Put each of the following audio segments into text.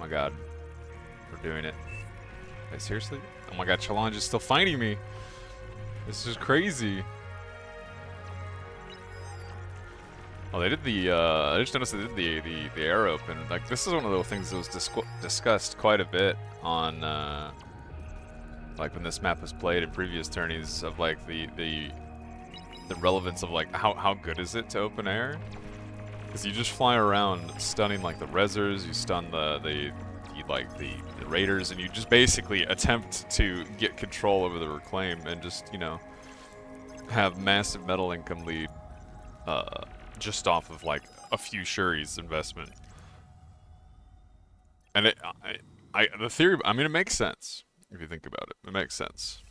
my god. We're doing it. Hey, seriously? Oh my god, Challenge is still fighting me. This is crazy. Oh, they did the, I just noticed they did the air open. Like, this is one of those things that was discussed quite a bit on, like, when this map was played in previous tourneys of, like, the relevance of, like, how good is it to open air? Because you just fly around stunning, like, the rezzers, you stun the raiders, and you just basically attempt to get control over the reclaim and just, you know, have massive metal income lead, just off of like a few Shuri's investment. And the theory, I mean, it makes sense if you think about it. It makes sense.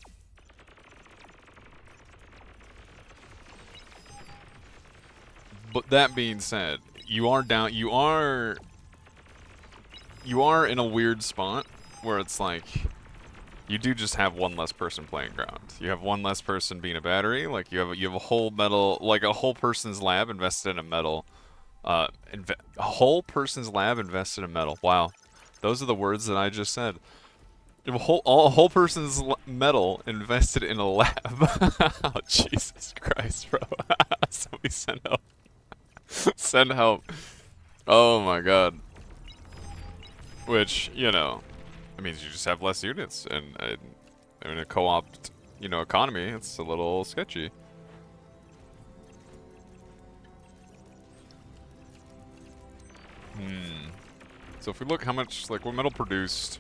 But that being said, you are in a weird spot where it's like you do just have one less person playing ground. You have one less person being a battery. Like you have a whole metal, like a whole person's lab invested in a metal. A whole person's lab invested in metal. Wow, those are the words that I just said. You have a whole person's metal invested in a lab. Oh Jesus Christ, bro! Somebody send help. Send help. Oh my god. Which, you know, it means you just have less units, and in a co-op, you know, economy, it's a little sketchy. So if we look how much, like, what metal produced,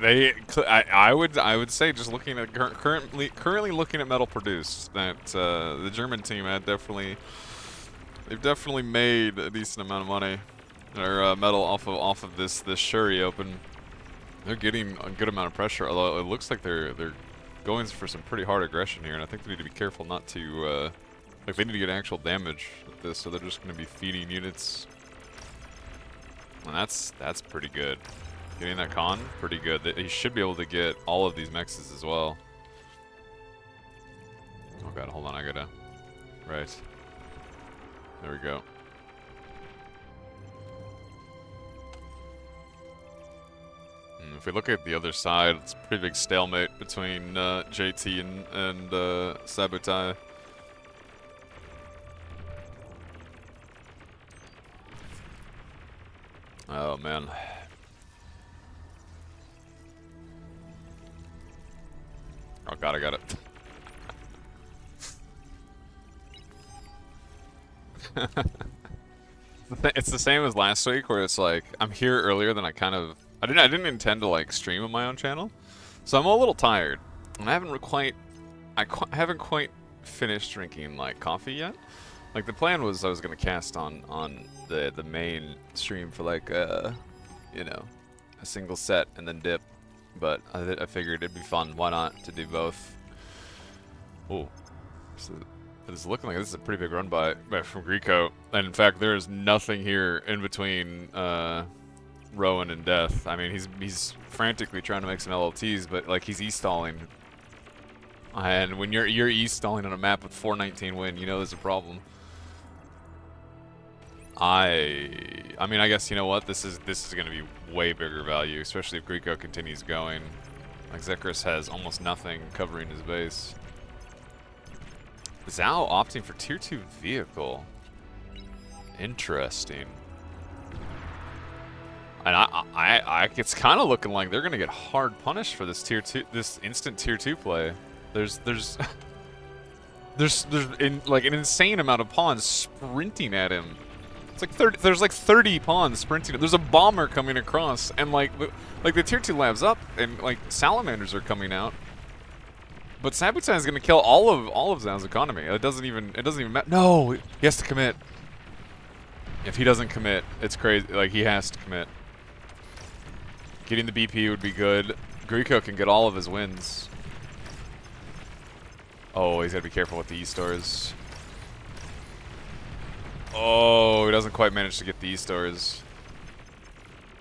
I would say, just looking at currently looking at metal produced, that the German team they've definitely made a decent amount of money. Their metal off of this Shuri open. They're getting a good amount of pressure, although it looks like they're going for some pretty hard aggression here, and I think they need to be careful not to like they need to get actual damage with this, so they're just going to be feeding units. And that's pretty good. Getting that con, pretty good. He should be able to get all of these mexes as well. Oh god, hold on, I gotta. Right. There we go. If we look at the other side, it's a pretty big stalemate between JT and Sabotage. Oh man. Oh god, I got it. It's the same as last week, where it's like I'm here earlier than I didn't intend to like stream on my own channel, so I'm a little tired, and I haven't quite finished drinking like coffee yet. Like the plan was I was gonna cast on the main stream for like you know, a single set and then dip, but I figured it'd be fun. Why not to do both? Oh, so it's looking like this is a pretty big run by from Greco, and in fact there is nothing here in between Rowan and Death. I mean, he's frantically trying to make some LLTs, but like he's e-stalling, and when you're e-stalling on a map with 419 win, you know there's a problem. I mean, I guess, you know what, this is going to be way bigger value, especially if Greco continues going. Like Zekris has almost nothing covering his base. Zhao opting for tier 2 vehicle. Interesting. And it's kind of looking like they're going to get hard punished for this this instant tier 2 play. There's like an insane amount of pawns sprinting at him. It's like 30, there's like 30 pawns sprinting. There's a bomber coming across, and like the tier 2 lab's up, and like salamanders are coming out. But Sabotage is going to kill all of Zhao's economy. It doesn't even matter. No, he has to commit. If he doesn't commit, it's crazy. Like, he has to commit. Getting the BP would be good. Greco can get all of his wins. Oh, he's got to be careful with the E-stars. Oh, he doesn't quite manage to get the E-stars.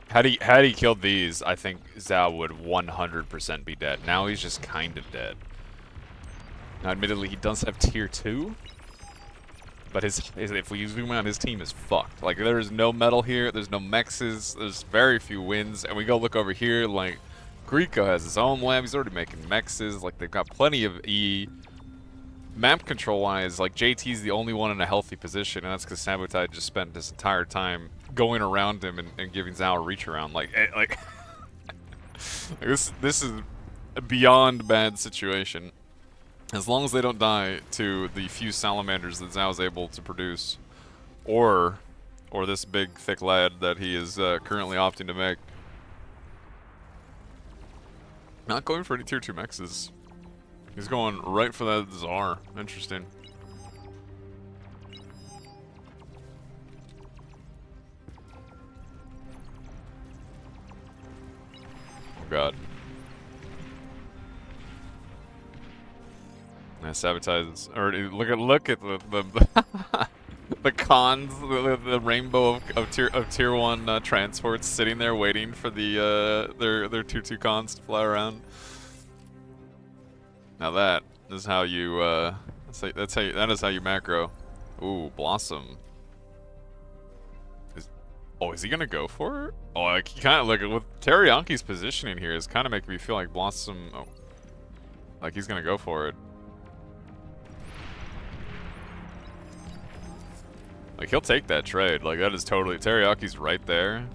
Had he killed these, I think Zhao would 100% be dead. Now he's just kind of dead. Now, admittedly, he does have tier 2. But if we zoom out, his team is fucked. Like, there is no metal here, there's no mexes, there's very few wins, and we go look over here, like, Greco has his own lab, he's already making mexes, like, they've got plenty of E. Map control-wise, like, JT's the only one in a healthy position, and that's because Sabotage just spent this entire time going around him and giving Zhao a reach around. Like this is a beyond bad situation. As long as they don't die to the few salamanders that Zhao's able to produce, or this big thick lad that he is currently opting to make. Not going for any tier 2 mexes. He's going right for that Tsar. Interesting. Oh god. Yeah, Sabotage, or look at the the cons, the rainbow of tier 1 transports sitting there waiting for the their tier 2 cons to fly around. Now that is how you that is how you macro. Ooh, Blossom. Is he gonna go for it? Oh, like, he kind of look with Teriyuki's positioning here is kind of making me feel like Blossom. Oh, like he's gonna go for it. Like, he'll take that trade. Like, that is totally Teriyuki's right there.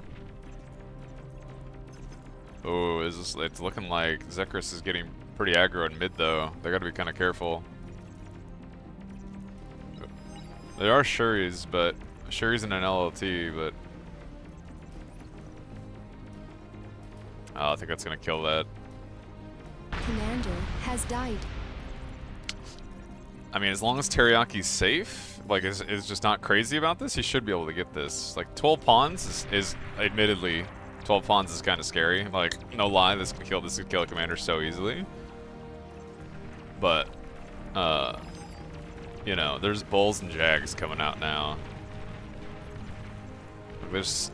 Oh, it's looking like Zekris is getting pretty aggro in mid, though. They gotta be kind of careful. There are Shuris, but Shuri's in an LLT, but oh, I think that's gonna kill that. Commander has died. I mean, as long as Teriyuki's safe, like, is just not crazy about this, he should be able to get this. Like, 12 pawns is admittedly, 12 pawns is kind of scary. Like, no lie, this could kill a commander so easily. But, you know, there's bulls and jags coming out now. There's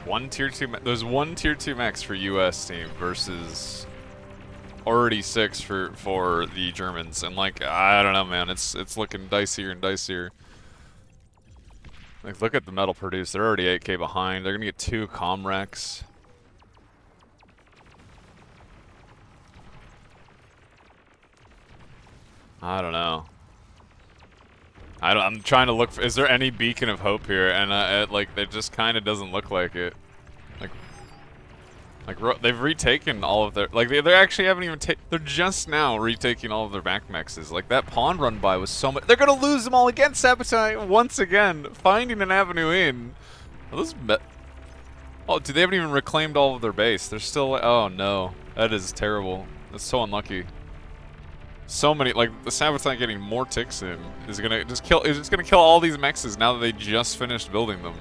one tier 2 max for US team versus already 6 for the Germans, and like, I don't know, man, it's looking dicier and dicier. Like, look at the metal produced, they're already 8k behind. They're gonna get 2 Comrex. I don't know. I'm trying to look for, is there any beacon of hope here? And like, it just kind of doesn't look like it. Like they've retaken all of their, like, they actually haven't even they're just now retaking all of their back mexes. Like, that pawn run by was so much. They're gonna lose them all again. Sabotage once again, finding an avenue in. Oh, dude, they haven't even reclaimed all of their base. They're still, oh no, that is terrible. That's so unlucky. So many, like, the Sabotage getting more ticks in is gonna just kill. It's just gonna kill all these mexes now that they just finished building them.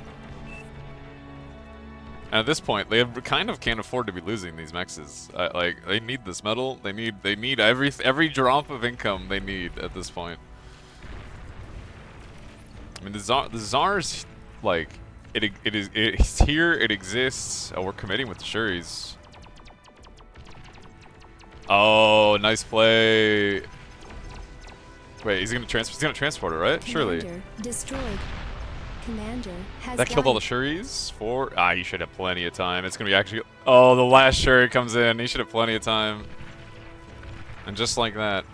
And at this point, they kind of can't afford to be losing these mexes. Like, they need this metal. They need every drop of income they need at this point. I mean, the Tsar's, like, it's here. It exists. Oh, we're committing with the Shuris. Oh, nice play. Wait, he's gonna transport it, right? Commander Surely. Destroyed. Commander has That killed all the Shuris? You should have plenty of time. It's gonna be actually. Oh, the last Shuri comes in. He should have plenty of time. And just like that,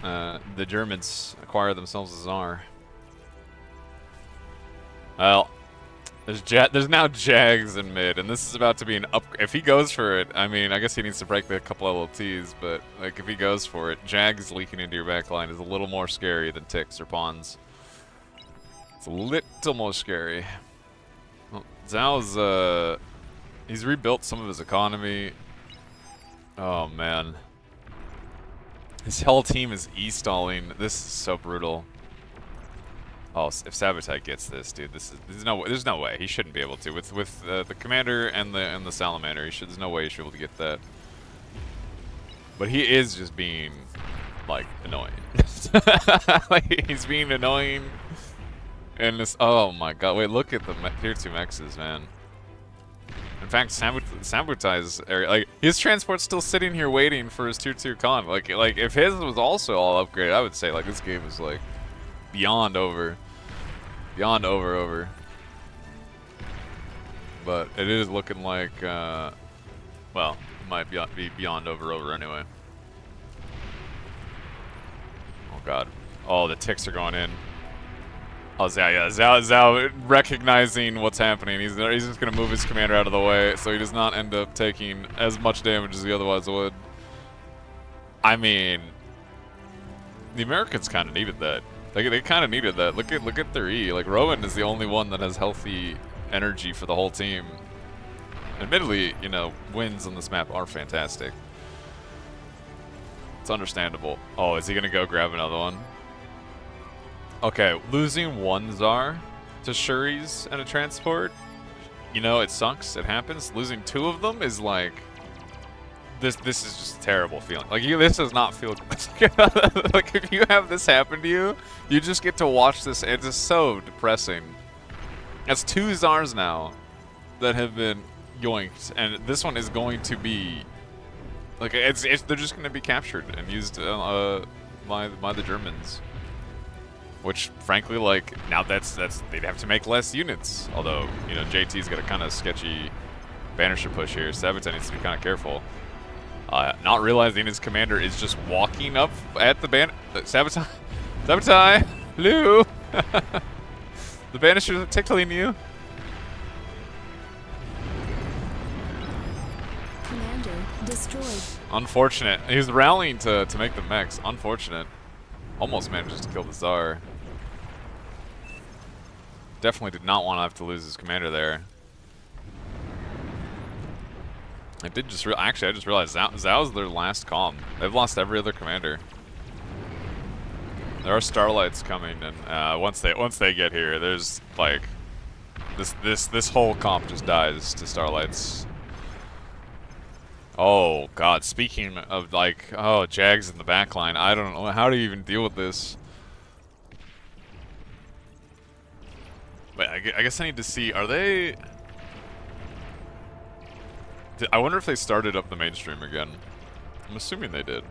the Germans acquire themselves a Tsar. Well, there's now Jags in mid, and this is about to be an up. If he goes for it, I mean, I guess he needs to break a couple LLTs, but like, if he goes for it, Jags leaking into your backline is a little more scary than ticks or pawns. It's a little more scary. Well, Zhao's, he's rebuilt some of his economy. Oh man, his whole team is e-stalling. This is so brutal. Oh, if Sabotage gets this, dude, there's no way he shouldn't be able to with the commander and the salamander. There's no way he should be able to get that. But he is just being, like, annoying. Like, he's being annoying. And this, oh my god, wait, look at the tier 2 mexes, man. In fact, Sabotage's area, like, his transport's still sitting here waiting for his tier 2 con. Like if his was also all upgraded, I would say, like, this game is, like, beyond over. Beyond over. But it is looking like, well, it might be beyond over anyway. Oh god. Oh, the ticks are going in. Oh, Zhao, yeah. Zhao recognizing what's happening. He's just going to move his commander out of the way so he does not end up taking as much damage as he otherwise would. I mean, the Americans kind of needed that. They kind of needed that. Look at their E. Like, Rowan is the only one that has healthy energy for the whole team. Admittedly, you know, wins on this map are fantastic. It's understandable. Oh, is he going to go grab another one? Okay, losing one Tsar to Shuri's and a transport, you know, it sucks. It happens. Losing two of them is like, this is just a terrible feeling. Like, this does not feel good. Like, if you have this happen to you, you just get to watch this. It's just so depressing. That's two Tsars now that have been yoinked, and this one is going to be, like, they're just going to be captured and used by the Germans. Which, frankly, like, now they'd have to make less units. Although, you know, JT's got a kind of sketchy banisher push here. Sabotage needs to be kind of careful. Not realizing his commander is just walking up at the Sabotage! Sabotage! Hello! The banishers are tickling you. Commander destroyed. Unfortunate. He was rallying to make the mechs. Unfortunate. Almost manages to kill the Tsar. Definitely did not want to have to lose his commander there. I did just actually, I just realized Zhao's their last calm. They've lost every other commander. There are Starlights coming, and once they get here, there's like this whole comp just dies to Starlights. Oh god, speaking of, like, oh, Jags in the backline, I don't know, how do you even deal with this? Wait, I guess I need to see, are they... I wonder if they started up the mainstream again. I'm assuming they did.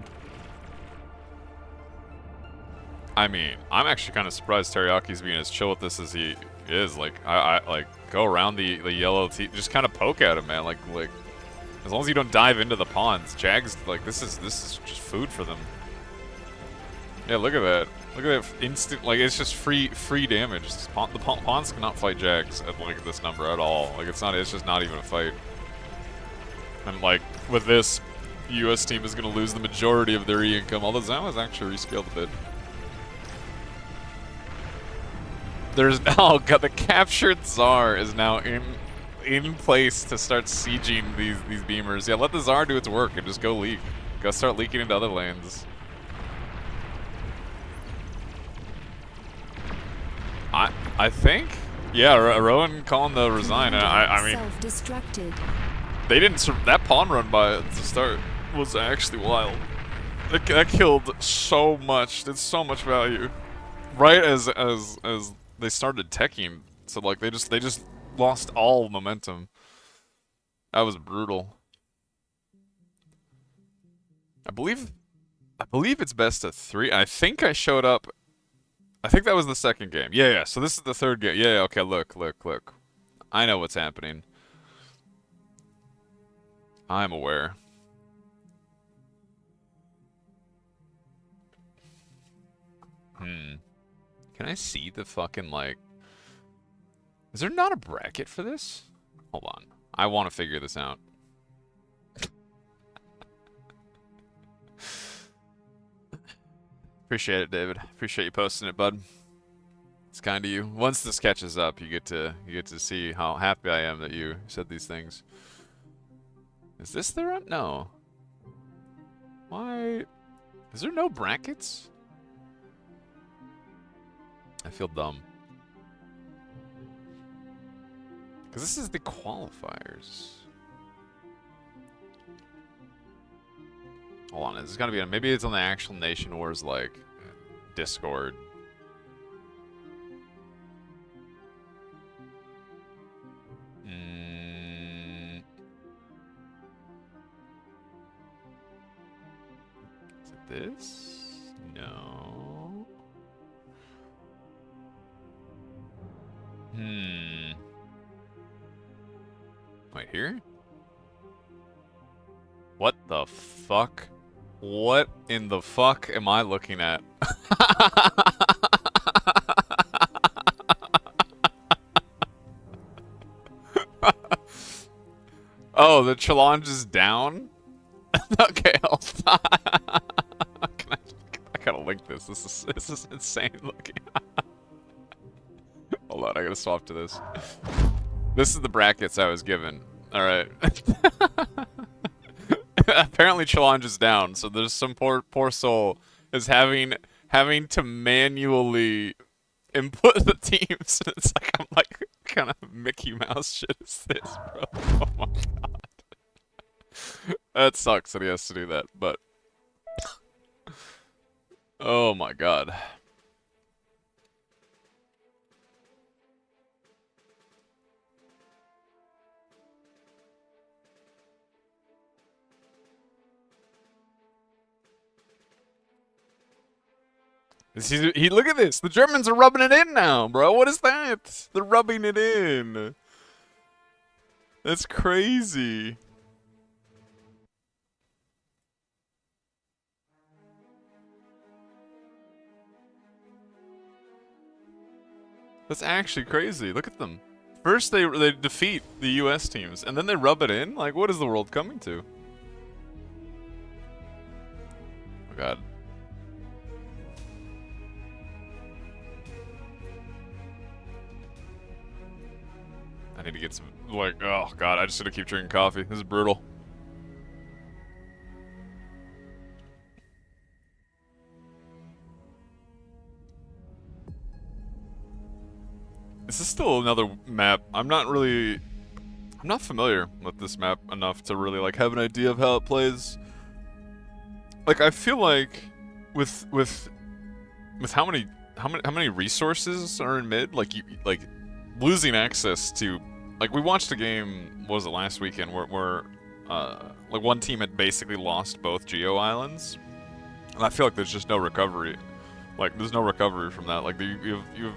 I mean, I'm actually kind of surprised Teriyaki's being as chill with this as he is. Like, I like, go around the yellow just kind of poke at him, man, like, as long as you don't dive into the pawns, Jags, like, this is just food for them. Yeah, look at that. Look at that instant, like, it's just free damage. The pawns cannot fight Jags at, like, this number at all. Like, it's just not even a fight. And, like, with this, the US team is going to lose the majority of their E-income, although Zhao has actually rescaled a bit. There's, oh god, the captured Tsar is now in place to start sieging these beamers. Yeah, let the Tsar do its work and just go leak. Go start leaking into other lanes. I think, yeah, Rowan calling the resign. I mean, Self-destructed. they didn't. That pawn run by the start was actually wild. That killed so much. Did so much value. Right as they started teching, so like they just lost all momentum. That was brutal. I believe it's best of 3. I think I showed up. I think that was the second game. Yeah. So this is the third game. Yeah. Okay. Look. I know what's happening. I'm aware. Can I see the fucking, like... Is there not a bracket for this? Hold on. I want to figure this out. Appreciate it, David. Appreciate you posting it, bud. It's kind of you. Once this catches up, you get to see how happy I am that you said these things. Is this the run? No. Why? Is there no brackets? I feel dumb. Because this is the qualifiers. Hold on, it's gotta be on, maybe it's on the actual Nation Wars, like, Discord. Is it this? No. Wait, here? What the fuck? What in the fuck am I looking at? Oh, the challenge is down? Okay, I'll stop. I gotta link this. This is insane looking. Hold on, I gotta swap to this. This is the brackets I was given. Alright. Apparently challenge is down, so there's some poor soul is having to manually input the teams. It's like, I'm like, what kind of Mickey Mouse shit is this, bro? Oh my god. That sucks that he has to do that, but oh my god. Look at this. The Germans are rubbing it in now, bro. What is that? They're rubbing it in. That's crazy. That's actually crazy. Look at them. First they defeat the US teams, and then they rub it in? Like, what is the world coming to? Oh god. I need to get some, like, oh god, I just gotta keep drinking coffee. This is brutal. This is still another map. I'm not familiar with this map enough to really, like, have an idea of how it plays. Like, I feel like with how many resources are in mid, like, losing access to, like, we watched a game, what was it, last weekend, where like, one team had basically lost both Geo Islands, and I feel like there's just no recovery. Like, there's no recovery from that. Like, you have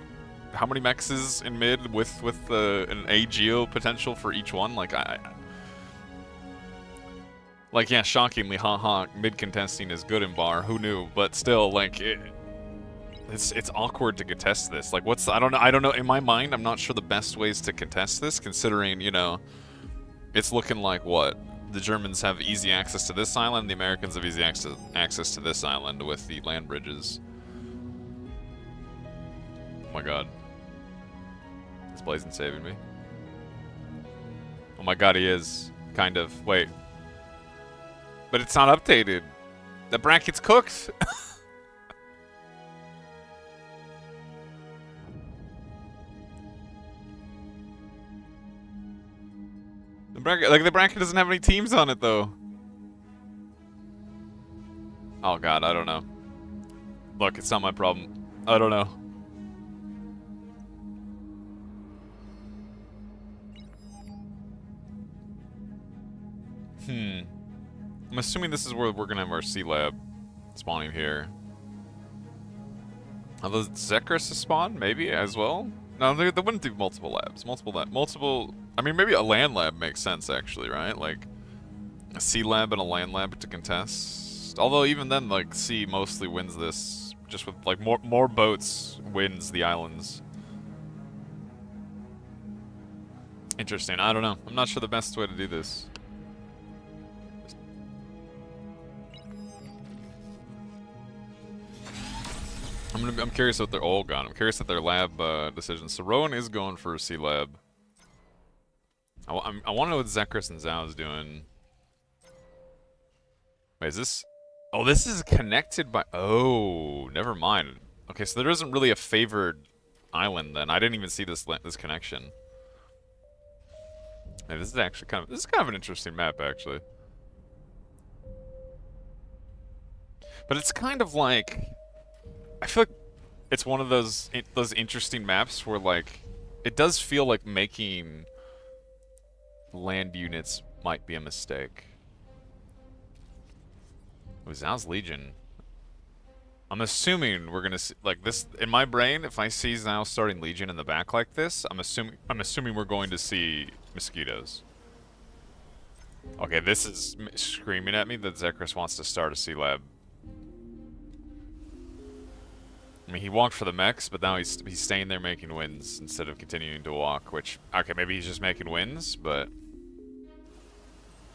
how many mexes in mid with an A Geo potential for each one? Like, like, yeah, shockingly, haha, mid contesting is good in bar. Who knew? But still, like, it's awkward to contest this. Like, I don't know. In my mind, I'm not sure the best ways to contest this, considering, you know, it's looking like what? The Germans have easy access to this island, the Americans have easy access to this island with the land bridges. Oh my god. Is Blazin saving me? Oh my god, he is. Kind of. Wait. But it's not updated. The bracket's cooked. The bracket doesn't have any teams on it though. Oh god, I don't know. Look, it's not my problem. I don't know. I'm assuming this is where we're gonna have our sea lab spawning here. Are those Zekris to spawn? Maybe as well? No, they wouldn't do multiple labs. I mean, maybe a land lab makes sense actually, right? Like a sea lab and a land lab to contest. Although even then, like, sea mostly wins this, just with like more boats wins the islands. Interesting. I don't know. I'm not sure the best way to do this. I'm curious what they're all gone. I'm curious at their lab decisions. So Rowan is going for a sea lab. I want to know what Zekris and Zhao's doing. Wait, is this? Oh, this is connected by. Oh, never mind. Okay, so there isn't really a favored island then. I didn't even see this connection. Hey, this is actually kind of an interesting map actually. But it's kind of like, I feel like it's one of those interesting maps where, like, it does feel like making land units might be a mistake. Oh, Zhao's Legion. I'm assuming we're gonna see, like, this in my brain. If I see Zhao starting Legion in the back like this, I'm assuming we're going to see mosquitoes. Okay, this is screaming at me that Zekris wants to start a C-Lab. I mean, he walked for the mechs, but now he's staying there making wins instead of continuing to walk, which, okay, maybe he's just making wins, but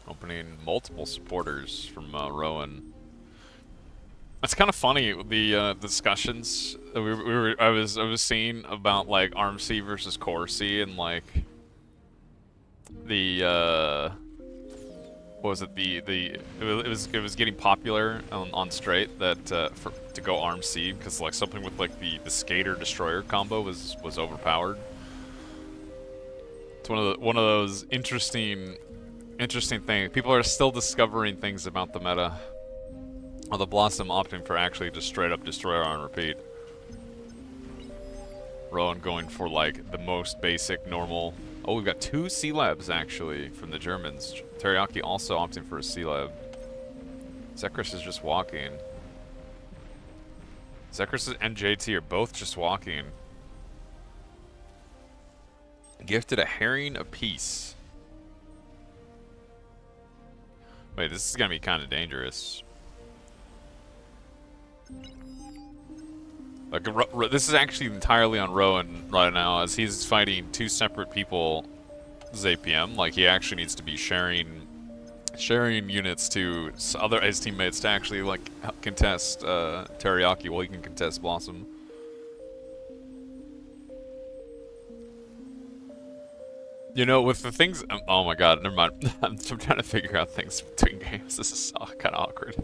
opening multiple supporters from Rowan. It's kind of funny, the discussions that I was seeing about like Arm C versus Core C and like the what was it, it was getting popular on straight that to go Arm C because like something with like the Skater Destroyer combo was overpowered. It's one of those interesting things. People are still discovering things about the meta. Oh, the Blossom opting for actually just straight up Destroyer on repeat. Rowan going for like the most basic normal. Oh, we've got 2 C-Labs actually from the Germans. Teriyaki also opting for a C-Lab. Zekris is just walking. Zekris and JT are both just walking. Gifted a herring apiece. Wait, this is gonna be kind of dangerous. Like, this is actually entirely on Rowan right now, as he's fighting 2 separate people. APM, like he actually needs to be sharing units to his teammates to actually like contest Teriyaki while he can contest Blossom. You know, with the things, oh my god, never mind. I'm trying to figure out things between games. This is kind of awkward.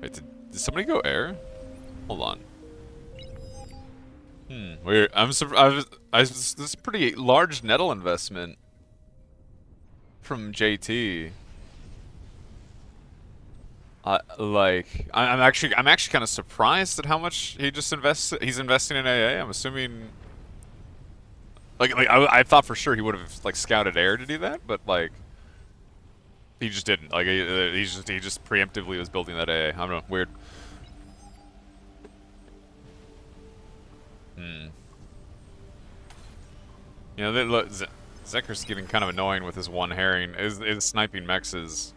Wait, did somebody go air? Hold on. Weird. I'm surprised. This is a pretty large Nettle investment from JT. I'm actually kind of surprised at how much he just he's investing in AA. I'm assuming. I thought for sure he would have like scouted air to do that, but like he just didn't. Like he just preemptively was building that AA. I don't know. Weird. You know, Zekris getting kind of annoying with his one herring. Is sniping mexes,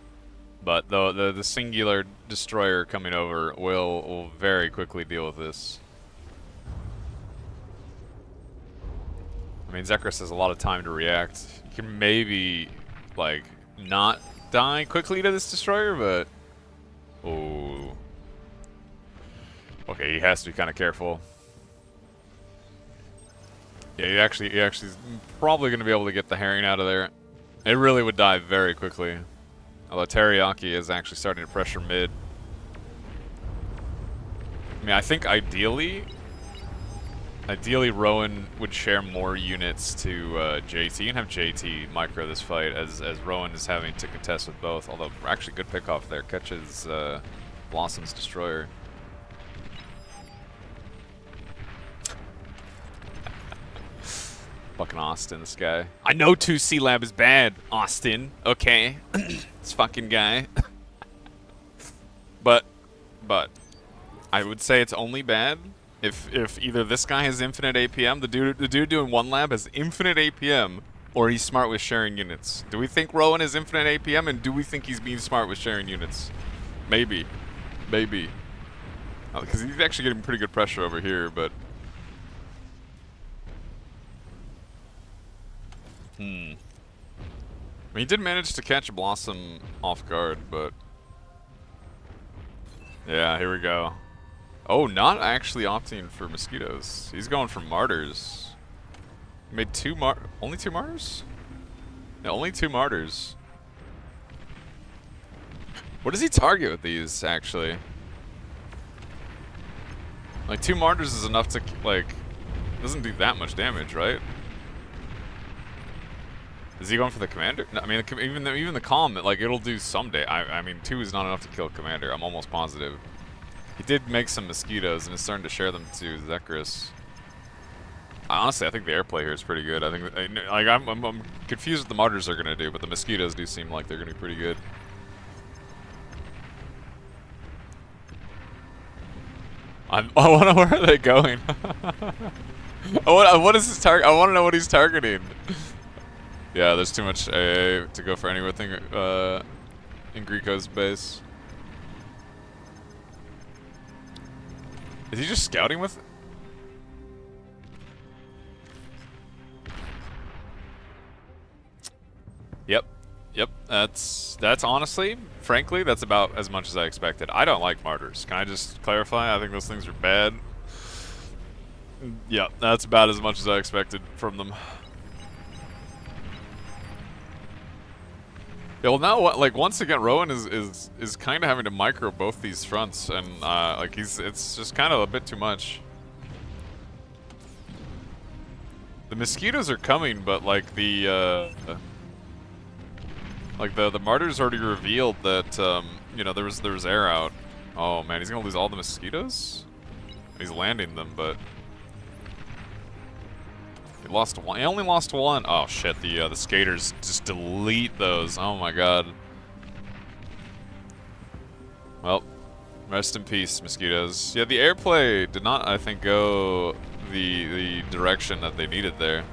but the singular destroyer coming over will very quickly deal with this. I mean, Zekris has a lot of time to react. He can maybe like not die quickly to this destroyer, but oh, okay, he has to be kind of careful. Yeah, he actually is probably going to be able to get the herring out of there. It really would die very quickly. Although Teriyaki is actually starting to pressure mid. I mean, I think ideally Rowan would share more units to JT and have JT micro this fight as Rowan is having to contest with both. Although, actually good pick off there. Catches Blossom's Destroyer. Fucking Austin, this guy. I know 2 C-Lab is bad, Austin. Okay. This fucking guy. but I would say it's only bad if either this guy has infinite APM, the dude doing 1 lab has infinite APM, or he's smart with sharing units. Do we think Rowan has infinite APM, and do we think he's being smart with sharing units? Maybe. Maybe. Because he's actually getting pretty good pressure over here, but I mean, he did manage to catch Blossom off guard, but yeah, here we go. Oh, not actually opting for mosquitoes. He's going for martyrs. He made only 2 martyrs? Yeah, only 2 martyrs. What does he target with these, actually? Like, 2 martyrs is enough to, like, doesn't do that much damage, right? Is he going for the commander? No, I mean, even the calm, like, it'll do someday. I mean, 2 is not enough to kill commander. I'm almost positive. He did make some mosquitoes and is starting to share them to Zekris. Honestly, I think the airplay here is pretty good. I think, like, I'm confused what the martyrs are gonna do, but the mosquitoes do seem like they're gonna be pretty good. I wonder where are they going. What is his target? I want to know what he's targeting. Yeah, there's too much AA to go for anything in Greco's base. Is he just scouting with? Yep. Yep. That's honestly, frankly, that's about as much as I expected. I don't like martyrs. Can I just clarify? I think those things are bad. Yeah, that's about as much as I expected from them. Yeah, well now, like once again, Rowan is kind of having to micro both these fronts, and like it's just kind of a bit too much. The mosquitoes are coming, but like the martyrs already revealed that you know there was air out. Oh man, he's gonna lose all the mosquitoes. He's landing them, but he lost one. He only lost one. Oh shit! The skaters just delete those. Oh my god. Well, rest in peace, mosquitoes. Yeah, the airplay did not, I think, go the direction that they needed there.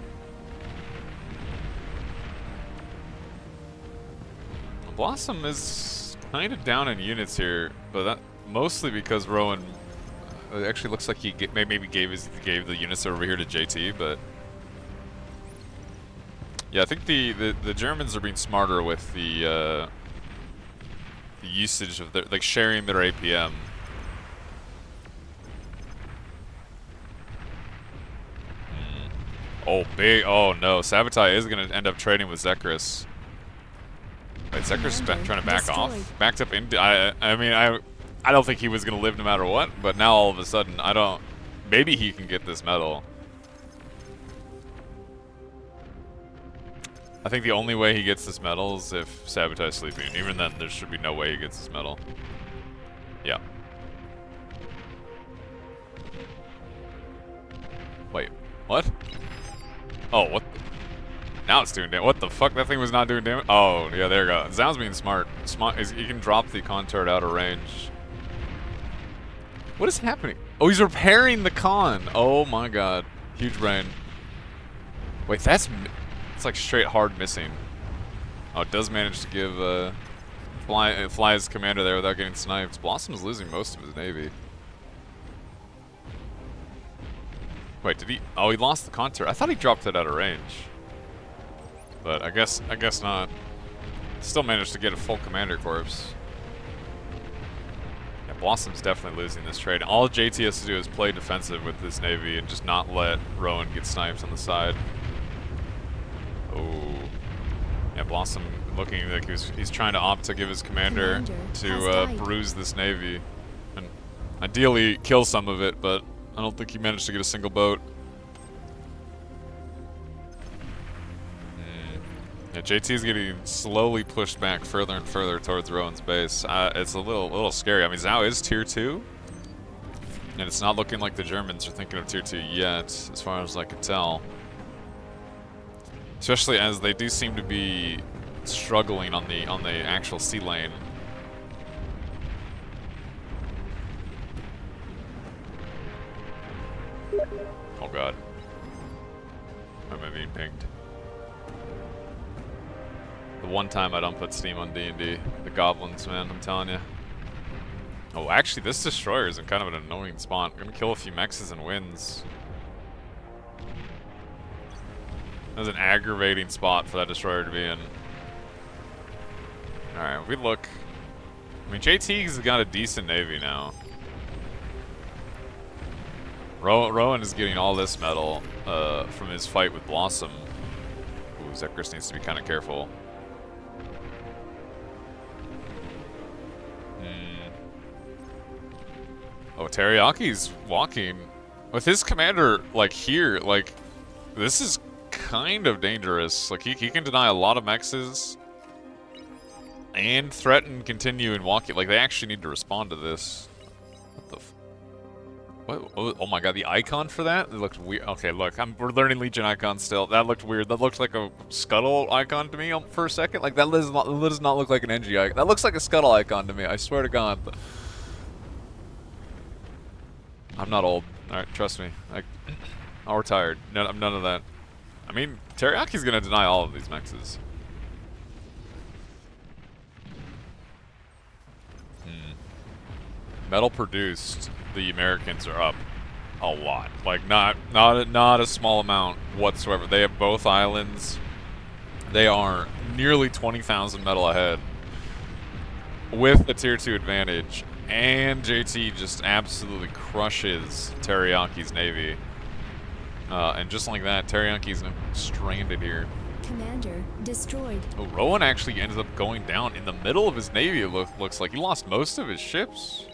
Blossom is kind of down in units here, but that mostly because Rowan. It actually looks like he maybe gave the units over here to JT, but. Yeah, I think the Germans are being smarter with the usage of their, like sharing their APM. Oh, big. Oh no, Sabotage is going to end up trading with Zekris. Wait, Zekris trying to back off? Backed up into. I mean, I don't think he was going to live no matter what, but now all of a sudden, I don't. Maybe he can get this medal. I think the only way he gets this medal is if Sabotage is sleeping. Even then, there should be no way he gets this medal. Yeah. Wait, what? Oh, what? Now it's doing damage. What the fuck? That thing was not doing damage? Oh, yeah, there you go. Zhao's being smart. He can drop the con turret out of range. What is happening? Oh, he's repairing the con. Oh my god. Huge brain. Wait, that's... It's like straight hard missing. Oh, it does manage to give Fly's commander there without getting sniped. Blossom's losing most of his navy. Wait, did he? Oh, he lost the contour. I thought he dropped it out of range. But I guess not. Still managed to get a full commander corps. Yeah, Blossom's definitely losing this trade. All JT has to do is play defensive with this navy and just not let Rowan get sniped on the side. Oh, yeah, Blossom looking like he's trying to opt to give his commander to bruise this navy, and ideally kill some of it, but I don't think he managed to get a single boat. Yeah, JT's getting slowly pushed back further and further towards Rowan's base. It's a little scary. I mean, Zhao is tier 2, and it's not looking like the Germans are thinking of tier 2 yet, as far as I can tell. Especially as they do seem to be struggling on the actual sea lane. Oh god. Why am I being pinged? The one time I don't put Steam on D&D. The goblins, man, I'm telling you. Oh, actually, this destroyer is in kind of an annoying spot. I'm gonna kill a few mexes and wins. That was an aggravating spot for that destroyer to be in. Alright, we look. I mean, JT's got a decent navy now. Rowan is getting all this metal from his fight with Blossom. Ooh, Zekris needs to be kind of careful. Oh, Teriyaki's walking. With his commander, like, here, like, this is kind of dangerous. Like, he can deny a lot of mexes and threaten, continue, and walk it. Like, they actually need to respond to this. What the f... What? Oh my god, the icon for that? It looked weird. Okay, look, we're learning Legion icons still. That looked weird. That looked like a scuttle icon to me for a second. Like, that does not look like an NG icon. That looks like a scuttle icon to me, I swear to god. I'm not old. Alright, trust me. I'm retired. No, I'm none of that. I mean, Teriyaki's gonna deny all of these mexes. Metal produced, the Americans are up a lot. Like not a small amount whatsoever. They have both islands. They are nearly 20,000 metal ahead with the tier 2 advantage. And JT just absolutely crushes Teriyaki's navy. And just like that, Teriyaki's stranded here. Commander destroyed. Oh, Rowan actually ends up going down in the middle of his navy. It looks like he lost most of his ships.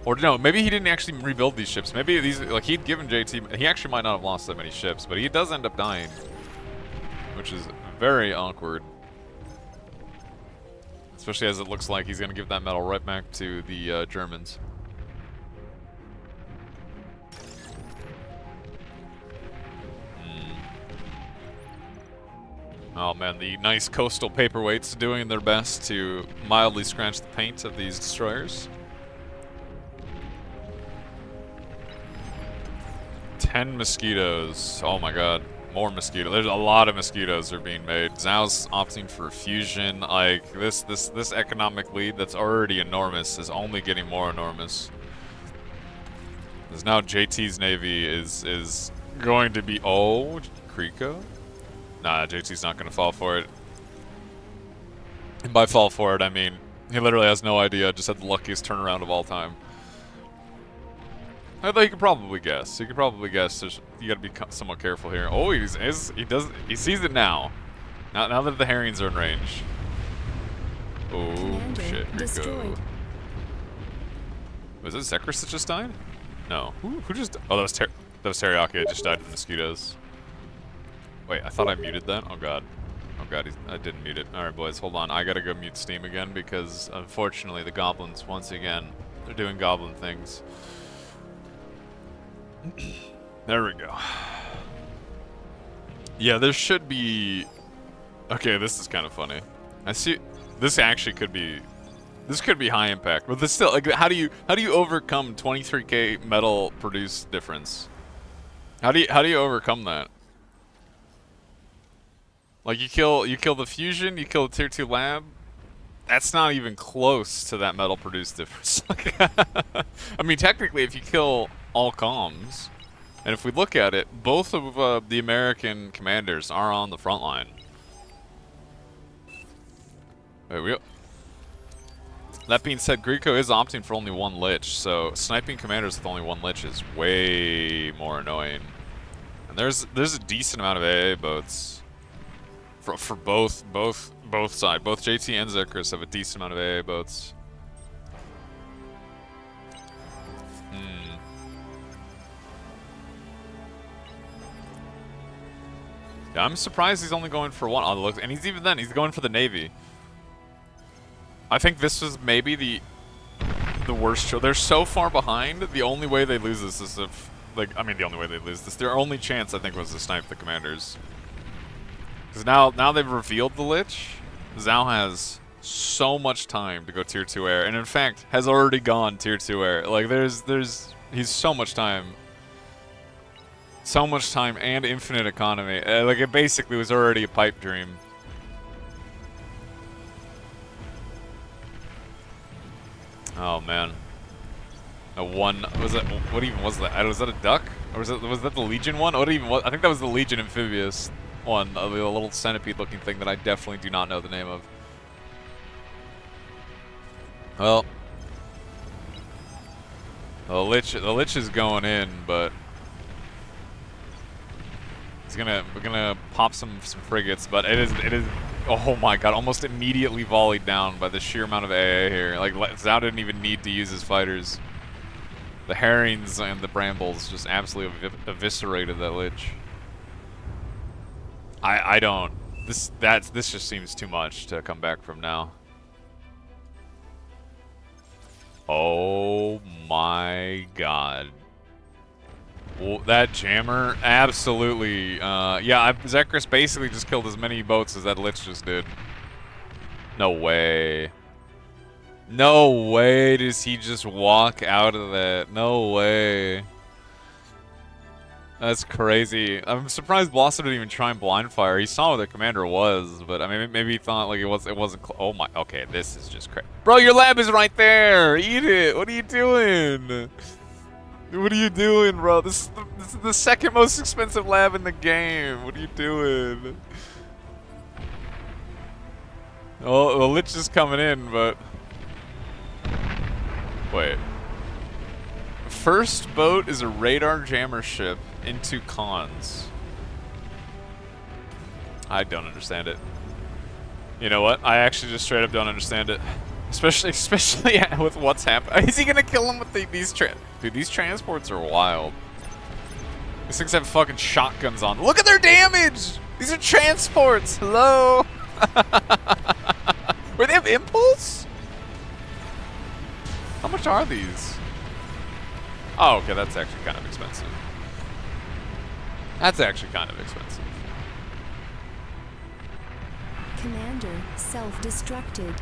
Or no, maybe he didn't actually rebuild these ships. Maybe these, like he'd given JT, he actually might not have lost that many ships, but he does end up dying, which is very awkward. Especially as it looks like he's going to give that medal right back to the Germans. Oh man, the nice coastal paperweights doing their best to mildly scratch the paint of these destroyers. 10 mosquitoes. Oh my god. More mosquitoes. There's a lot of mosquitoes are being made. Zhao's opting for fusion. Like this economic lead that's already enormous is only getting more enormous. Because now JT's navy is going to be Kriko? Nah, JT's not gonna fall for it. And by fall for it I mean he literally has no idea, just had the luckiest turnaround of all time. Although you could probably guess. You could probably guess. You got to be somewhat careful here. Oh, he sees it now. Now that the herrings are in range. Oh Commander shit! destroyed. Was it Zekris that just died? No. Who just? Oh, that was Teriyaki. It just died from mosquitoes. Wait, I thought I muted that. Oh god. Oh god, I didn't mute it. All right, boys, hold on. I gotta go mute Steam again because unfortunately the goblins once again they're doing goblin things. There we go. Yeah, there should be... Okay, this is kind of funny. I see... This actually could be... This could be high impact, but this still... Like, how do you overcome 23k metal produce difference? How do you overcome that? Like, you kill the fusion, you kill the tier 2 lab. That's not even close to that metal produce difference. I mean, technically, if you kill all comms, and if we look at it, both of the American commanders are on the front line. There we go. That being said, Greco is opting for only one lich, so sniping commanders with only one lich is way more annoying. And there's a decent amount of AA boats for both sides. Both JT and Zekris have a decent amount of AA boats. Yeah, I'm surprised he's only going for one on the looks, and he's going for the navy. I think this was maybe the worst show. They're so far behind. The only way they lose this is if, the only way they lose this. Their only chance, I think, was to snipe the commanders. Because now they've revealed the lich. Zhao has so much time to go tier 2 air, and in fact has already gone tier 2 air. Like he's so much time. So much time and infinite economy. Like, it basically was already a pipe dream. Oh, man. What even was that? Was that a duck? Or was that the Legion one? What even was? I think that was the Legion amphibious one. The little centipede looking thing that I definitely do not know the name of. Well. The Lich is going in, but... We're gonna pop some frigates, but it is oh my god, almost immediately volleyed down by the sheer amount of AA here. Like Zhao didn't even need to use his fighters. The herrings and the brambles just absolutely eviscerated that lich. I don't. This just seems too much to come back from now. Oh my god. Well, that jammer, absolutely. Yeah, Zekris basically just killed as many boats as that lich just did. No way. No way does he just walk out of that. No way. That's crazy. I'm surprised Blossom didn't even try and blind fire. He saw where the commander was, but I mean, maybe he thought like it wasn't. Oh my. Okay, this is just crazy. Bro, your lab is right there. Eat it. What are you doing? What are you doing, bro? This is the second most expensive lab in the game. What are you doing? Oh, the Lich is coming in, but wait. First boat is a radar jammer ship into cons. I don't understand it. You know what? I actually just straight up don't understand it. Especially with what's happening. Is he gonna kill him with these Dude, these transports are wild. These things have fucking shotguns on. Look at their damage! These are transports! Hello? Wait, they have impulse? How much are these? Oh, okay, that's actually kind of expensive. That's actually kind of expensive. Commander self-destructed.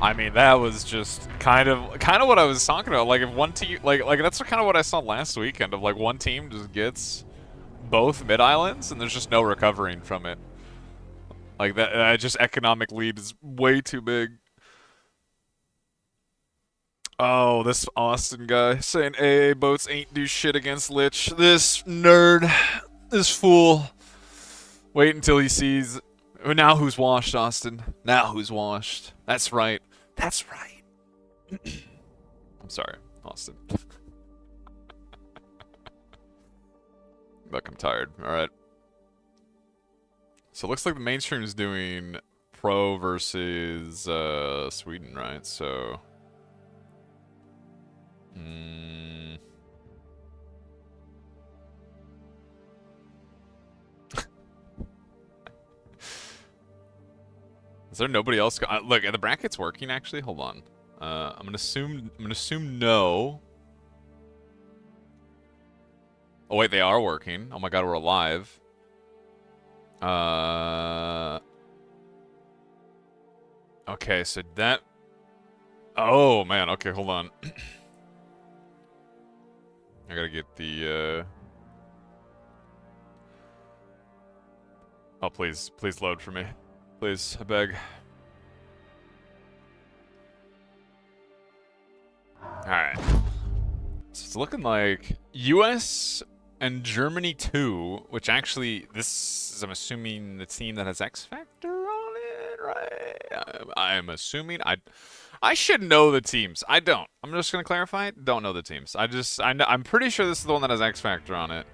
I mean, that was just kind of what I was talking about. Like, if one team, like that's kind of what I saw last weekend. Of like one team just gets both mid islands, and there's just no recovering from it. Like that just economic lead is way too big. Oh, this Austin guy saying AA boats ain't do shit against Lich. This nerd, this fool. Wait until he sees. Now who's washed, Austin? Now who's washed? That's right. That's right. I'm sorry, Austin. Look, I'm tired. All right. So it looks like the mainstream is doing pro versus Sweden, right? So. Is there nobody else? Look, are the brackets working actually? Hold on. I'm gonna assume no. Oh wait, they are working. Oh my god, we're alive. Okay, so that. Oh man. Okay, hold on. I gotta get the. Oh please load for me. Please, I beg. Alright. So it's looking like US and Germany 2, which actually, this is, I'm assuming, the team that has X Factor on it, right? I'm assuming. I should know the teams. I don't. I'm just going to clarify it. Don't know the teams. I'm pretty sure this is the one that has X Factor on it.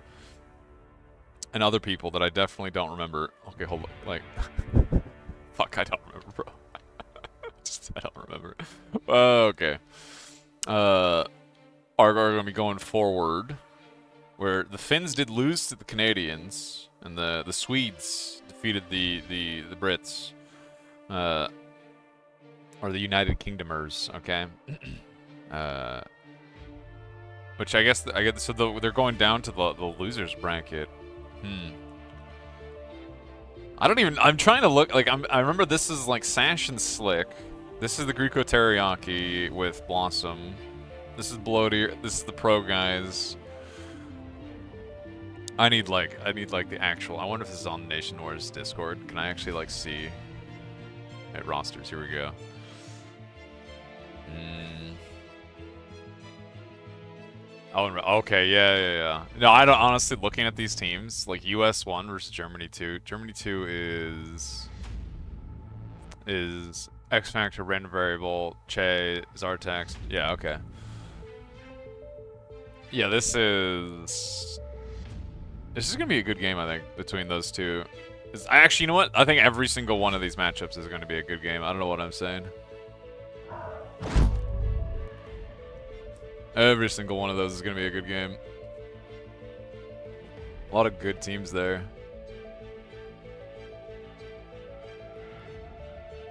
And other people that I definitely don't remember. Okay, hold on. Like... Fuck, I don't remember, bro. I don't remember. Okay. Are going to be going forward, where the Finns did lose to the Canadians, and the Swedes defeated the Brits, or the United Kingdomers. Okay. Which I guess so. They're going down to the losers bracket. I'm trying to look, like, I remember this is, like, Sash and Slick. This is the Greco Teriyaki with Blossom. This is Bloaty. This is the pro guys. I need, like, the actual, I wonder if this is on Nation Wars Discord. Can I actually, like, see? Alright, rosters, here we go. Oh, okay, yeah. No, I don't, honestly, looking at these teams, like US 1 versus Germany 2. Germany 2 is X Factor, random variable, Che, Zartax. Yeah, okay. Yeah, this is gonna be a good game, I think, between those two. Actually, you know what? I think every single one of these matchups is gonna be a good game. I don't know what I'm saying. Every single one of those is going to be a good game. A lot of good teams there.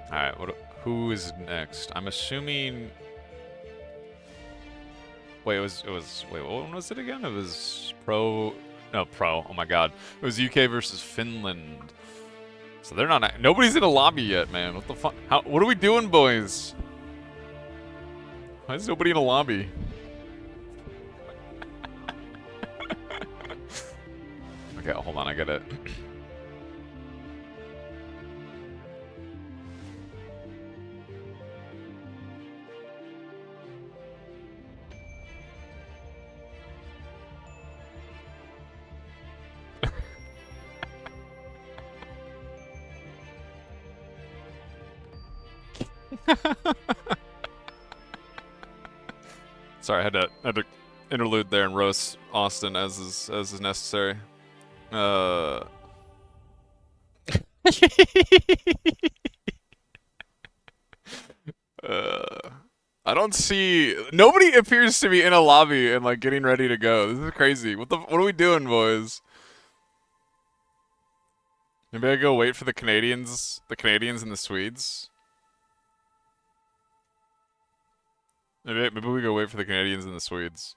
Alright, who is next? I'm assuming... Wait, wait, what one was it again? It was pro... No, pro. Oh my god. It was UK versus Finland. So they're not... Nobody's in a lobby yet, man. What the fuck? What are we doing, boys? Why is nobody in a lobby? Okay, hold on, I get it. Sorry, I had to interlude there and roast Austin as is necessary. I don't see nobody appears to be in a lobby and like getting ready to go. This is crazy. What are we doing, boys? Maybe I go wait for the Canadians and the Swedes. Maybe we go wait for the Canadians and the Swedes.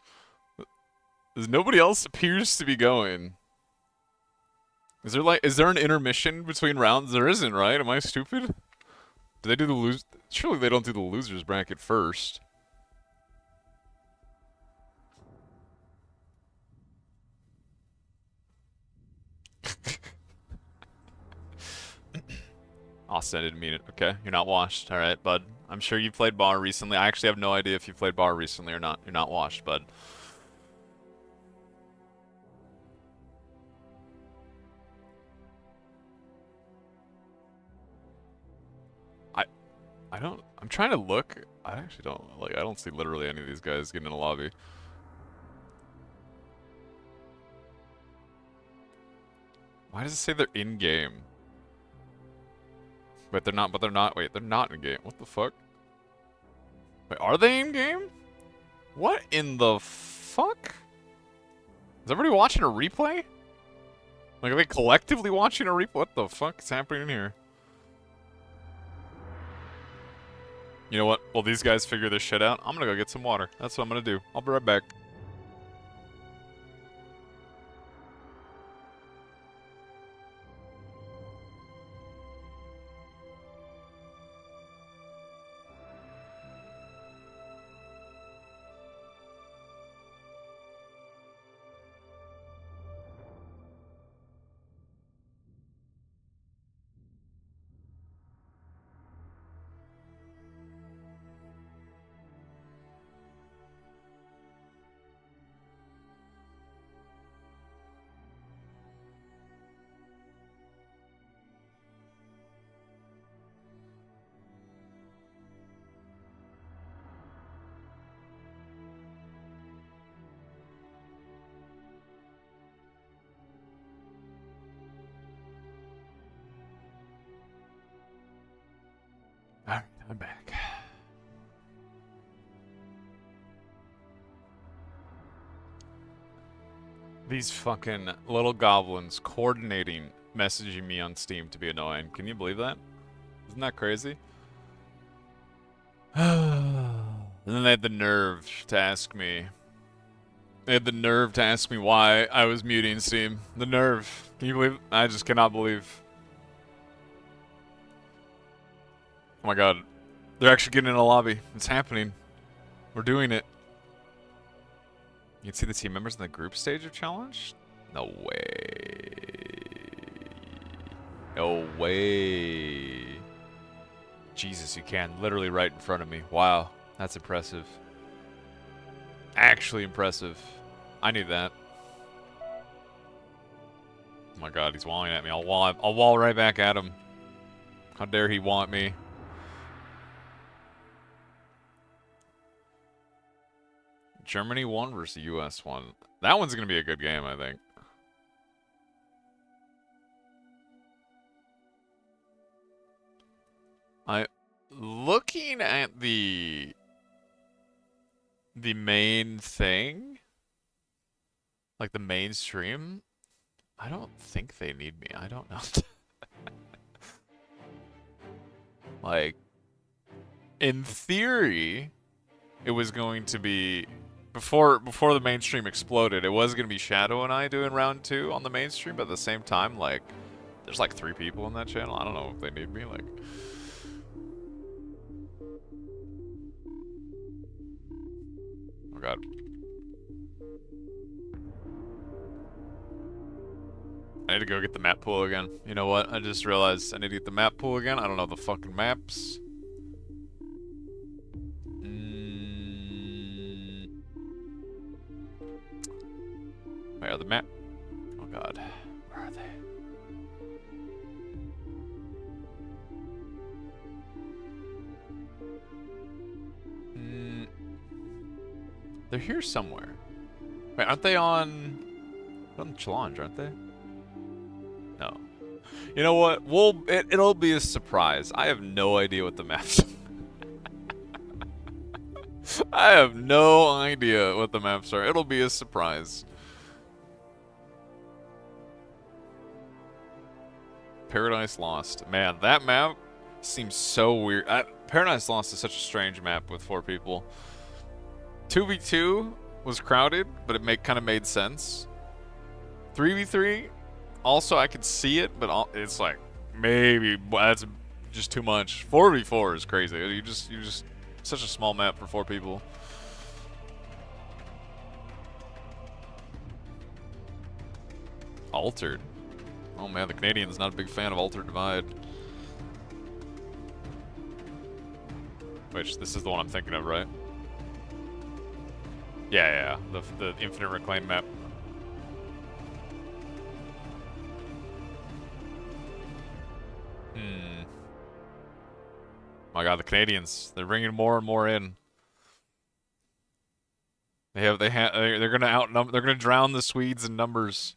Nobody else appears to be going. Is there an intermission between rounds? There isn't, right? Am I stupid? Do they do the lose? Surely they don't do the losers bracket first. Austin, I didn't mean it. Okay, you're not washed. All right, bud. I'm sure you played bar recently. I actually have no idea if you played bar recently or not. You're not washed, bud. I'm trying to look. I actually don't, I don't see literally any of these guys getting in a lobby. Why does it say they're in-game? But they're not, wait, they're not in-game. What the fuck? Wait, are they in-game? What in the fuck? Is everybody watching a replay? Like, are they collectively watching a replay? What the fuck is happening here? You know what? While these guys figure this shit out, I'm gonna go get some water. That's what I'm gonna do. I'll be right back. Alright, I'm back. These fucking little goblins coordinating messaging me on Steam to be annoying. Can you believe that? Isn't that crazy? And then they had the nerve to ask me. They had the nerve to ask me why I was muting Steam. The nerve. Can you believe it? I just cannot believe. Oh my god. They're actually getting in a lobby. It's happening. We're doing it. You can see the team members in the group stage of challenge? No way. No way. Jesus, you can. Literally right in front of me. Wow. That's impressive. Actually impressive. I need that. Oh my god, he's walling at me. I'll wall right back at him. How dare he want me? Germany 1 versus US 1. That one's going to be a good game, I think. Looking at the main thing, like the mainstream, I don't think they need me. I don't know. Like, in theory, it was going to be before the mainstream exploded. It was going to be Shadow and I doing round 2 on the mainstream, but at the same time, like, there's like 3 people in that channel. I don't know if they need me. Like, oh god. I need to go get the map pool again. You know what? I just realized I need to get the map pool again. I don't know the fucking maps. Where are the map? Oh god. Where are they? They're here somewhere. Wait, aren't they on the challenge, aren't they? No. You know what? It'll be a surprise. I have no idea what the maps are. I have no idea what the maps are. It'll be a surprise. Paradise Lost. Man, that map seems so weird. Paradise Lost is such a strange map with 4 people. 2v2 was crowded, but it kind of made sense. 3v3, also I could see it, but it's like maybe that's just too much. 4v4 is crazy. You just such a small map for 4 people. Altered. Oh man, the Canadian's not a big fan of Altered Divide. Which, this is the one I'm thinking of, right? Yeah, the Infinite Reclaim map. My god, the Canadians, they're bringing more and more in. They're gonna drown the Swedes in numbers.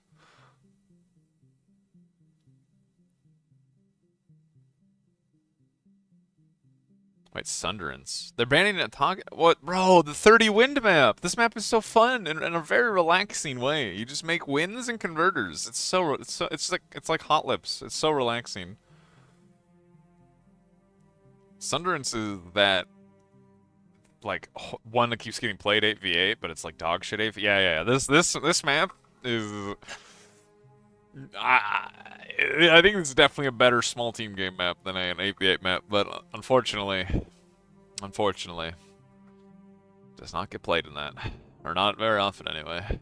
Wait, Sunderance. They're banning a target. What, bro? The 30 wind map. This map is so fun in a very relaxing way. You just make winds and converters. It's like Hot Lips. It's so relaxing. Sunderance is that like one that keeps getting played 8v8, but it's like dog shit 8v8. Yeah. This map is. I think it's definitely a better small team game map than an 8v8 map, but unfortunately, does not get played in that, or not very often anyway.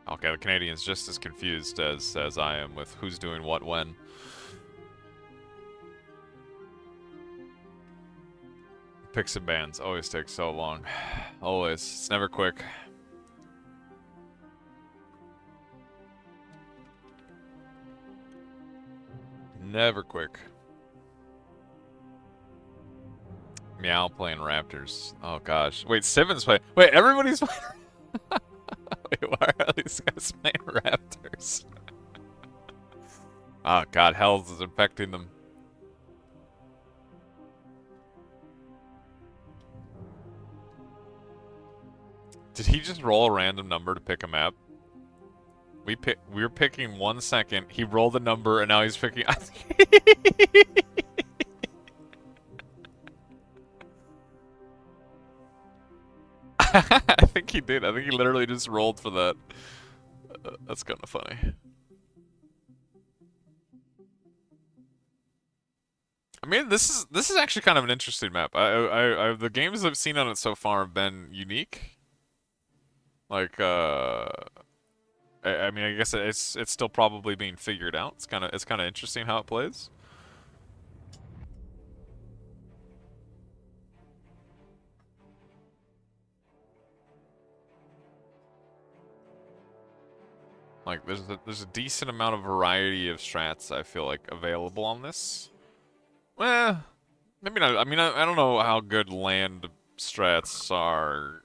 Okay, the Canadian's just as confused as I am with who's doing what when. Picks and bans always take so long. Always. It's never quick. Never quick. Meow playing Raptors. Oh gosh. Wait, Siven's playing. Wait, everybody's playing. Wait, why are these guys playing Raptors? Oh god, Hells is infecting them. Did he just roll a random number to pick a map? We were picking 1 second, he rolled a number, and now he's picking... I think he did. I think he literally just rolled for that. That's kind of funny. I mean, this is actually kind of an interesting map. The games I've seen on it so far have been unique. Like, I mean, I guess it's still probably being figured out. It's kind of interesting how it plays. Like, there's a decent amount of variety of strats, I feel like, available on this. Well, maybe not. I mean, I don't know how good land strats are,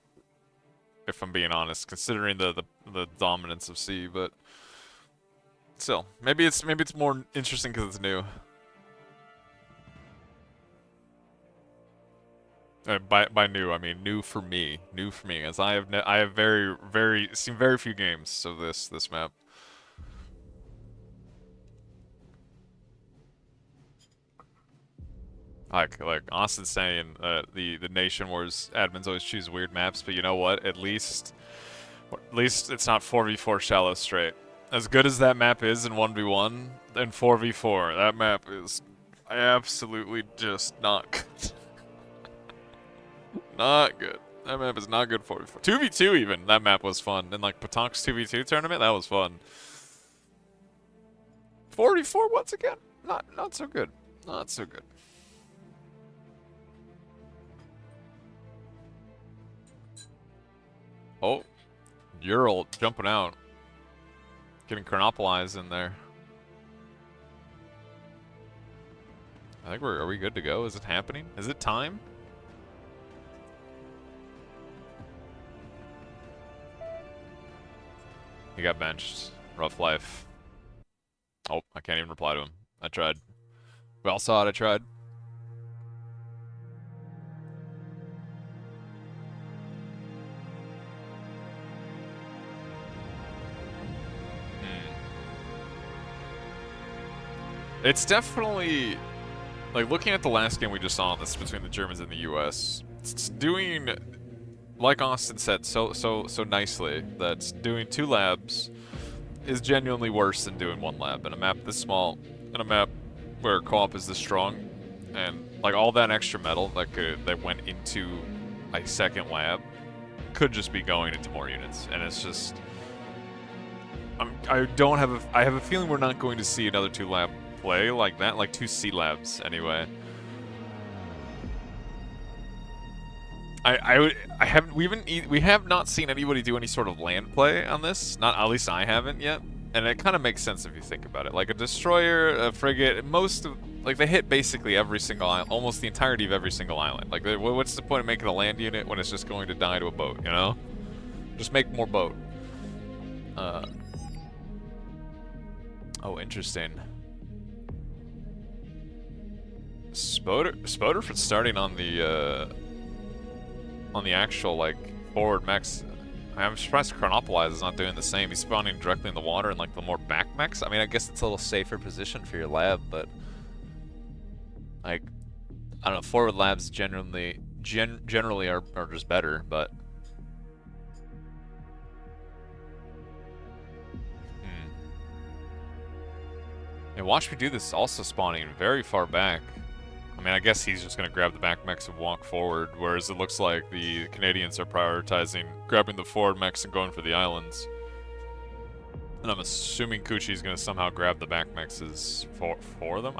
if I'm being honest, considering the dominance of sea, but still, maybe it's more interesting because it's new. By new, I mean new for me, as I have seen very few games of this map. Like Austin's saying, the Nation Wars admins always choose weird maps, but you know what? At least it's not 4v4 shallow straight. As good as that map is in 1v1 and 4v4, that map is absolutely just not good. Not good. That map is not good 4v4. 2v2 even, that map was fun. In like Patonk's 2v2 tournament, that was fun. 4v4 once again, not so good. Not so good. Oh, Ural jumping out. Getting chronopolized in there. I think are we good to go? Is it happening? Is it time? He got benched. Rough life. Oh, I can't even reply to him. I tried. We all saw it, I tried. It's definitely, like, looking at the last game we just saw on this between the Germans and the US, it's doing, like Austin said so nicely, that doing 2 labs is genuinely worse than doing 1 lab in a map this small, in a map where co-op is this strong, and like all that extra metal that went into a second lab could just be going into more units, and it's just, I have a feeling we're not going to see another 2 lab play like that, like 2 C labs anyway. We have not seen anybody do any sort of land play on this. Not, at least I haven't yet. And it kind of makes sense if you think about it. Like a destroyer, a frigate, they hit basically every single island, almost the entirety of every single island. Like, what's the point of making a land unit when it's just going to die to a boat, you know? Just make more boat. Oh, interesting. Spoder for starting on the actual, like, forward mechs. I'm surprised Chronopolize is not doing the same. He's spawning directly in the water in, like, the more back mechs. I mean, I guess it's a little safer position for your lab, but, like, I don't know, forward labs generally are just better, but and watch me do this, also spawning very far back. I mean, I guess he's just going to grab the back mechs and walk forward, whereas it looks like the Canadians are prioritizing grabbing the forward mechs and going for the islands. And I'm assuming Kuchi's going to somehow grab the back mechs for them.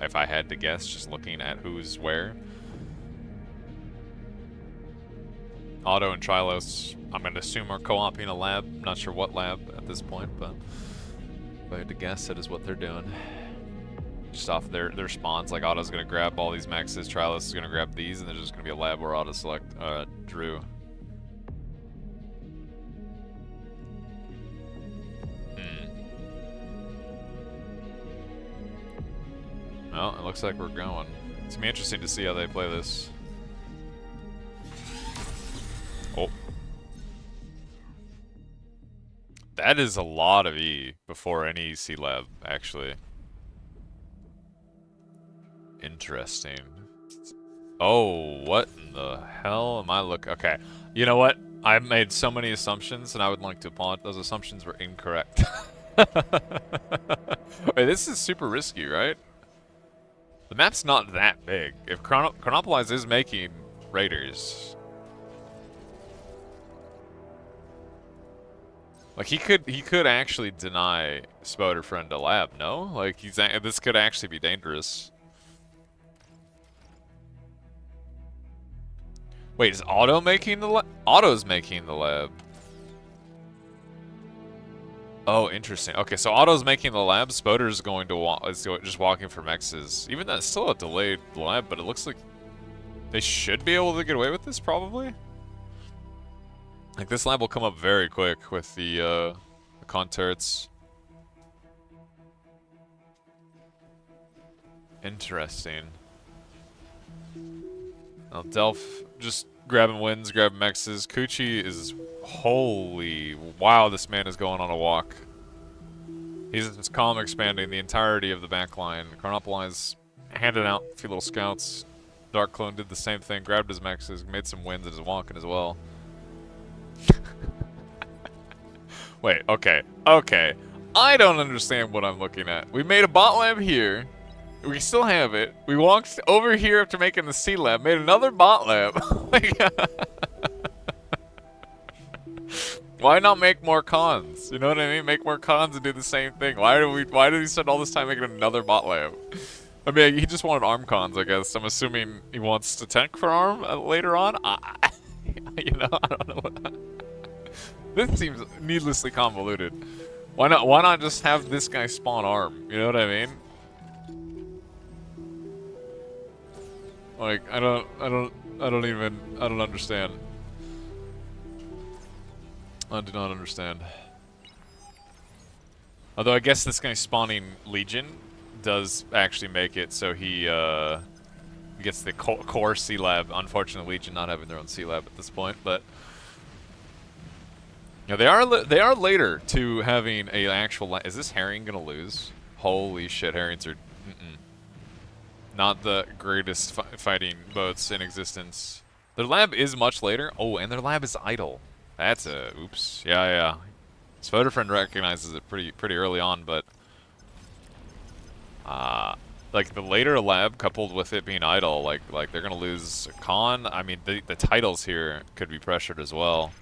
If I had to guess, just looking at who's where. Otto and Trilos, I'm going to assume, are co-oping a lab. Not sure what lab at this point, but if I had to guess, that is what they're doing. Just off their spawns, like Otto's gonna grab all these mexes, Trilos is gonna grab these, and there's just gonna be a lab where Otto select Drew. Well, it looks like we're going. It's gonna be interesting to see how they play this. Oh. That is a lot of E before any C lab, actually. Interesting. Oh, what in the hell am I looking? Okay, you know what? I've made so many assumptions, and I would like to apologize. Those assumptions were incorrect. Wait, this is super risky, right? The map's not that big. If Chronopolize is making raiders, like he could actually deny Spoder friend a lab. No, like this could actually be dangerous. Wait, is Otto making the lab? Otto's making the lab. Oh, interesting. Okay, so Otto's making the lab. Spoder's going to just walking for mexes. Even that's still a delayed lab, but it looks like they should be able to get away with this, probably. Like, this lab will come up very quick with the con turrets. Interesting. Now, Delph just grabbing wins, grabbing mexes. Kuchi is... Holy... Wow, this man is going on a walk. He's just column expanding the entirety of the back line. Chronopolize handed out a few little scouts. Dark Clone did the same thing, grabbed his mexes, made some wins and is walking as well. Wait, okay. Okay. I don't understand what I'm looking at. We made a bot lab here. We still have it. We walked over here after making the C lab, made another bot lab. Why not make more cons? You know what I mean? Make more cons and do the same thing. Why did he spend all this time making another bot lab? I mean, he just wanted arm cons, I guess. I'm assuming he wants to tank for arm later on. You know, I don't know what. This seems needlessly convoluted. Why not just have this guy spawn arm? You know what I mean? Like, I don't understand. I do not understand. Although I guess this guy spawning Legion does actually make it so he gets the core C lab. Unfortunately, Legion not having their own C lab at this point, but yeah, they are later to having a actual. Is this herring gonna lose? Holy shit, herrings are not the greatest fighting boats in existence. Their lab is much later. Oh, and their lab is idle. That's a oops. Yeah. Spoderfriend recognizes it pretty early on, but like the later lab coupled with it being idle, like they're gonna lose a con. I mean, the titles here could be pressured as well.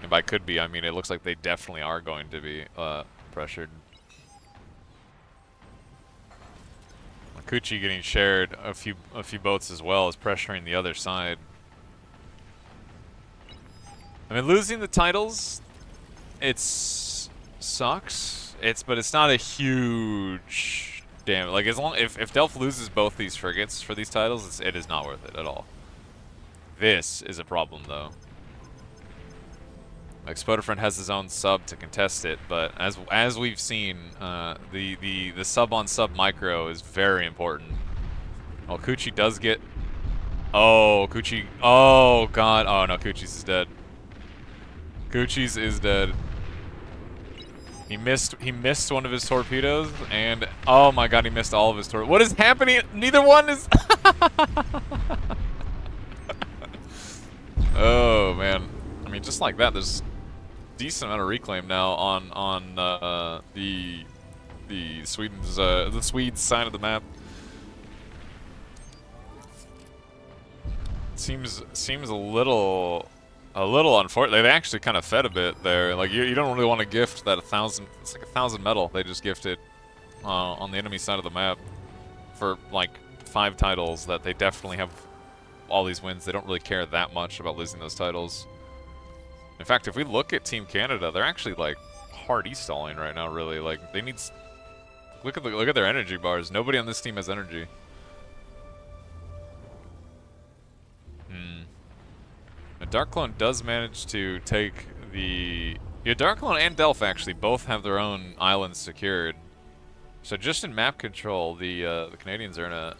And by could be, I mean it looks like they definitely are going to be pressured. Kuchi getting shared a few boats as well is pressuring the other side. I mean, losing the titles, it sucks. But it's not a huge damage. Like if Delph loses both these frigates for these titles, it is not worth it at all. This is a problem though. Like Spoderfriend has his own sub to contest it, but as we've seen, the sub on sub micro is very important. Well, Kuchi does get. Oh, Kuchi. Oh god. Oh no, Kuchi's is dead. Kuchi's is dead. He missed one of his torpedoes, and oh my god, he missed all of his torpedoes. What is happening? Neither one is. Oh man. I mean, just like that, there's decent amount of reclaim now on the Swedes side of the map. Seems a little unfortunate. They actually kind of fed a bit there. Like you don't really want to gift that 1,000. It's like 1,000 metal they just gifted on the enemy side of the map for like 5 titles that they definitely have all these wins. They don't really care that much about losing those titles. In fact, if we look at Team Canada, they're actually like hard e-stalling right now. Really, like they need. Look at their energy bars. Nobody on this team has energy. Darklone does manage to take the. Yeah, Darklone and Delph actually both have their own islands secured. So just in map control, the Canadians are in a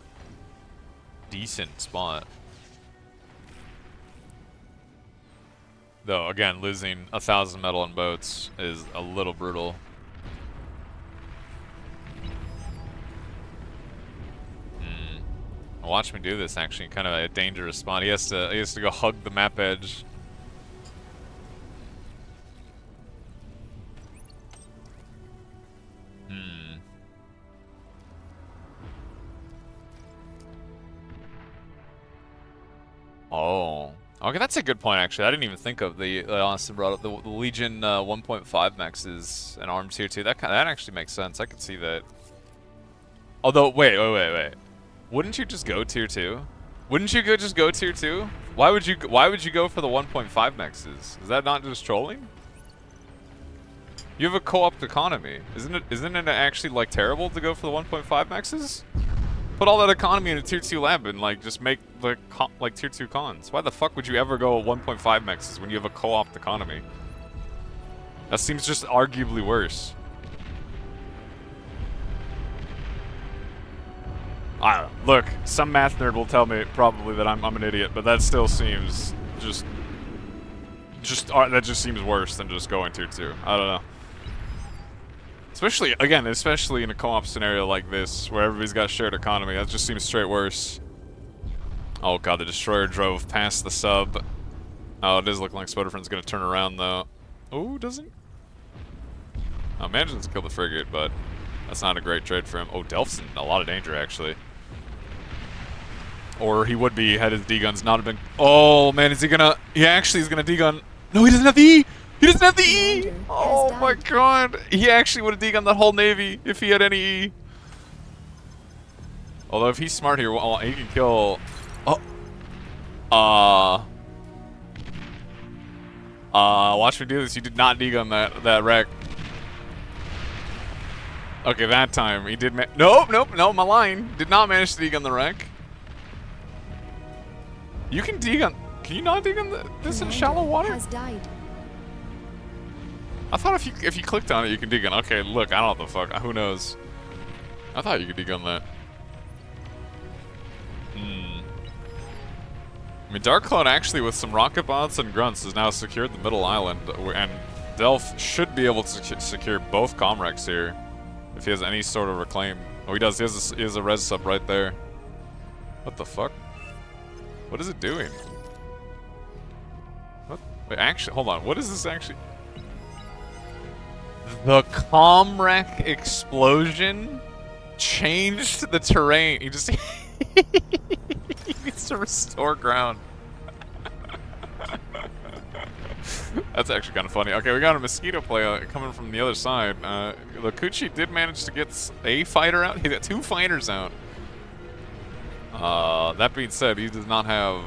decent spot. Though again, losing 1,000 metal in boats is a little brutal. Watch me do this. Actually, kind of a dangerous spot. He has to go hug the map edge. Oh. Okay, that's a good point, actually. I didn't even think of the Austin brought up the Legion 1.5 maxes and arms here too. That actually makes sense. I could see that. Although, wait. Wouldn't you just go tier 2? Wouldn't you just go tier 2? Why would you go for the 1.5 maxes? Is that not just trolling? You have a co-op economy. Isn't it actually like terrible to go for the 1.5 maxes? Put all that economy in a tier 2 lab and like just make like tier 2 cons. Why the fuck would you ever go 1.5 maxes when you have a co-op economy? That seems just arguably worse. I don't know. Look, some math nerd will tell me probably that I'm an idiot, but that still seems that just seems worse than just going tier 2. I don't know. Especially in a co-op scenario like this, where everybody's got shared economy, that just seems straight worse. Oh god, the destroyer drove past the sub. Oh, it is looking like Spoderfriend's gonna turn around though. Oh, doesn't? Manages to kill the frigate, but that's not a great trade for him. Oh, Delph's in a lot of danger, actually. Or he would be had his D-guns not have been... Oh, man, is he gonna... He actually is gonna D-gun... No, he doesn't have the E! He doesn't have the E! Oh, my God. He actually would have D-gunned that whole Navy if he had any E. Although, if he's smart here, well, he can kill... Oh. Watch me do this. You did not D-gun that wreck. Okay, that time he did. Nope, my line did not manage to D-gun the wreck. You can D-gun. Can you not D-gun this in shallow water? Has died. I thought if you clicked on it, you can D-gun. Okay, look, I don't know what the fuck. Who knows? I thought you could D-gun that. I mean, Darkcloud actually, with some rocket bots and grunts, has now secured the middle island, and Delph should be able to secure both comwrecks here, if he has any sort of reclaim. Oh, he does. He has a res sub right there. What the fuck? What is it doing? What? Wait, actually, hold on. What is this actually? The comwreck explosion changed the terrain. He just... He needs to restore ground. That's actually kind of funny. Okay, we got a mosquito play coming from the other side. Lakuchi did manage to get a fighter out. He got 2 fighters out. That being said, he does not have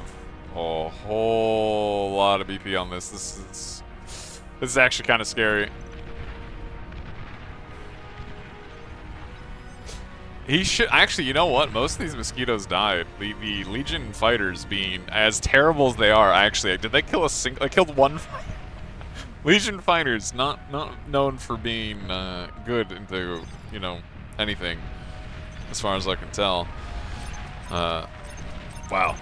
a whole lot of BP on this. This is actually kind of scary. He should actually. You know what? Most of these mosquitoes died. The Legion fighters, being as terrible as they are, actually, did they kill a single? They killed 1. Legion fighters, not known for being good into anything, as far as I can tell. Wow.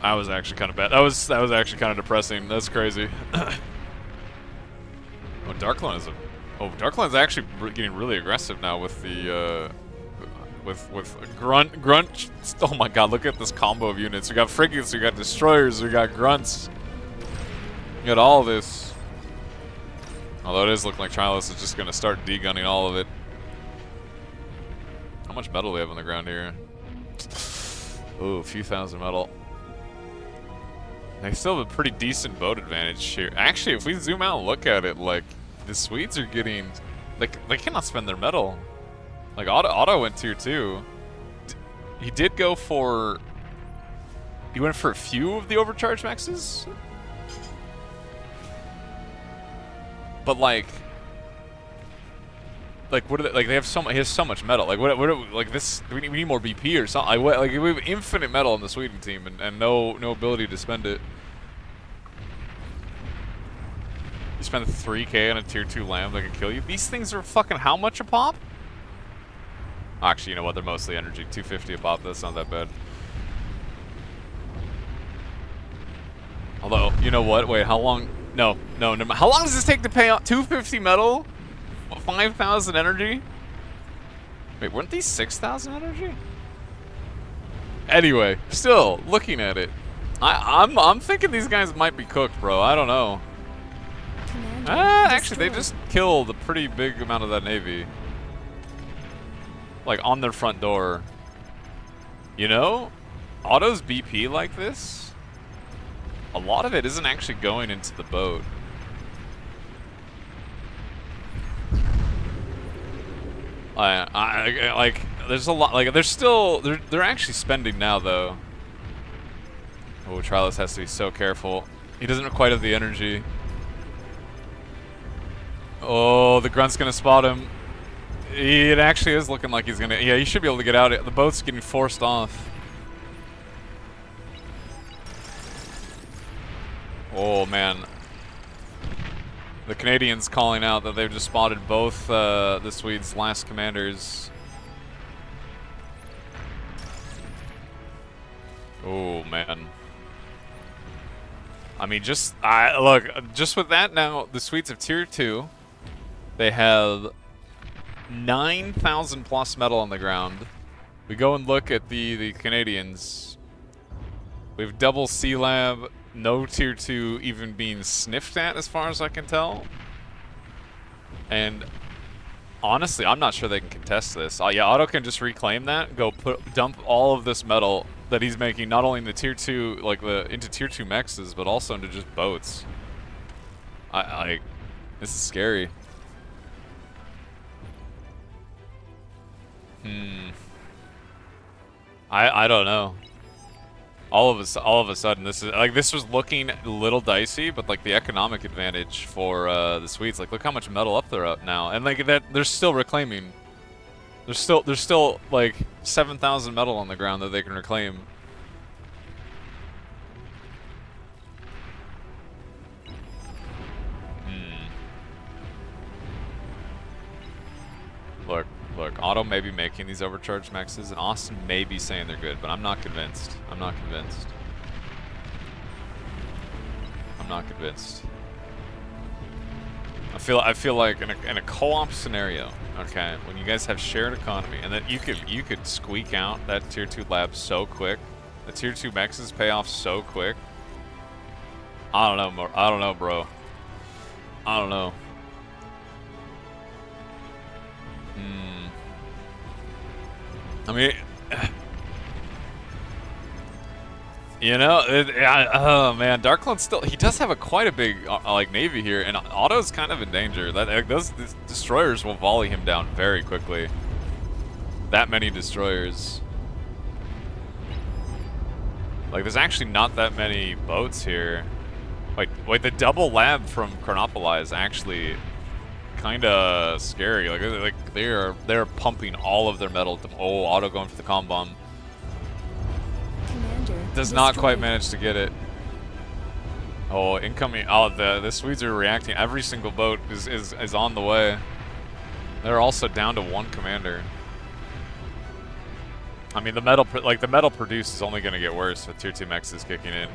That was actually kind of bad. That was actually kind of depressing. That's crazy. Oh, Darkline is a. Oh, Darkline's actually getting really aggressive now with the with grunt. Oh my God! Look at this combo of units. We got frigates, we got destroyers, we got grunts. We got all of this. Although it is looking like Trilus is just gonna start degunning all of it. How much metal do we have on the ground here? Ooh, a few thousand metal. They still have a pretty decent boat advantage here. Actually, if we zoom out and look at it, like, the Swedes are getting... They cannot spend their metal. Like, Otto went tier 2. He did go for... He went for a few of the overcharge maxes? But, like, what are they... Like, they have so much... He has so much metal. Like, like, this... We need more BP or something. Like, we have infinite metal on the Sweden team and no ability to spend it. You spend 3k on a tier 2 lamb that can kill you. These things are fucking how much a pop? Actually, you know what? They're mostly energy. 250 a pop. That's not that bad. Although, you know what? Wait, how long? No. How long does this take to pay out? 250 metal? 5,000 energy? Wait, weren't these 6,000 energy? Anyway, still looking at it, I'm thinking these guys might be cooked, bro. I don't know. Actually, they just killed a pretty big amount of that navy. Like, on their front door. You know? Otto's BP like this, a lot of it isn't actually going into the boat. Like, there's a lot, like, they're actually spending now, though. Oh, Trilus has to be so careful. He doesn't quite have the energy. Oh, the grunt's gonna spot him. It actually is looking like he's gonna... Yeah, he should be able to get out. The boat's getting forced off. Oh, man. The Canadians calling out that they've just spotted both the Swedes' last commanders. Oh, man. I mean, look, just with that now, the Swedes have tier 2. They have 9,000 plus metal on the ground. We go and look at the Canadians. We have double C-Lab, no tier 2 even being sniffed at as far as I can tell. And honestly, I'm not sure they can contest this. Yeah, Otto can just reclaim that, go dump all of this metal that he's making, not only in the tier 2, like into tier 2 mexes, but also into just boats. This is scary. I don't know. All of a sudden, this was looking a little dicey, but like the economic advantage for the Swedes, like look how much metal up they're up now, and like that they're still reclaiming. There's still like 7,000 metal on the ground that they can reclaim. Look, Otto may be making these overcharged mexes, and Austin may be saying they're good, but I'm not convinced. I'm not convinced. I feel like in a co-op scenario, okay, when you guys have shared economy, and then you could squeak out that tier 2 lab so quick, the tier 2 mexes pay off so quick. I don't know, bro. I don't know. I mean, you know, oh man, Darklone's still, he does have quite a big like navy here, and Otto's kind of in danger. Those destroyers will volley him down very quickly. That many destroyers. Like, there's actually not that many boats here. Wait, the double lab from Chronopoli is actually kind of scary. Like they're pumping all of their metal. Oh, Otto going for the comm bomb. Commander Does not quite manage to get it. Oh, incoming. Oh, the Swedes are reacting. Every single boat is on the way. They're also down to 1 commander. I mean, the metal produced is only going to get worse with tier 2 mexes kicking in.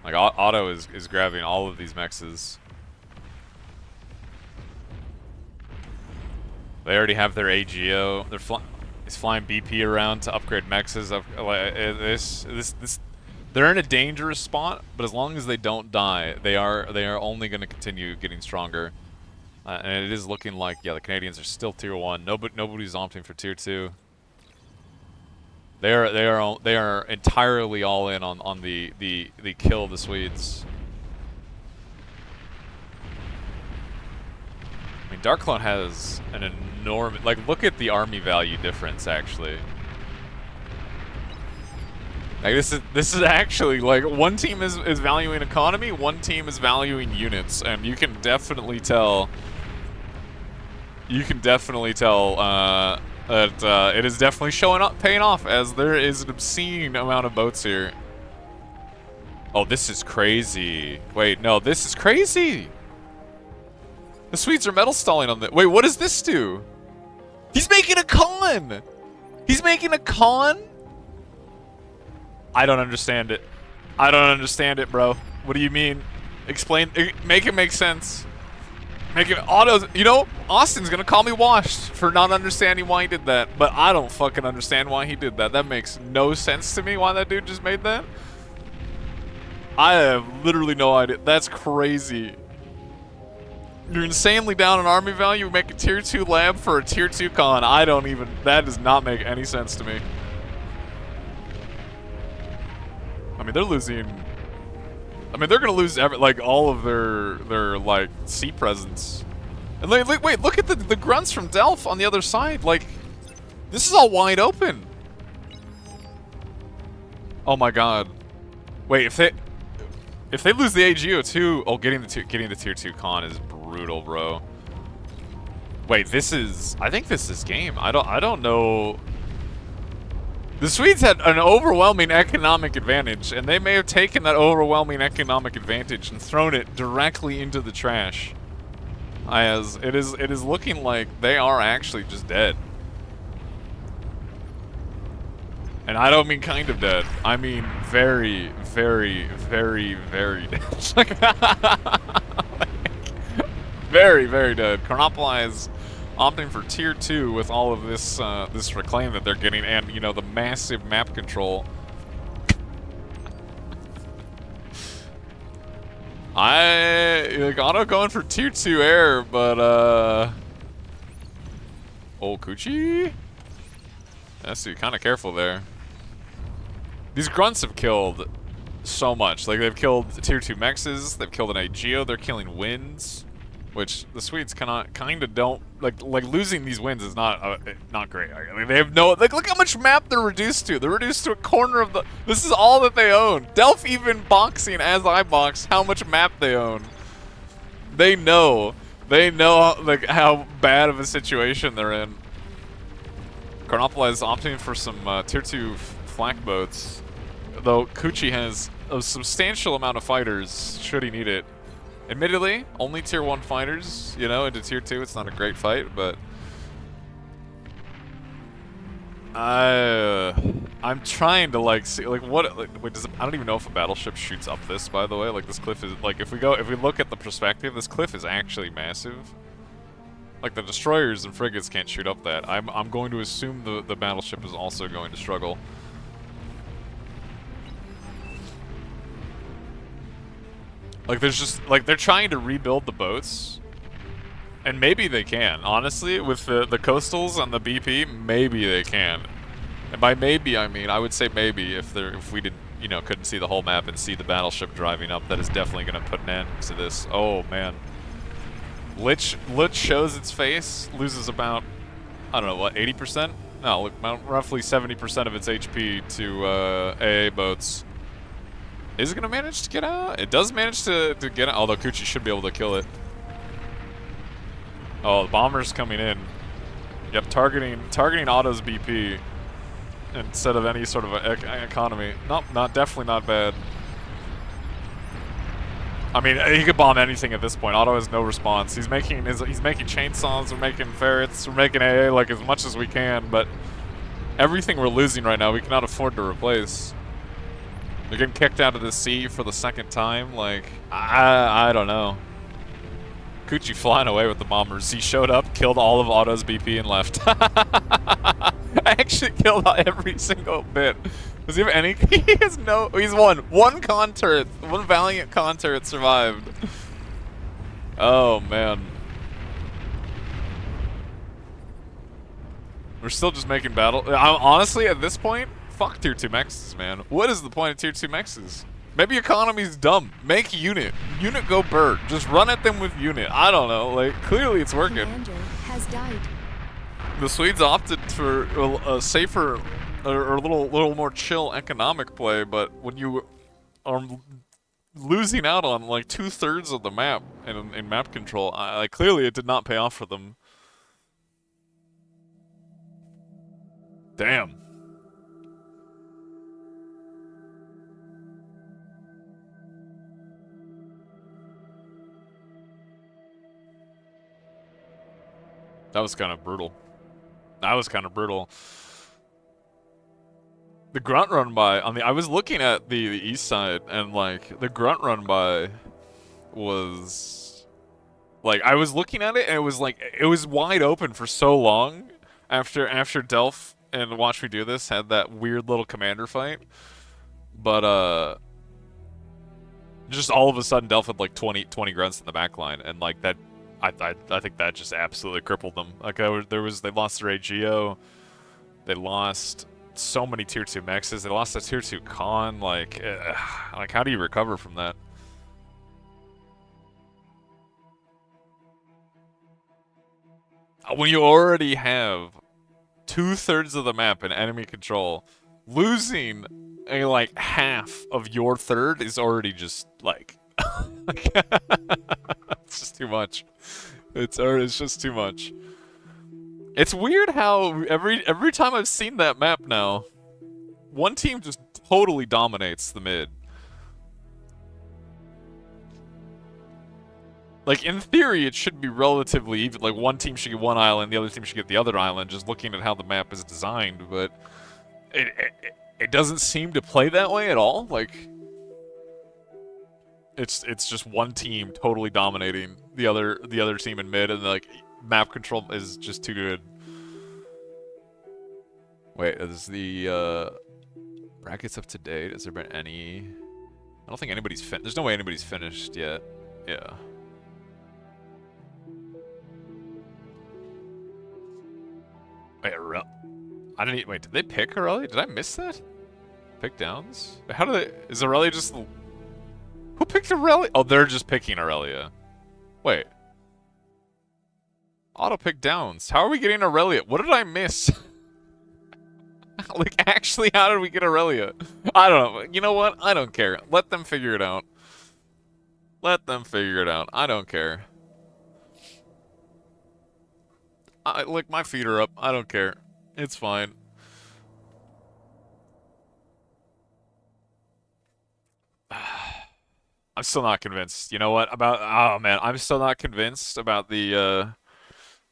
Like Otto is grabbing all of these mexes. They already have their AGO. He's flying BP around to upgrade mexes. They're in a dangerous spot, but as long as they don't die, they are only going to continue getting stronger. And it is looking like, yeah, the Canadians are still tier 1. Nobody's opting for tier 2. They are entirely all in on the kill of the Swedes. I mean, Darklone has an enormous, like, look at the army value difference, actually. Like, this is actually, like, one team is valuing economy, one team is valuing units, and you can definitely tell that it is definitely paying off, as there is an obscene amount of boats here. Oh, this is crazy. Wait, no, this is crazy. The Swedes are metal stalling on the. Wait, what does this do? He's making a con! He's making a con? I don't understand it. I don't understand it, bro. What do you mean? Explain. Make it make sense. Make it auto. You know, Austin's gonna call me washed for not understanding why he did that, but I don't fucking understand why he did that. That makes no sense to me. Why that dude just made that? I have literally no idea. That's crazy. You're insanely down in army value. You make a tier 2 lab for a tier 2 con. I don't even. That does not make any sense to me. I mean, they're losing. I mean, they're gonna lose like all of their like sea presence. And wait, look at the grunts from Delph on the other side. Like, this is all wide open. Oh my god. Wait, if they lose the AGO too, oh, getting the tier 2 con is brutal, bro. Wait, I think this is game. I don't know. The Swedes had an overwhelming economic advantage, and they may have taken that overwhelming economic advantage and thrown it directly into the trash. As it is looking like they are actually just dead. And I don't mean kind of dead. I mean very, very, very, very dead. Very, very dead. Chronopoli is opting for tier 2 with all of this this reclaim that they're getting, and you know, the massive map control. Like Otto going for tier 2 air, but old Coochie? Has to be kind of careful there. These grunts have killed so much. Like they've killed tier 2 mexes, they've killed an AGO, they're killing winds, which the Swedes kind of don't like losing these wins is not great. I mean, they have no like look how much map they're reduced to. They're reduced to a corner of the. This is all that they own. Delph even boxing as I box how much map they own. They know like how bad of a situation they're in. Carnopola is opting for some tier 2 flak boats, though Coochie has a substantial amount of fighters should he need it. Admittedly, only tier 1 fighters, you know, into tier 2, it's not a great fight, but I'm trying to like see like what wait, does it, I don't even know if a battleship shoots up this, by the way. Like this cliff is like if we look at the perspective, this cliff is actually massive. Like the destroyers and frigates can't shoot up that. I'm going to assume the battleship is also going to struggle. Like there's just like they're trying to rebuild the boats, and maybe they can. Honestly, with the coastals and the BP, maybe they can. And by maybe I mean I would say maybe if we didn't couldn't see the whole map and see the battleship driving up, that is definitely going to put an end to this. Oh man, Lich shows its face, loses about I don't know what 80%. No, roughly 70% of its HP to AA boats. Is it going to manage to get out? It does manage to get out, although Coochie should be able to kill it. Oh, the bomber's coming in. Yep, targeting Otto's BP instead of any sort of economy. Definitely not bad. I mean, he could bomb anything at this point. Otto has no response. He's making chainsaws, we're making ferrets, we're making AA like as much as we can, but everything we're losing right now we cannot afford to replace. They're getting kicked out of the sea for the second time. Like, I don't know. Coochie flying away with the bombers. He showed up, killed all of Otto's BP, and left. I actually killed every single bit. Does he have any? He has no. He's won. One con turret. One valiant con turret survived. Oh, man. We're still just making battle. Honestly, at this point, fuck tier 2 mexes, man. What is the point of tier 2 mexes? Maybe economy's dumb. Make unit. Unit go bird. Just run at them with unit. I don't know. Like, clearly it's working. Commander has died. The Swedes opted for a safer or a little more chill economic play, but when you are losing out on like 2/3 of the map in map control, like clearly it did not pay off for them. Damn. That was kind of brutal. That was kind of brutal. The grunt run by on the I was looking at the east side, and like the grunt run by was like I was looking at it and it was like it was wide open for so long after Delph and Watch Me Do This had that weird little commander fight. But just all of a sudden Delph had like 20 grunts in the back line, and like that I think that just absolutely crippled them. Like they lost their AGO, they lost so many tier 2 mexes, they lost a tier 2 con. Like how do you recover from that? When you already have 2/3 of the map in enemy control, losing like half of your third is already just like it's just too much. It's just too much. It's weird how every time I've seen that map now, one team just totally dominates the mid. Like in theory, it should be relatively even. Like one team should get one island, the other team should get the other island. Just looking at how the map is designed, but it doesn't seem to play that way at all. Like. It's just one team totally dominating the other team in mid, and like map control is just too good. Wait, is the brackets up to date? Has there been any I don't think anybody's there's no way anybody's finished yet. Yeah. Wait, wait, did they pick Aurelia? Did I miss that? Pick downs? How do they... Is Aurelia just... Who picked Aurelia? Oh, they're just picking Aurelia. Wait. Auto pick downs. How are we getting Aurelia? What did I miss? Like, actually, how did we get Aurelia? I don't know. You know what? I don't care. Let them figure it out. Let them figure it out. I don't care. Look, my feet are up. I don't care. It's fine. I'm still not convinced. You know what? Oh man, I'm still not convinced about the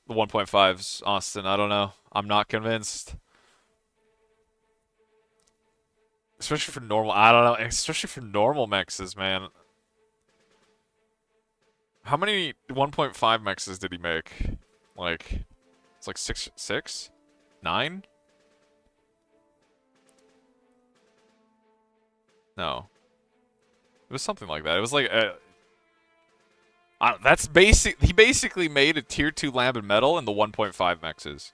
1.5s, Austin. I don't know. I'm not convinced. Especially for normal, I don't know, especially for normal mexes, man. How many 1.5 mexes did he make? Like, it's like 6? 9? No. It was something like that. It was like, that's basic. He basically made a tier 2 lab and metal in the 1.5 mexes.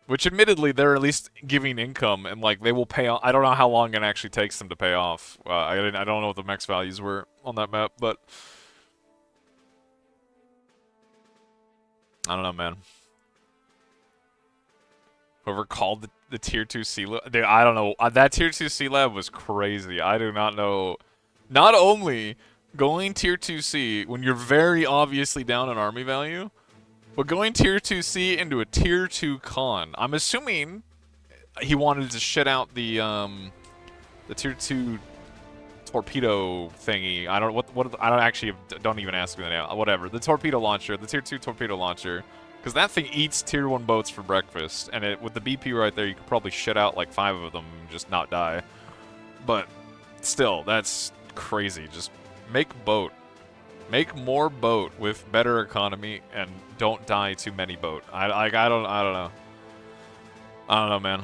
Which, admittedly, they're at least giving income, and, like, they will pay off. I don't know how long it actually takes them to pay off. I don't know what the max values were on that map, but... I don't know, man. Whoever called the Tier 2 C Lab... Dude, I don't know. That Tier 2 C Lab was crazy. I do not know... Not only going Tier 2 C when you're very obviously down in army value... But going Tier 2C into a Tier 2 con, I'm assuming he wanted to shit out the Tier 2 torpedo thingy. I don't I don't actually don't even ask me the name. Whatever, the torpedo launcher, the Tier 2 torpedo launcher, because that thing eats Tier 1 boats for breakfast, and with the BP right there, you could probably shit out like 5 of them and just not die. But still, that's crazy. Just make boat. Make more boat with better economy and don't die too many boat. I don't know. I don't know, man.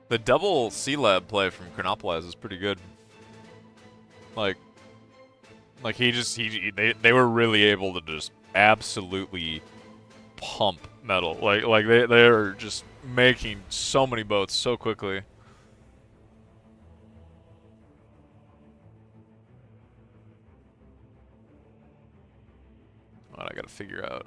The double C-Lab play from Chronopolis is pretty good. Like they were really able to just absolutely pump metal. Like they're just making so many boats so quickly. What I gotta figure out.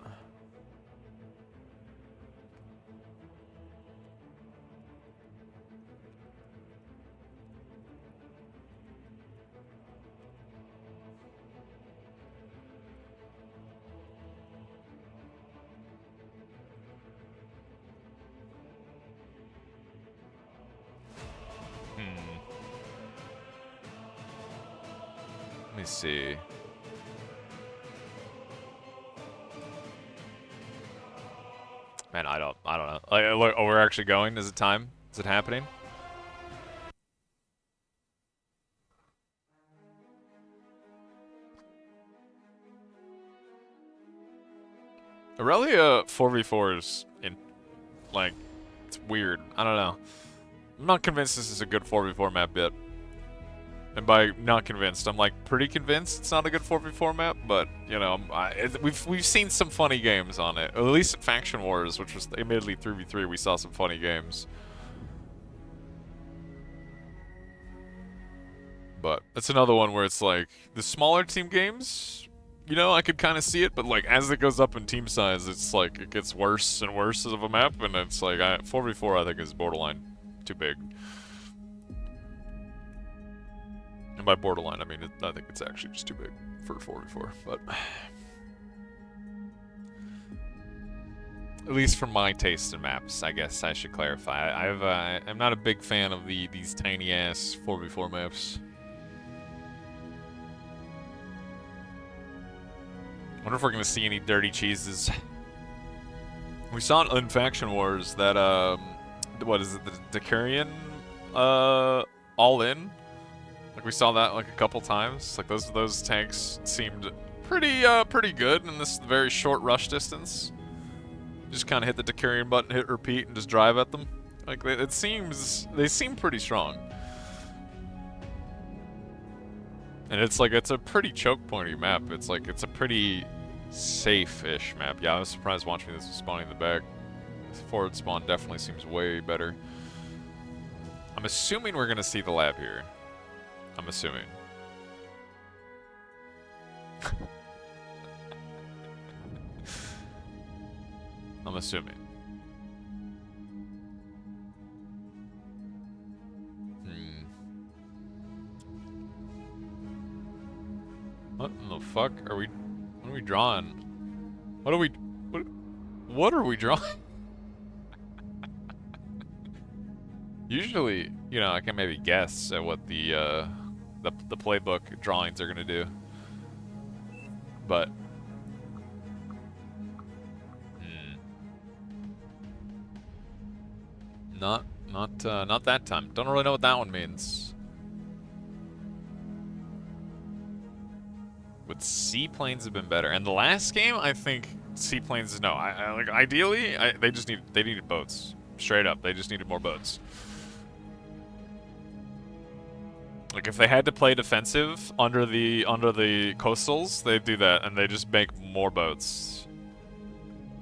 Let me see. Man, I don't know. Like, look, oh, we're actually going? Is it time? Is it happening? Aurelia 4v4 is like, it's weird. I don't know. I'm not convinced this is a good 4v4 map yet. And by not convinced, I'm like pretty convinced it's not a good 4v4 map, but you know, we've seen some funny games on it. At least at Faction Wars, which was admittedly 3v3, we saw some funny games. But it's another one where it's like the smaller team games, you know, I could kind of see it, but like as it goes up in team size, it's like it gets worse and worse of a map, and it's like 4v4 I think is borderline too big. And by borderline, I mean, I think it's actually just too big for 4v4, but... At least for my taste in maps, I guess I should clarify. I'm not a big fan of these tiny-ass 4v4 maps. I wonder if we're going to see any dirty cheeses. We saw in Faction Wars that, what is it, the Decurion, all-in? Like, we saw that, like, a couple times. Like, those tanks seemed pretty good in this very short rush distance. Just kind of hit the Decurion button, hit repeat, and just drive at them. Like, they seem pretty strong. And it's a pretty choke pointy map. It's a pretty safe-ish map. Yeah, I was surprised watching this spawning in the back. This forward spawn definitely seems way better. I'm assuming we're gonna see the lab here. I'm assuming. I'm assuming. What in the fuck are we? What are we drawing? What are we? What are we drawing? Usually, you know, I can maybe guess at what the playbook drawings are gonna do, but not that time. Don't really know what that one means. Would seaplanes have been better? And the last game, I think seaplanes. No, like ideally, they needed boats. Straight up, they just needed more boats. Like if they had to play defensive under the coastals, they'd do that, and they just make more boats.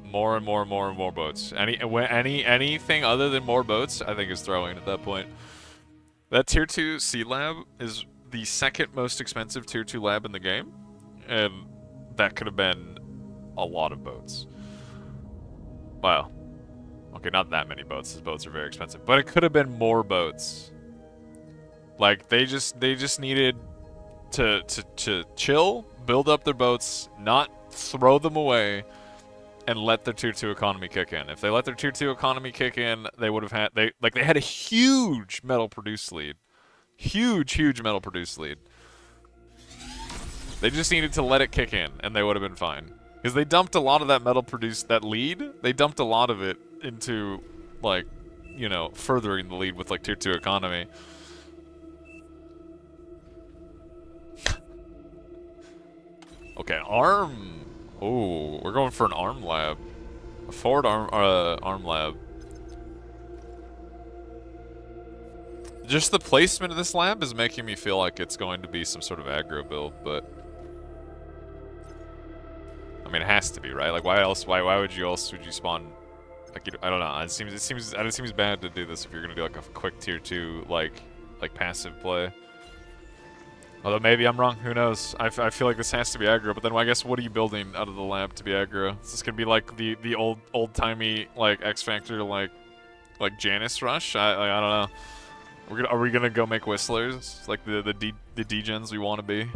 More and more and more and more boats. Anything other than more boats, I think is throwing at that point. That tier 2 sea lab is the second most expensive tier 2 lab in the game, and that could have been a lot of boats. Wow. Okay, not that many boats. These boats are very expensive, but it could have been more boats. Like they just needed to chill, build up their boats, not throw them away, and let their tier 2 economy kick in. If they let their tier 2 economy kick in, they would have had they had a huge metal produce lead. Huge metal produce lead. They just needed to let it kick in, and they would have been fine. Because they dumped a lot of that metal produce, that lead, they dumped a lot of it into, like, you know, furthering the lead with, like, tier 2 economy. Okay, arm. Oh, we're going for an arm lab. A forward arm lab. Just the placement of this lab is making me feel like it's going to be some sort of aggro build, but I mean, it has to be, right? Like, why else? Why would you spawn? Like, I don't know. It seems bad to do this if you're gonna do like a quick tier 2 like passive play. Although maybe I'm wrong. Who knows? I feel like this has to be aggro. But then I guess what are you building out of the lab to be aggro? Is this gonna be like the old timey like X Factor like Janus rush? I don't know. Are we gonna go make whistlers like the degens we want to be?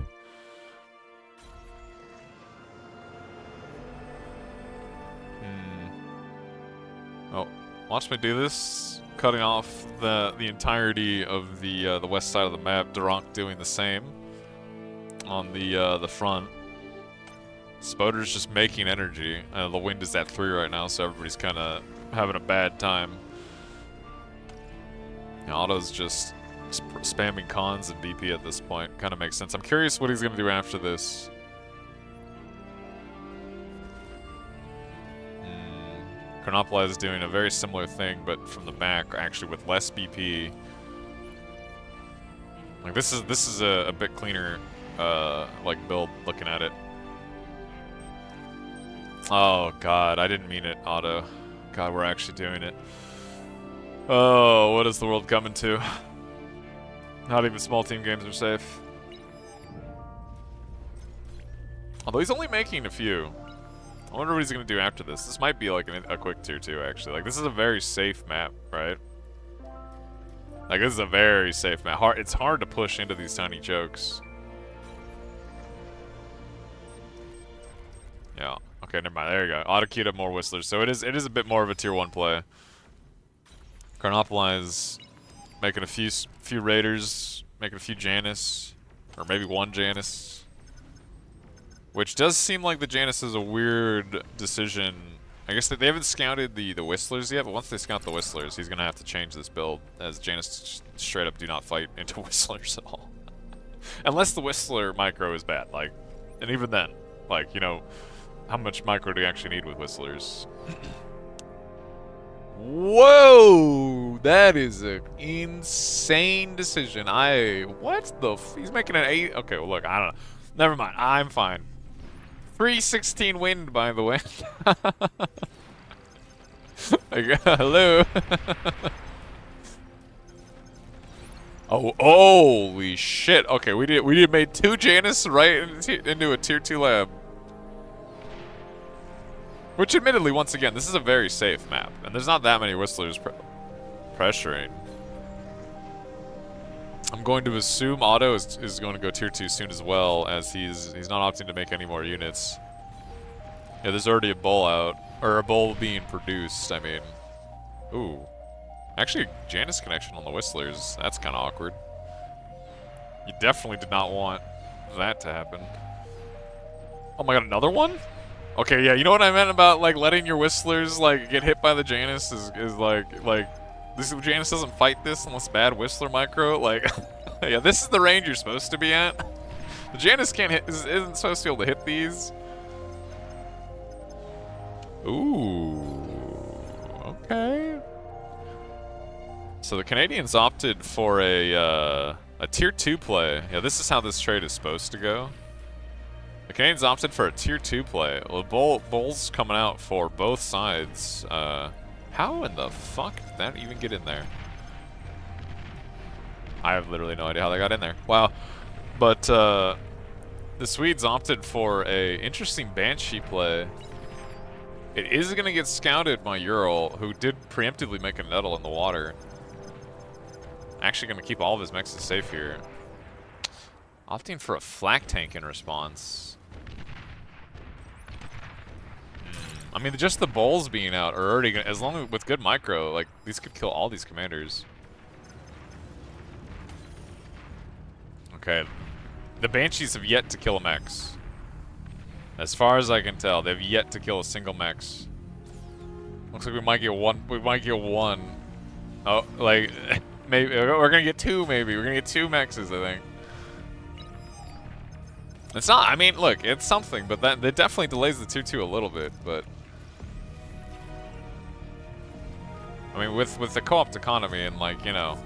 Oh, watch me do this. Cutting off the entirety of the west side of the map. Duronk doing the same on the front. Spoder's just making energy. The wind is at 3 right now, so everybody's kind of having a bad time. Otto's just spamming cons and BP at this point. Kind of makes sense. I'm curious what he's going to do after this. Chronopolis is doing a very similar thing, but from the back, actually with less BP. Like this is a bit cleaner, like build looking at it. Oh God, I didn't mean it, Otto. God, we're actually doing it. Oh, what is the world coming to? Not even small team games are safe. Although he's only making a few. I wonder what he's going to do after this. This might be like a quick tier 2, actually. Like, this is a very safe map, right? Like, this is a very safe map. It's hard to push into these tiny chokes. Yeah. Okay, never mind. There you go. Auto queued up more whistlers. So it is a bit more of a tier 1 play. Carnopolize making a few Raiders, making a few Janus, or maybe one Janus. Which does seem like the Janus is a weird decision. I guess they haven't scouted the Whistlers yet, but once they scout the Whistlers, he's going to have to change this build, as Janus straight up do not fight into Whistlers at all. Unless the Whistler micro is bad, like, and even then. like, you know, how much micro do you actually need with Whistlers? Whoa! That is an insane decision. What the he's making an 8. Okay, well, look, I don't know. Never mind. I'm fine. 316 wind, by the way. Hello. Oh, holy shit. Okay, we did made 2 Janus right into a tier 2 lab. Which admittedly, once again, this is a very safe map, and there's not that many Whistlers pressuring. I'm going to assume Otto is going to go tier 2 soon as well, as he's not opting to make any more units. Yeah, there's already a bull out, or a bull being produced, I mean. Ooh. Actually, Janus connection on the Whistlers, that's kind of awkward. You definitely did not want that to happen. Oh my god, another one? Okay, yeah, you know what I meant about, like, letting your Whistlers, like, get hit by the Janus is like, this Janus doesn't fight this unless bad Whistler micro, like, yeah, this is the range you're supposed to be at. The Janus can't hit, isn't supposed to be able to hit these. Ooh, okay. So the Canadians opted for a tier 2 play. Yeah, this is how this trade is supposed to go. The Canadians opted for a tier 2 play. Well, Bull's coming out for both sides. How in the fuck did that even get in there? I have literally no idea how they got in there. Wow. But the Swedes opted for a interesting Banshee play. It is going to get scouted by Ural, who did preemptively make a Nettle in the water. Actually going to keep all of his mexes safe here. Opting for a flak tank in response. I mean, just the Bulls being out are already gonna, as long as with good micro, like, these could kill all these commanders. Okay. The Banshees have yet to kill a Mex. As far as I can tell, they've yet to kill a single Mex. Looks like we might get one. Oh, like, maybe, we're gonna get 2 maybe. We're gonna get 2 Mexes, I think. It's not, I mean, look, it's something, but that definitely delays the tier 2 a little bit, but... I mean, with the co-op economy and, like, you know...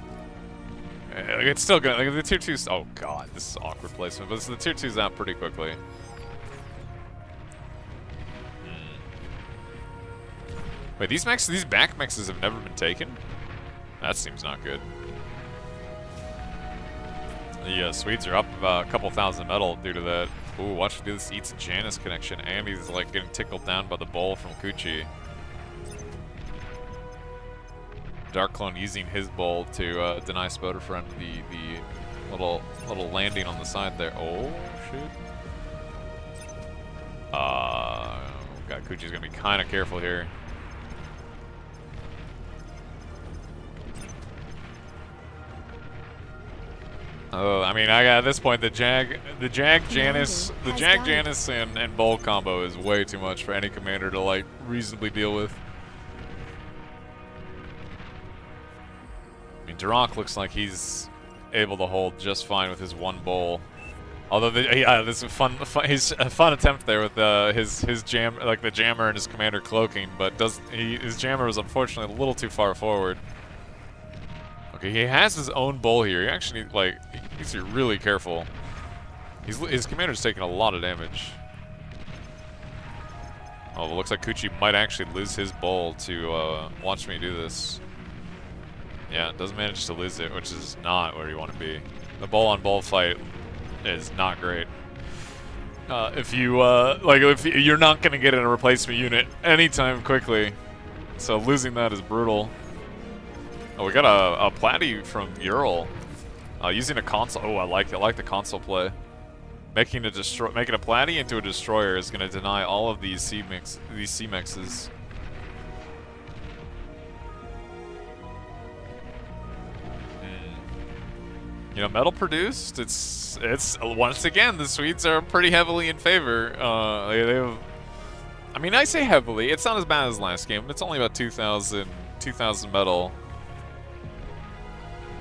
It's still good, like, the tier 2's... Oh god, this is awkward placement, but the tier 2's out pretty quickly. Wait, these back mexes have never been taken? That seems not good. The Swedes are up about a couple thousand metal due to that. Ooh, watch this eats a Janus connection, and he's like getting tickled down by the bull from Kuchi. Dark Clone using his bull to deny Spoderfriend the little landing on the side there. Oh shit. God, Kuchi's gonna be kind of careful here. Oh, I mean, at this point, the Jag Janus and Bull combo is way too much for any commander to, like, reasonably deal with. I mean, Durank looks like he's able to hold just fine with his 1 Bull. Although, this is a fun attempt there with his jam, like the jammer and his commander cloaking, but his jammer was unfortunately a little too far forward. Okay, he has his own bull here. He actually, like, he needs to be really careful. His commander's taking a lot of damage. Oh, it looks like Kuchi might actually lose his bull to watch me do this. Yeah, doesn't manage to lose it, which is not where you want to be. The bull-on-bull fight is not great. If you're not going to get in a replacement unit anytime quickly, so losing that is brutal. Oh, we got a platy from Ural. Using a console. Oh, I like the console play. Making a platy into a destroyer is going to deny all of these C-mexes. You know, metal produced. It's once again the Swedes are pretty heavily in favor. They have. I mean, I say heavily. It's not as bad as last game. It's only about 2,000 metal.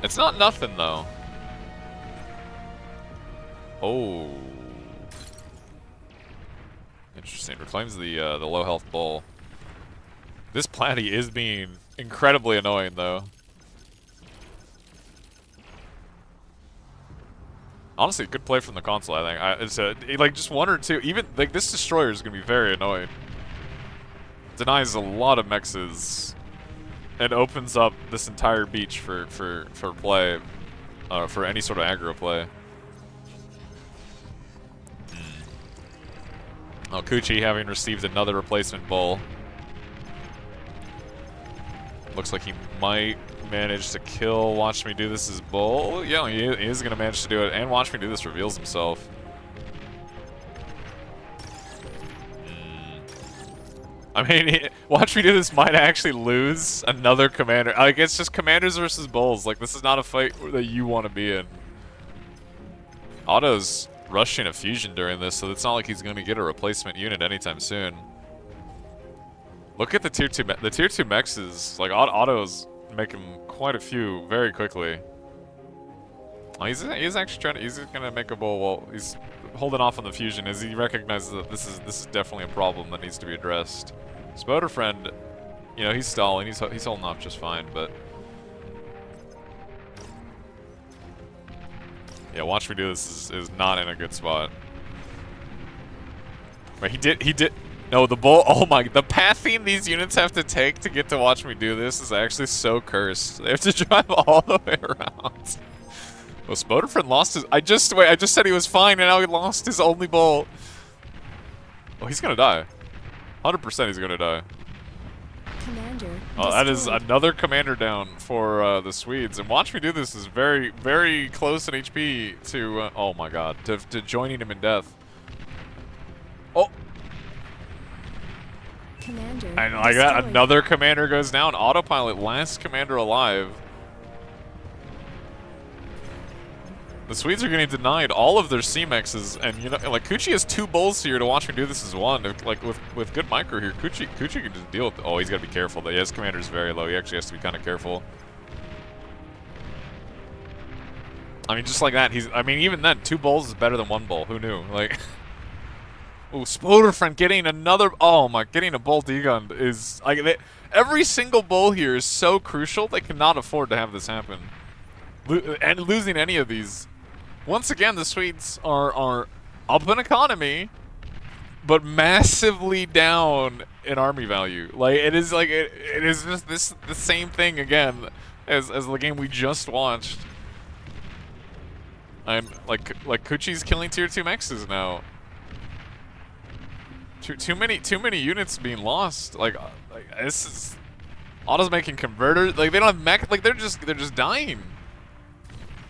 It's not nothing, though. Oh. Interesting. Reclaims the low health bull. This platy is being incredibly annoying, though. Honestly, good play from the console, I think. It's like just one or two. Even like this destroyer is gonna be very annoying. Denies a lot of mexes, and opens up this entire beach for play, for any sort of aggro play. Oh, Kuchi having received another replacement bull. Looks like he might manage to kill Watch Me Do This' bull. Yeah, he is going to manage to do it. And Watch Me Do This reveals himself. I mean, Watch Me Do This might actually lose another commander. Like, it's just commanders versus bulls. Like, this is not a fight that you want to be in. Otto's rushing a fusion during this, so it's not like he's going to get a replacement unit anytime soon. Look at the tier 2 mexes. Like, Otto's making quite a few very quickly. Oh, he's actually trying to, he's gonna make a bull. Well, he's holding off on the fusion as he recognizes that this is definitely a problem that needs to be addressed. Spoder friend, you know, he's stalling. He's holding off just fine, but yeah, Watch Me Do This is not in a good spot. But he did. No, the bull. Oh my! The pathing these units have to take to get to Watch Me Do This is actually so cursed. They have to drive all the way around. Well, Spoderfriend lost his. I just said he was fine, and now he lost his only bull. Oh, he's gonna die. 100% he's gonna die. Commander. Oh, that is another commander down for the Swedes. And Watch Me Do This is very, very close in HP to. Oh my God, to joining him in death. Oh. Commander. And like that, another commander goes down. Autopilot, last commander alive. The Swedes are getting denied all of their C-mexes, and you know, like Kuchi has 2 bulls here to Watch Me Do This as one. Like with good micro here, Kuchi can just deal with. Oh, he's got to be careful. Though. His commander's very low. He actually has to be kind of careful. I mean, just like that, I mean, even then, 2 bulls is better than 1 bull. Who knew? Like. Oh, Spoderfriend getting another. Oh my, getting a bull degunned is like every single bull here is so crucial. They cannot afford to have this happen, and losing any of these. Once again, the Swedes are up in economy, but massively down in army value. Like it is just the same thing again as the game we just watched. And like Kuchi's killing tier 2 mexes now. Too many units being lost. Like this is Otto's making converters. Like they don't have mech. Like they're just dying.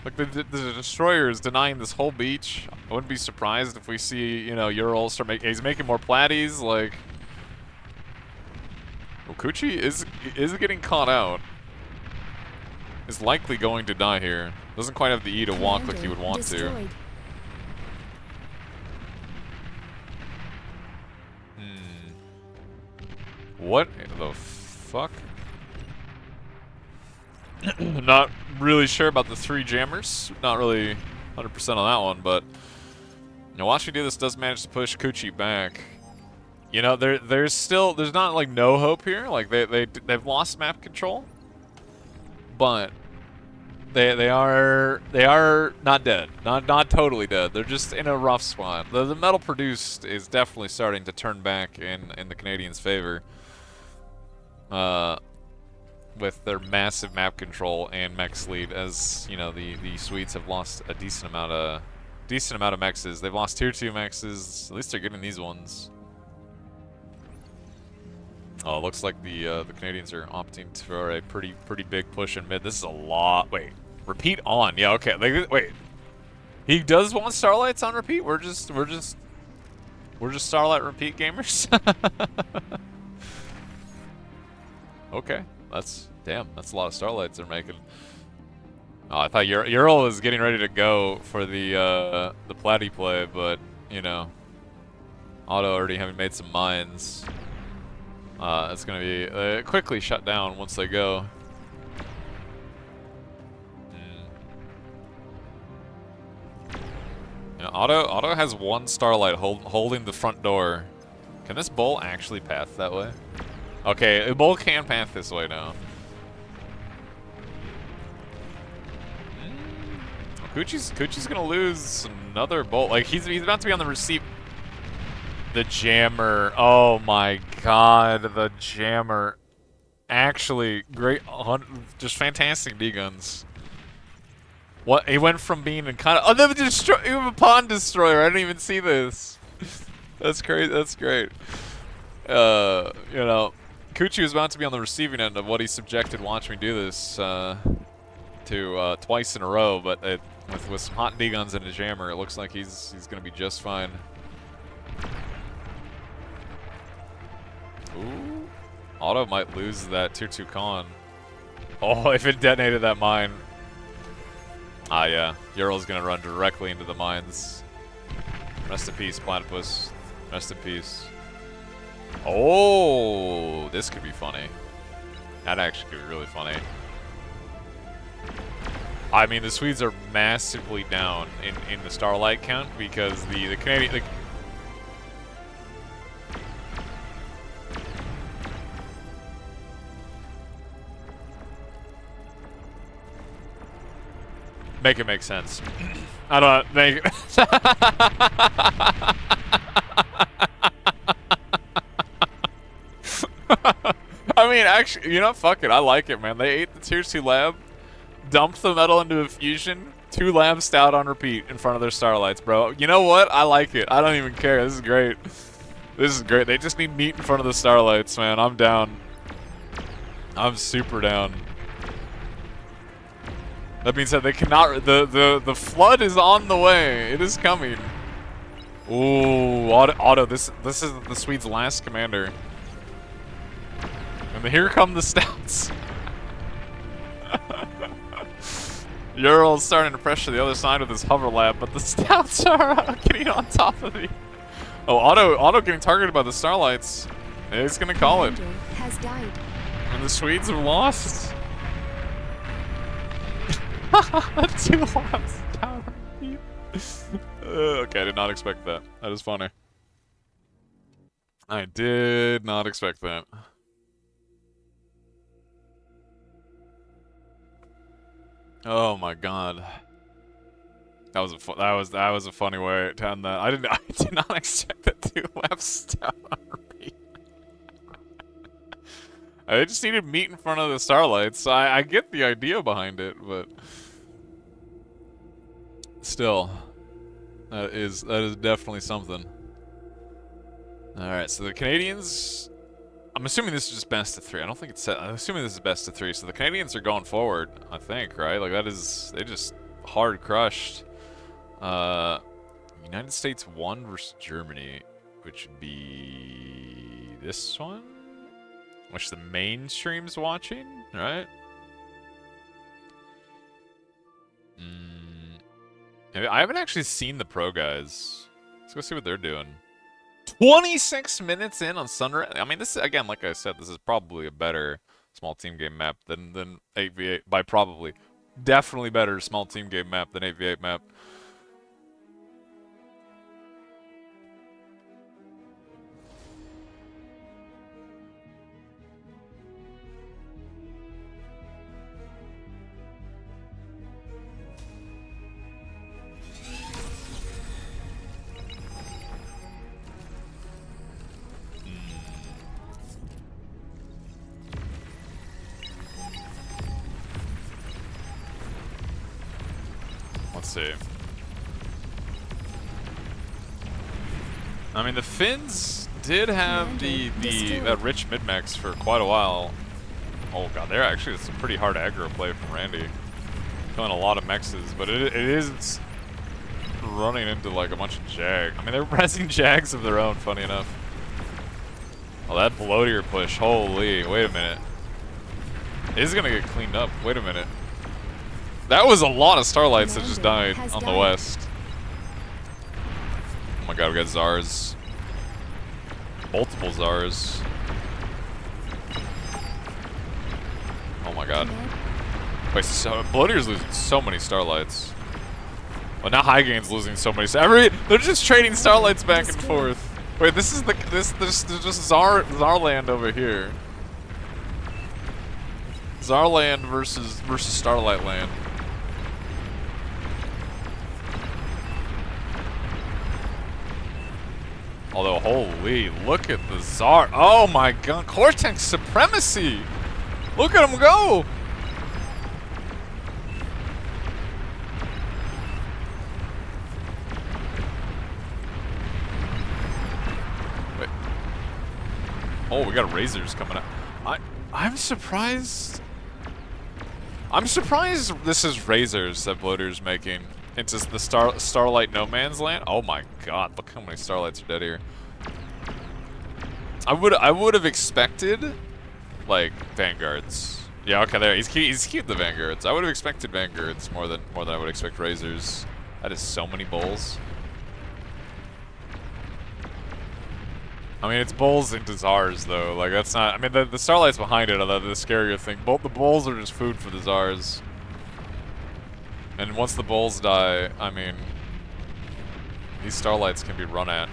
Like the destroyer is denying this whole beach. I wouldn't be surprised if we see, you know, Ural start making. He's making more platies. Like, well, Kuchi is getting caught out. Is likely going to die here. Doesn't quite have the E to walk like he would want to. What the fuck? Not really sure about the 3 jammers. Not really 100% on that one, but you know, Watch Me Do This does manage to push Kuchi back. You know, there's not like no hope here. Like they've lost map control, but they are not dead. Not totally dead. They're just in a rough spot. The metal produced is definitely starting to turn back in the Canadians' favor. With their massive map control and mechs lead, as you know, the Swedes have lost a decent amount of mexes. They've lost tier 2 mexes. At least they're getting these ones. Oh, it looks like the Canadians are opting for a pretty big push in mid. This is a lot. Wait, repeat on? Yeah, okay. Like, wait, he does want Starlights on repeat. We're just Starlight repeat gamers. Okay, that's a lot of Starlights they're making. Oh, I thought Ural was getting ready to go for the platy play, but you know, Otto already having made some mines. It's gonna be quickly shut down once they go. You know, Otto has 1 Starlight holding the front door. Can this bull actually path that way? Okay, a bull can path this way now. Coochie's gonna lose another bolt. Like he's about to be on the receipt. The jammer. Oh my god, the jammer. Actually, great, just fantastic D guns. What he went from being a kind of even a pawn destroyer. I didn't even see this. That's great. That's great. You know, Coochie was about to be on the receiving end of what he subjected watching me do this to twice in a row, but with some hot D guns and a jammer, it looks like he's gonna be just fine. Ooh, Auto might lose that tier 2 con. Oh, if it detonated that mine. Ah, yeah, Ural's gonna run directly into the mines. Rest in peace, Platypus. Rest in peace. Oh, this could be funny. That actually could be really funny. I mean, the Swedes are massively down in the Starlight count because the Canadian... Make it make sense. I don't make it... I mean, actually, you know, fuck it. I like it, man. They ate the tier 2 lab, dumped the metal into a fusion, 2 labs stout on repeat in front of their Starlights, bro. You know what? I like it. I don't even care. This is great. This is great. They just need meat in front of the Starlights, man. I'm down. I'm super down. That being said, they cannot. The flood is on the way. It is coming. Ooh, Auto. This is the Swedes' last commander. And here come the stouts. Ural's starting to pressure the other side with his hover lab, but the stouts are getting on top of me. Oh, Auto getting targeted by the Starlights. He's gonna call it. Has died. And the Swedes have lost. 2 labs down. Okay, I did not expect that. That is funny. I did not expect that. Oh my god. That was a funny way to end that. I did not expect that 2 labs down on repeat. I just needed meat in front of the Starlights. So I get the idea behind it, but still, that is definitely something. All right, so the Canadians. I'm assuming this is just best of 3. I don't think it's set. I'm assuming this is best of 3. So the Canadians are going forward, I think, right? Like that is, they just hard crushed. United States 1 versus Germany, which would be this one, which the mainstream's watching, right? I haven't actually seen the pro guys. Let's go see what they're doing. 26 minutes in on Sunrise. I mean, this is, again, like I said, this is probably a better small team game map than 8v8. By probably, definitely better small team game map than 8v8 map. Let's see. I mean, the Finns did have that rich mid-max for quite a while. Oh god, they're actually, it's a pretty hard aggro play from Randy. Killing a lot of mexes, but it is running into like a bunch of jag. I mean, they're pressing jags of their own, funny enough. Oh, that bloatier push, holy, wait a minute. It is gonna get cleaned up, wait a minute. That was a lot of Starlights that just died on the west. Oh my god, we got Zars. Multiple Zars. Oh my god. Wait, so Bloatier's losing so many Starlights. Well, now High Gain's losing so many. They're just trading Starlights back and forth. Wait, this is there's just Zarland over here. Zarland versus Starlight Land. Although, holy, look at the Zar. Oh my god, Cortex supremacy! Look at him go! Wait. Oh, we got razors coming up. I'm surprised. I'm surprised this is razors that Bloater's making. Into the Starlight No Man's Land. Oh my god, look how many Starlights are dead here. I would have expected like Vanguards. Yeah, okay, there. He's keep the Vanguards. I would have expected Vanguards more than I would expect razors. That is so many bulls. I mean, it's bulls into Zars though. Like that's not. I mean, the Starlights behind it are the scarier thing. The bulls are just food for the Zars. And once the bulls die, I mean, these Starlights can be run at.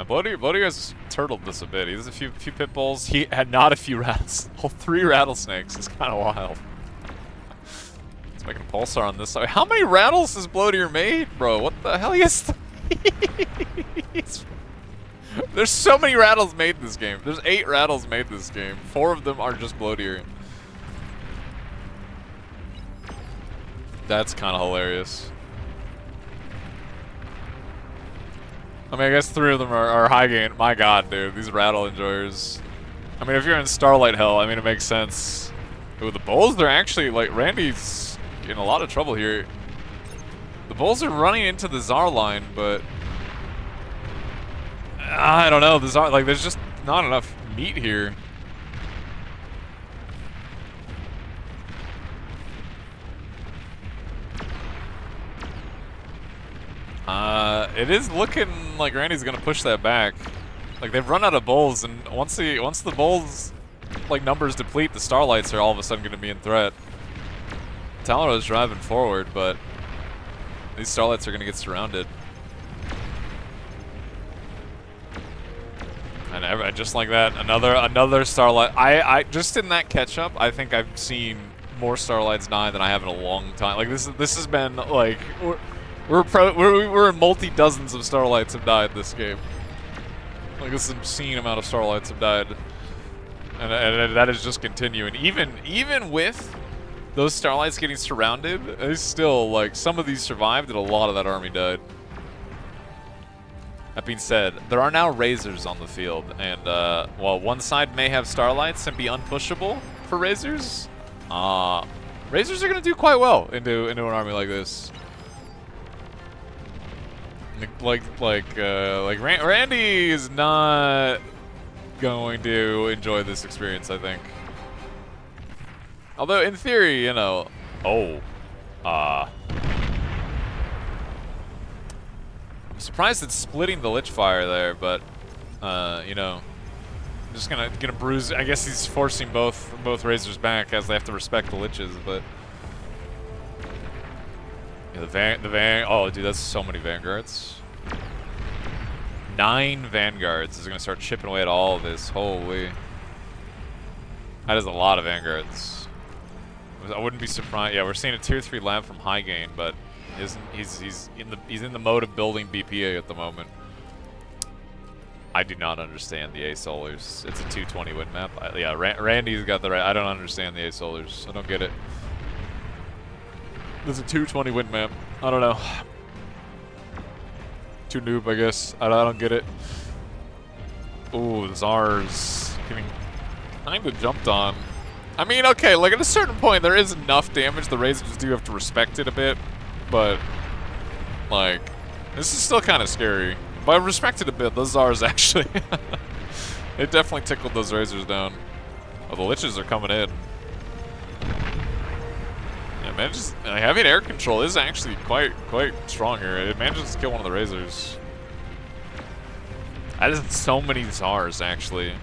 Bloater has turtled this a bit. He has a few pit bulls. He had not a few rattles. Whole 3 rattlesnakes. It's kind of wild. It's making a pulsar on this side. How many rattles has Bloater made, bro? What the hell? He has There's so many rattles made this game. There's 8 rattles made this game. 4 of them are just Bloater. That's kind of hilarious. I mean, I guess 3 of them are high gain. My god, dude. These rattle enjoyers. I mean, if you're in Starlight Hell, I mean, it makes sense. Ooh, the bulls, they're actually, like, Randy's in a lot of trouble here. The bulls are running into the Zar line, but I don't know. There's just not enough meat here. It is looking like Randy's gonna push that back. Like they've run out of bulls, and once the bulls like numbers deplete, the Starlights are all of a sudden gonna be in threat. Talon's driving forward, but these Starlights are gonna get surrounded. And just like that, another Starlight. I just in that catch up, I think I've seen more Starlights die than I have in a long time. Like this has been like we're in multi-dozens of Starlights have died this game. Like this is an obscene amount of Starlights have died, and that is just continuing. Even with those Starlights getting surrounded, it's still like some of these survived and a lot of that army died. That being said, there are now Razors on the field, and while one side may have Starlights and be unpushable for Razors, Razors are going to do quite well into an army like this. Like Randy is not going to enjoy this experience, I think. Although in theory, you know, I'm surprised it's splitting the Lich Fire there, but you know, I'm just gonna bruise. I guess he's forcing both Razors back as they have to respect the Liches, but yeah, the van. Oh, dude, that's so many Vanguards. 9 Vanguards is gonna start chipping away at all of this. Holy, that is a lot of Vanguards. I wouldn't be surprised. Yeah, we're seeing a tier 3 lab from High Gain, but he's in the mode of building BPA at the moment. I do not understand the A Solars. It's a 220 win map. Yeah, Randy's got the right. I don't understand the A Solars. I don't get it. It's a 220 win map. I don't know. Too noob, I guess. I don't get it. Ooh, Zars getting kind of jumped on. I mean, okay, like at a certain point, there is enough damage. The Razors do have to respect it a bit, but like, this is still kind of scary. But I respect it a bit. Those Zars actually, it definitely tickled those Razors down. Oh, the Liches are coming in. Yeah, manages. Having air control is actually quite strong here. It manages to kill one of the Razors. That is so many Zars actually.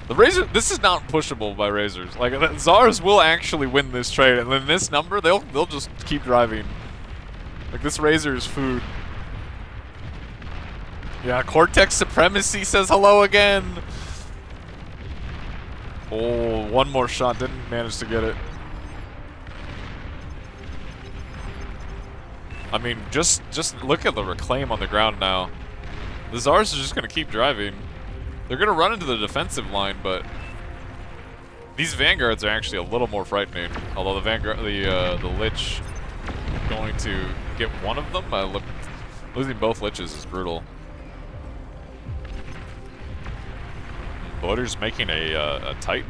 The Razor, this is not pushable by Razors. Like Zars will actually win this trade, and then this number, they'll just keep driving. Like, this Razor is food. Yeah, Cortex Supremacy says hello again. Oh, one more shot. Didn't manage to get it. I mean, just look at the reclaim on the ground now. The Tsars are just going to keep driving. They're going to run into the defensive line, but these Vanguards are actually a little more frightening. Although the Vanguard, the Lich, going to get one of them. Losing both Liches is brutal. Bloater's making a Titan.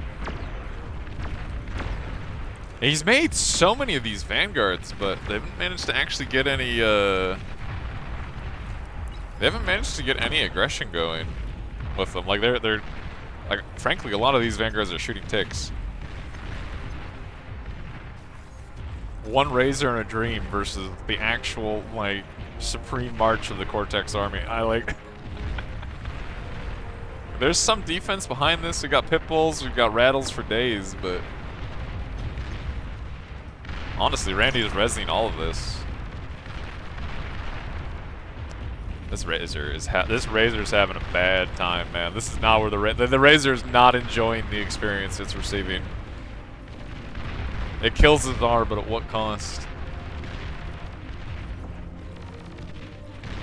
He's made so many of these Vanguards, but they haven't managed to actually get any, they haven't managed to get any aggression going with them. Like, they're like, frankly, a lot of these Vanguards are shooting ticks. One Razor and a Dream versus the actual, like, supreme march of the Cortex army. I like... There's some defense behind this. We got pit bulls, we've got rattles for days, but... Honestly, Randy is rezzing all of this. This Razor's having a bad time, man. This is not where the Razor's not enjoying the experience it's receiving. It kills his R, but at what cost?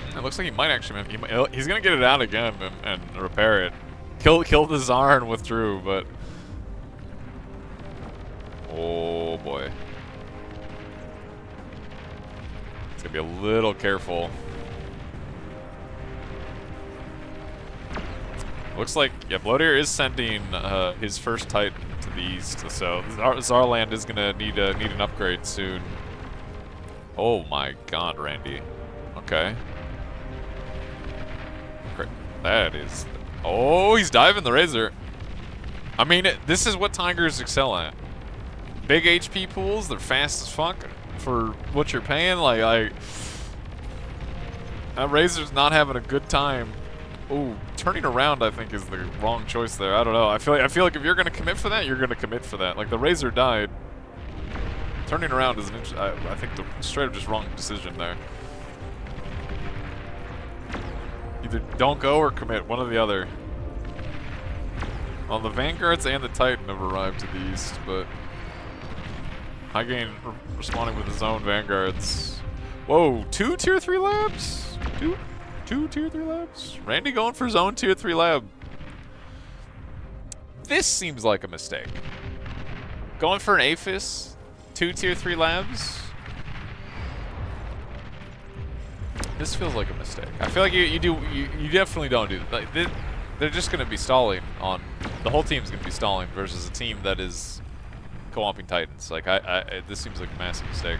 It looks like he might actually. He's gonna get it out again and repair it. Kill the Tsar and withdrew, but oh boy. It's gonna be a little careful. Looks like, yeah, Bloater is sending his first Titan to the east, so Zarland is gonna need an upgrade soon. Oh my God, Randy. Okay. That is. Oh, he's diving the Razor. I mean, this is what Tigers excel at. Big HP pools, they're fast as fuck. For what you're paying, like that Razor's not having a good time. Ooh, turning around I think is the wrong choice there. I don't know. I feel like if you're gonna commit for that, you're gonna commit for that. Like the Razor died. Turning around is an I think the straight up just wrong decision there. Either don't go or commit, one or the other. Well, the Vanguards and the Titan have arrived to the east, but High Gain responding with his own Vanguards. Whoa, 2 tier 3 labs? Two tier 3 labs? Randy going for his own tier 3 lab. This seems like a mistake. Going for an APHIS, 2 tier 3 labs? This feels like a mistake. I feel like you definitely don't do that. Like, they're just going to be stalling on, the whole team's going to be stalling versus a team that is co-oping Titans. Like, this seems like a massive mistake.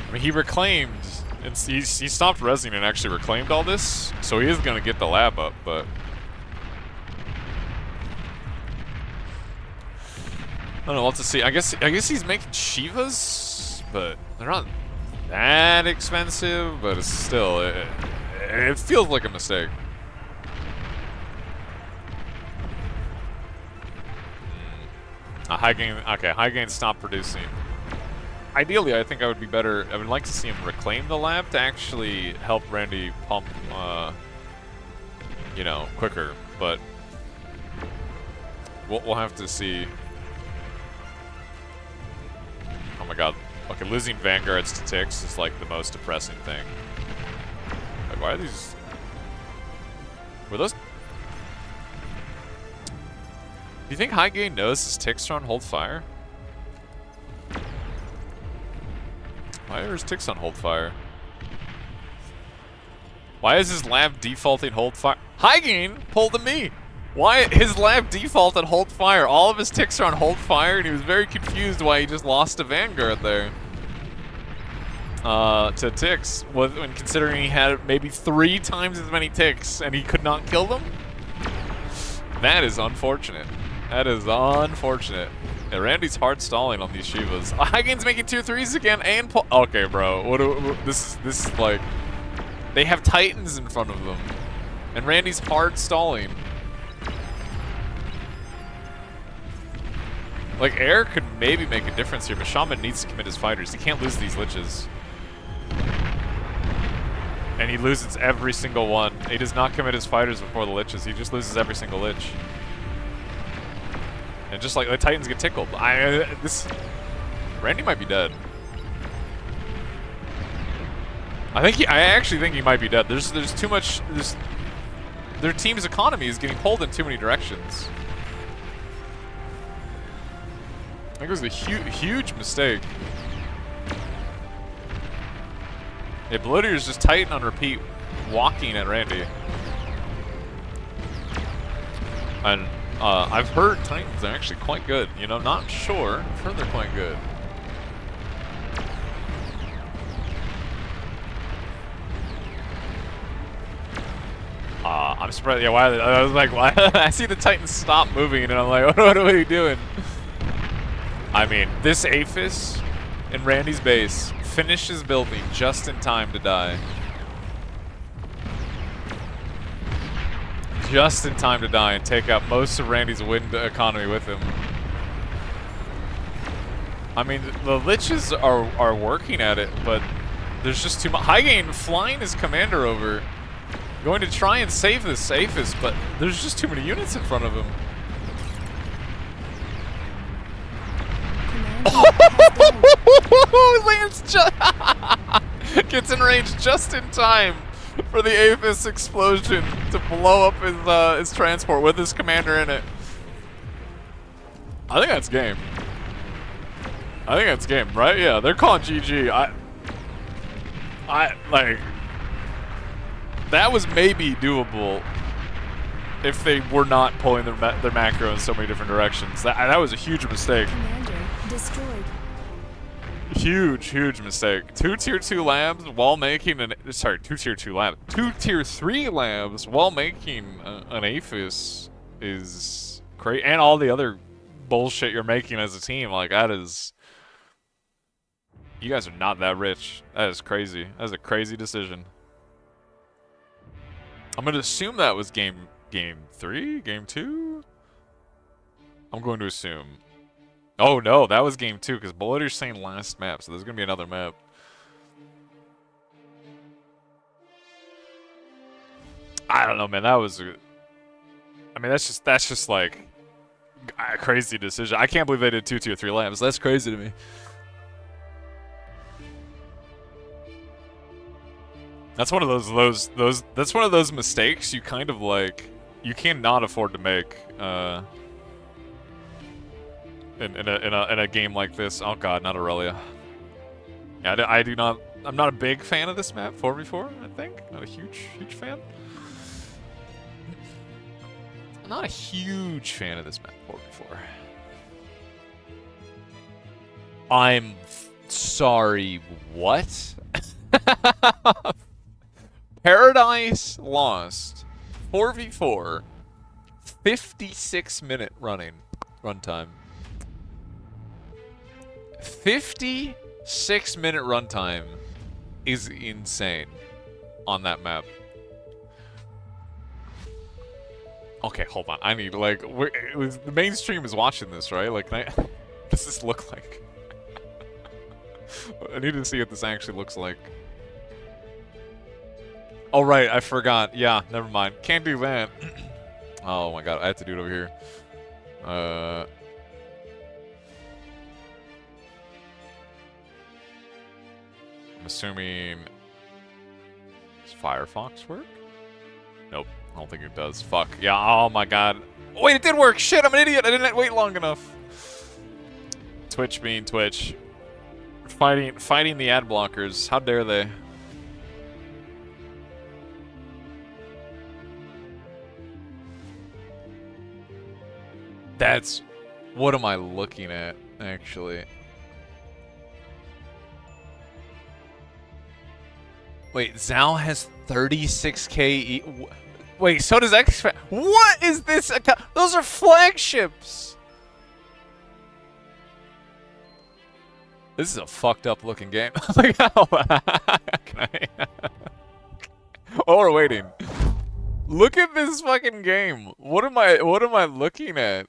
I mean, he reclaimed, and he stopped rezzing and actually reclaimed all this, so he is going to get the lab up, but... I don't know, we'll have to see. I guess he's making Shivas, but they're not that expensive, but it's still, it feels like a mistake. High Gain stopped producing. Ideally, I think I would be better. I would like to see him reclaim the lab to actually help Randy pump, you know, quicker. But we'll have to see. Oh my God. Okay, losing Vanguards to ticks is like the most depressing thing. Like, why are these? Were those? Do you think High Gain knows his ticks are on hold fire? Why are his ticks on hold fire? Why is his lab defaulting hold fire? High Gain pulled a me. Why his lab defaulted hold fire? All of his ticks are on hold fire, and he was very confused why he just lost a Vanguard there. To ticks, when considering he had maybe 3 times as many ticks and he could not kill them. That is unfortunate. That is unfortunate. Yeah, Randy's hard stalling on these Shivas. High Gain's making 2 3s again and pull. Okay, bro. This is like, they have Titans in front of them, and Randy's hard stalling. Like, air could maybe make a difference here, but Shaman needs to commit his fighters. He can't lose these liches. And he loses every single one. He does not commit his fighters before the liches. He just loses every single lich. And just like the Titans get tickled. Randy might be dead. I actually think he might be dead. There's too much. Their team's economy is getting pulled in too many directions. I think it was a huge mistake. Yeah, Bloodier's just Titan on repeat, walking at Randy. And I've heard Titans are actually quite good. You know, not sure. I've heard they're quite good. I'm surprised. Yeah, why? I was like, why? I see the Titans stop moving, and I'm like, what are we doing? I mean, this Aphis in Randy's base finishes building just in time to die. Just in time to die and take out most of Randy's wind economy with him. I mean, the liches are working at it, but there's just too much. Highgain flying his commander over, going to try and save this Aphis, but there's just too many units in front of him. Lance gets in range just in time for the Aphis explosion to blow up his transport with his commander in it. I think that's game. I think that's game, right? Yeah, they're calling GG. I like, that was maybe doable if they were not pulling their macro in so many different directions. That was a huge mistake. Commander destroyed. Huge mistake. 2 tier 2 labs while making an 2 tier 2 labs. 2 tier 3 labs while making an Aphis is great, and all the other bullshit you're making as a team. Like, that is, you guys are not that rich. That is crazy. That is a crazy decision. I'm gonna assume that was game 3, game 2. I'm going to assume. Oh no, that was game 2 because Bloodier's saying last map, so there's gonna be another map. I don't know, man. That was, I mean, that's just like a crazy decision. I can't believe they did 2 tier 3 labs. That's crazy to me. That's one of those that's one of those mistakes you kind of like, you cannot afford to make in a game like this. Oh god, not Aurelia. Yeah, I do not. I'm not a big fan of this map, 4v4. I think not a huge fan. I'm not a huge fan of this map, 4v4. I'm sorry. What? Paradise Lost 4v4 56-minute runtime. 56-minute runtime is insane on that map. Okay, hold on. I need, like, the mainstream is watching this, right? Like, what does this look like? I need to see what this actually looks like. Oh, right, I forgot. Yeah, never mind. Can't do that. Oh my god, I have to do it over here. I'm assuming... Does Firefox work? Nope, I don't think it does. Fuck. Yeah, oh my god. Wait, it did work! Shit, I'm an idiot! I didn't wait long enough. Twitch being Twitch. Fighting the ad blockers. How dare they? That's... What am I looking at, actually? Wait, Zhao has 36k Wait, so does X... What is this? Those are flagships! This is a fucked up looking game. Like, how can I... Oh, we're waiting. Look at this fucking game. What am I looking at?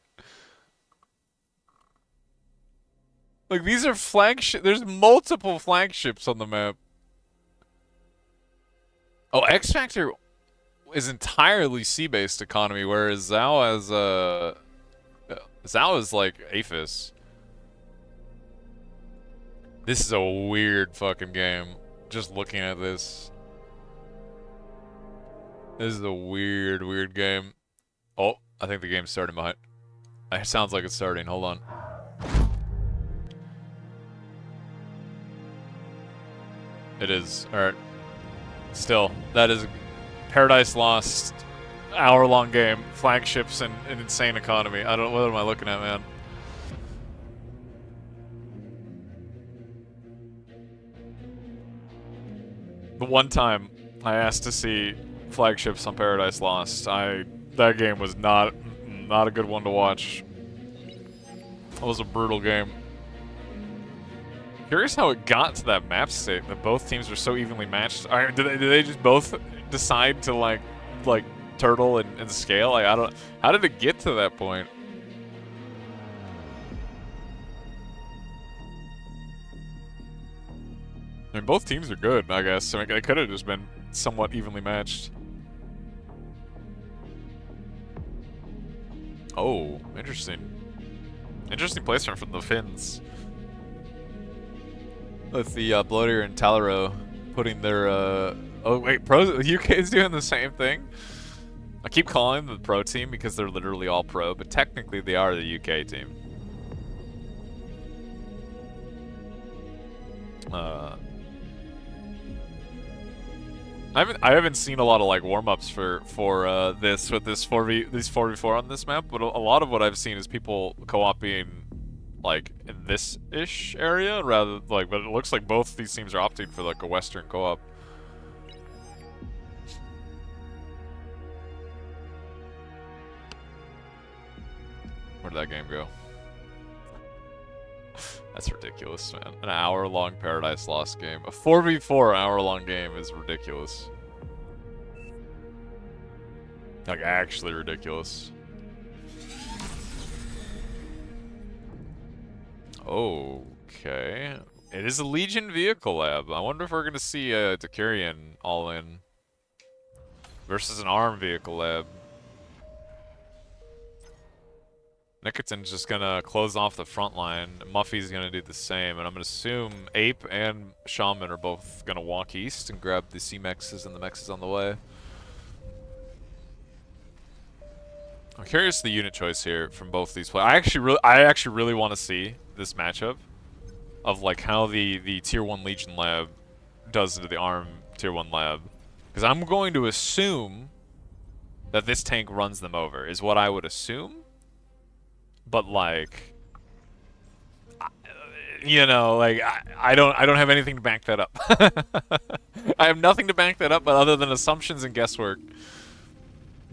Like, these are flagship. There's multiple flagships on the map. Oh, X Factor is entirely sea-based economy, whereas Zao is like APHIS. This is a weird fucking game. Just looking at this. This is a weird, weird game. Oh, I think the game's starting behind. It sounds like it's starting. Hold on. It is. Alright. Still, that is Paradise Lost, hour-long game, flagships, and an insane economy. I don't. What am I looking at, man? The one time I asked to see flagships on Paradise Lost, that game was not a good one to watch. It was a brutal game. Curious how it got to that map state that both teams were so evenly matched. Did they just both decide to like turtle and scale? Like, I don't. How did it get to that point? I mean, both teams are good, I guess. I mean, they could have just been somewhat evenly matched. Oh, interesting. Interesting placement from the Finns. With the Bloater and Talaro putting their oh wait, the UK is doing the same thing. I keep calling them the pro team because they're literally all pro, but technically they are the UK team. I haven't seen a lot of like warm-ups for this with these 4v4 on this map, but a lot of what I've seen is people co-oping like in this-ish area rather like, but it looks like both these teams are opting for like a Western co-op. Where'd that game go? That's ridiculous, man. An hour-long Paradise Lost game. A 4v4 hour-long game is ridiculous. Like, actually ridiculous. Okay. It is a Legion vehicle lab. I wonder if we're gonna see a Decurion all-in versus an ARM vehicle lab. Nikitin's just gonna close off the front line. Muffy's gonna do the same, and I'm gonna assume Ape and Shaman are both gonna walk east and grab the C-Mexes and the Mexes on the way. I'm curious the unit choice here from both these players. I actually really want to see this matchup of like how the Tier 1 Legion lab does into the ARM Tier 1 lab, because I'm going to assume that this tank runs them over, is what I would assume. But like, you know, like I don't have anything to back that up. I have nothing to back that up, but other than assumptions and guesswork.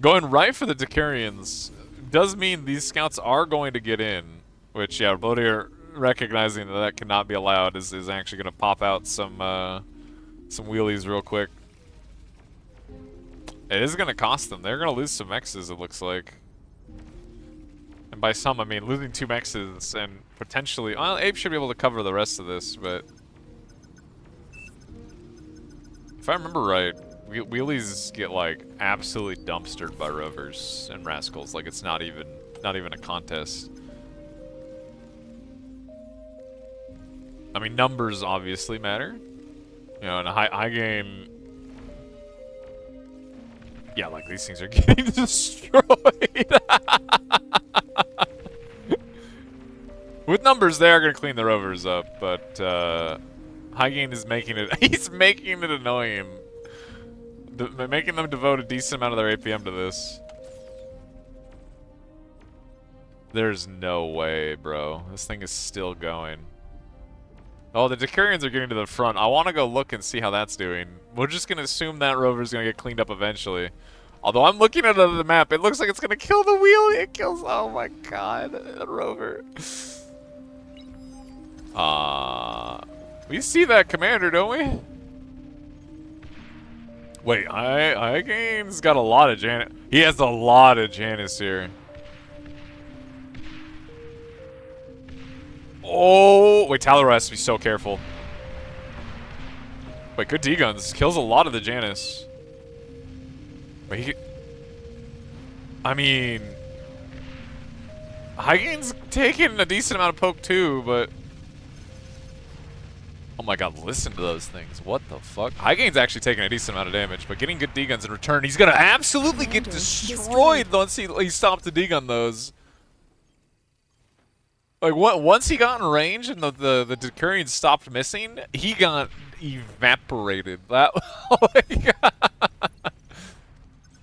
Going right for the Decurions does mean these scouts are going to get in, which yeah, Bloater recognizing that cannot be allowed is actually going to pop out some wheelies real quick. It is going to cost them. They're going to lose some X's, it looks like. And by some, I mean losing 2 Mexes and potentially... Well, Ape should be able to cover the rest of this, but... If I remember right, wheelies get, like, absolutely dumpstered by Rovers and Rascals. Like, it's not even a contest. I mean, numbers obviously matter. You know, in a high game... Yeah, like, these things are getting destroyed. With numbers, they are going to clean the Rovers up, but high gain is making it... He's making it annoying. Making them devote a decent amount of their APM to this. There's no way, bro. This thing is still going. Oh, the Decurions are getting to the front. I want to go look and see how that's doing. We're just going to assume that Rover's going to get cleaned up eventually. Although I'm looking at the map, it looks like it's going to kill the wheel. It kills... Oh my god, that Rover. We see that commander, don't we? Wait, Igane's got a lot of Janus. He has a lot of Janus here. Oh Oh, wait, Talaro has to be so careful. Wait, good D-guns. Kills a lot of the Janus. Wait, he... I mean... Hygain's taking a decent amount of poke too, but... Oh my god, listen to those things. What the fuck? Hygain's actually taking a decent amount of damage, but getting good D-guns in return. He's gonna absolutely get destroyed once he stopped the D-gun those. Like, once he got in range and the Decurions stopped missing, he got evaporated. That... Oh my god.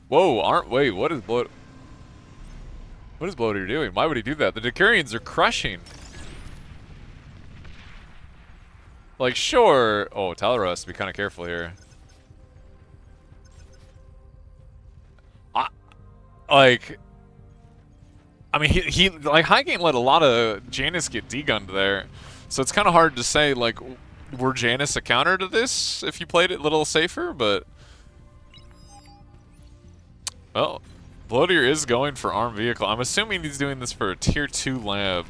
Whoa, wait, what is Bloater? What is Bloater doing? Why would he do that? The Decurions are crushing. Like, sure. Oh, Talaro has to be kind of careful here. I mean, he like, Hygain let a lot of Janus get D-gunned there. So it's kind of hard to say, like, were Janus a counter to this if you played it a little safer, but... Well, Bloater is going for armed vehicle. I'm assuming he's doing this for a tier 2 lab.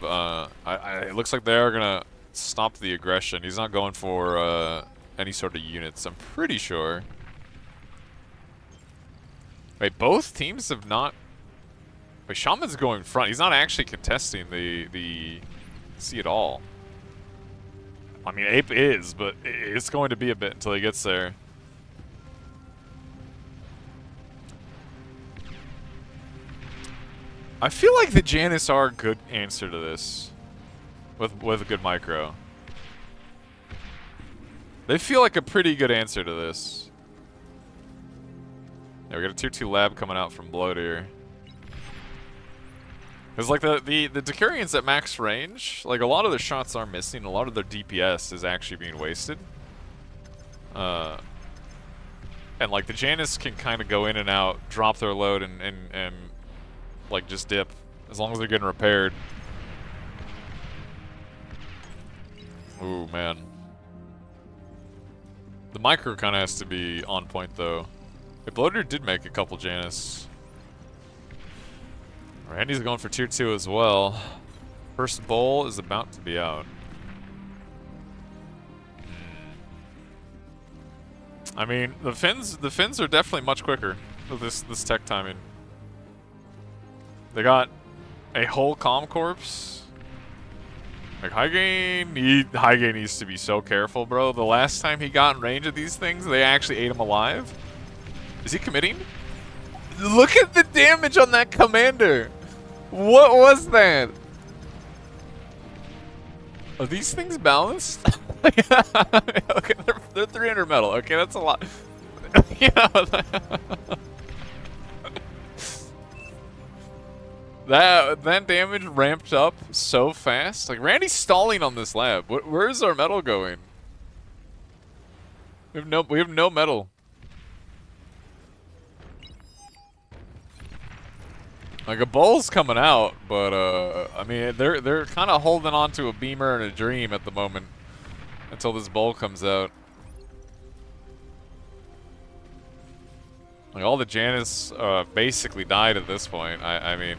It looks like they are going to stop the aggression. He's not going for any sort of units, I'm pretty sure. Wait, both teams have not... Wait, Shaman's going front. He's not actually contesting the sea at all. I mean, Ape is, but it's going to be a bit until he gets there. I feel like the Janus are a good answer to this. With a good micro. They feel like a pretty good answer to this. Yeah, we got a tier 2 lab coming out from Bloater. Because, like, the Decurions at max range, like, a lot of their shots are missing. A lot of their DPS is actually being wasted. And, like, the Janus can kind of go in and out, drop their load, and like, just dip. As long as they're getting repaired. Ooh, man. The micro kind of has to be on point, though. The Bloater did make a couple Janus. Randy's going for tier 2 as well. First bowl is about to be out. I mean, the Finns are definitely much quicker with this tech timing. They got a whole comm corpse. Like, Hygain needs to be so careful, bro. The last time he got in range of these things, they actually ate him alive. Is he committing? Look at the damage on that commander. What was that? Are these things balanced? Okay, they're 300 metal. Okay, that's a lot. That damage ramped up so fast. Like, Randy's stalling on this lab. Where's our metal going? We have no metal. Like, a bull's coming out, but I mean, they're kind of holding on to a beamer and a dream at the moment until this bull comes out. Like, all the Janus basically died at this point. I mean,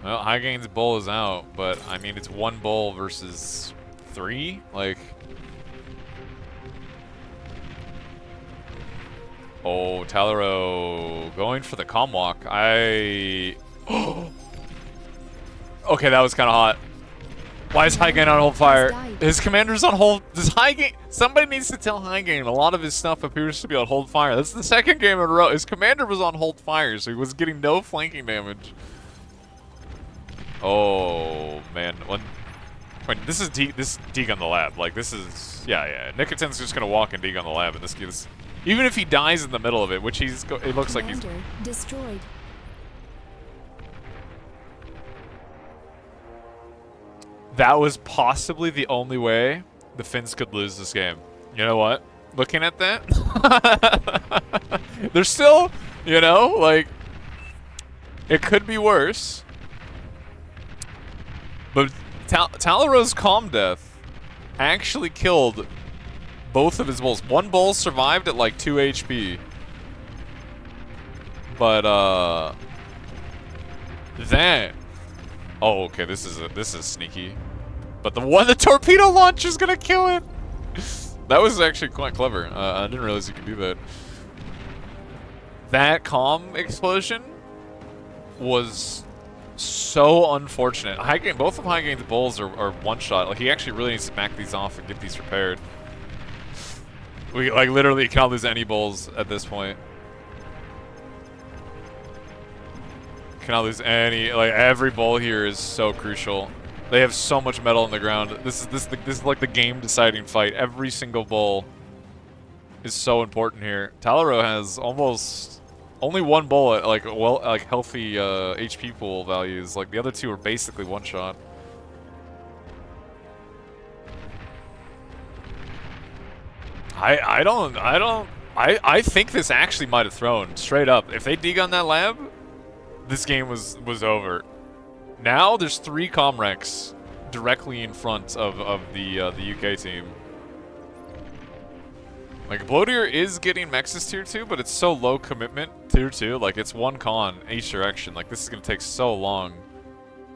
well, Hygain's bull is out, but I mean, it's 1 bull versus 3. Like, oh, Talaro going for the comm walk. Okay, that was kind of hot. Why is Hygain on hold fire? His commander's on hold. Does Hygain... Somebody needs to tell Hygain a lot of his stuff appears to be on hold fire. That's the second game in a row. His commander was on hold fire, so he was getting no flanking damage. Oh, man. Wait, this is Deeg on the lab. Like, this is... Yeah. Nicotin's just going to walk and Deeg on the lab, and this... Even if he dies in the middle of it, which it looks like he's... destroyed. That was possibly the only way the Finns could lose this game. You know what? Looking at that, they're still, you know, like, it could be worse. But Talaro's calm death actually killed both of his bulls. 1 bull survived at like 2 HP. But that... Oh, okay, this is sneaky. But the torpedo launch is gonna kill it. That was actually quite clever. I didn't realize you could do that. That calm explosion was so unfortunate. Both of High Gain's bulls are one shot. Like, he actually really needs to back these off and get these repaired. We like literally cannot lose any bulls at this point. Cannot lose any. Like, every bull here is so crucial. They have so much metal on the ground. This is like the game deciding fight. Every single bull is so important here. Talaro has almost only one bull at like healthy HP pool values. Like, the other two are basically one shot. I think this actually might have thrown straight up. If they degun that lab, this game was over. Now there's 3 Comrex directly in front of the UK team. Like, Bloater is getting Mex's tier 2, but it's so low commitment tier 2. Like, it's 1 con each direction. Like, this is gonna take so long.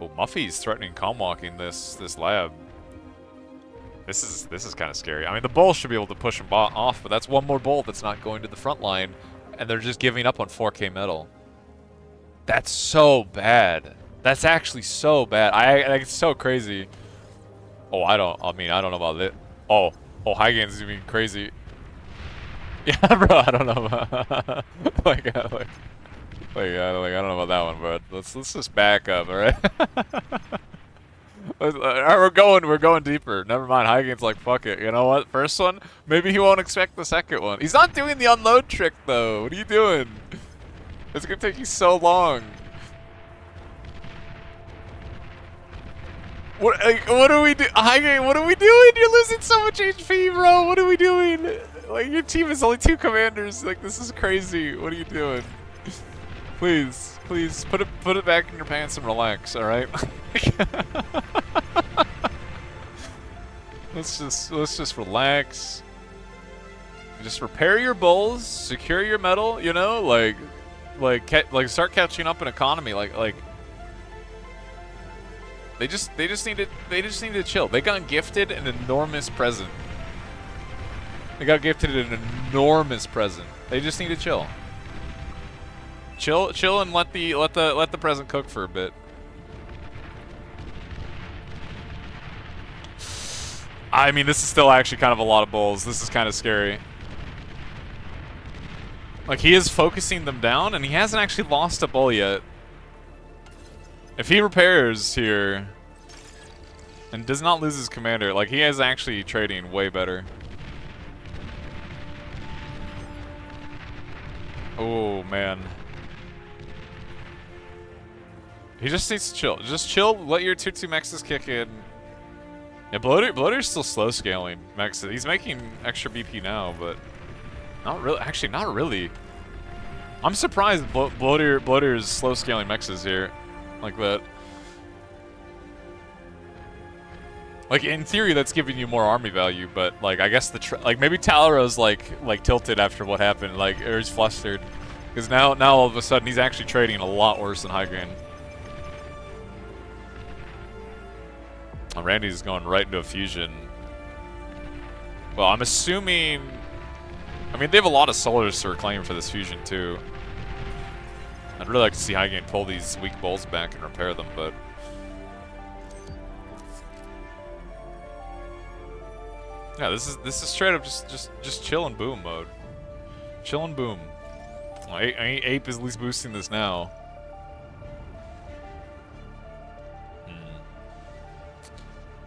Oh, Muffy's threatening walking this lab. This is kind of scary. I mean, the bull should be able to push him off, but that's one more bull that's not going to the front line, and they're just giving up on 4K metal. That's so bad. That's actually so bad. It's so crazy. Oh, I don't know about it. Oh, High Gain's being crazy. Yeah, bro, I don't know about I don't know about that one, bro. Let's just back up, all right? We're going deeper. Never mind. High Gain's like, fuck it. You know what? First one, maybe he won't expect the second one. He's not doing the unload trick though. What are you doing? It's gonna take you so long. What are we doing? High Gain, what are we doing? You're losing so much HP, bro. What are we doing? Like, your team is only 2 commanders. Like, this is crazy. What are you doing? Please, put it back in your pants and relax. All right. Let's just relax. Just repair your bulls, secure your metal. You know, like start catching up in economy. Like. They just need to chill. They got gifted an enormous present. They got gifted an enormous present. They just need to chill. Chill and let the present cook for a bit. I mean, this is still actually kind of a lot of bulls. This is kind of scary. Like, he is focusing them down, and he hasn't actually lost a bull yet. If he repairs here and does not lose his commander, like, he is actually trading way better. Oh, man. He just needs to chill. Just chill, let your 2-2 Mexes kick in. Yeah, Bloater's still slow scaling Mexes. He's making extra BP now, but not really. Actually, not really. I'm surprised Bloater's slow scaling Mexes here. Like that. Like, in theory, that's giving you more army value, but like, I guess like maybe Talaro's like tilted after what happened, like, or he's flustered, because now all of a sudden he's actually trading a lot worse than High Gain. Randy's going right into a fusion. Well, I'm assuming. I mean, they have a lot of solars to reclaim for this fusion too. I'd really like to see High Gain pull these weak bulls back and repair them, but yeah, this is straight up just chill and boom mode. Chill and boom. Well, Ape is at least boosting this now.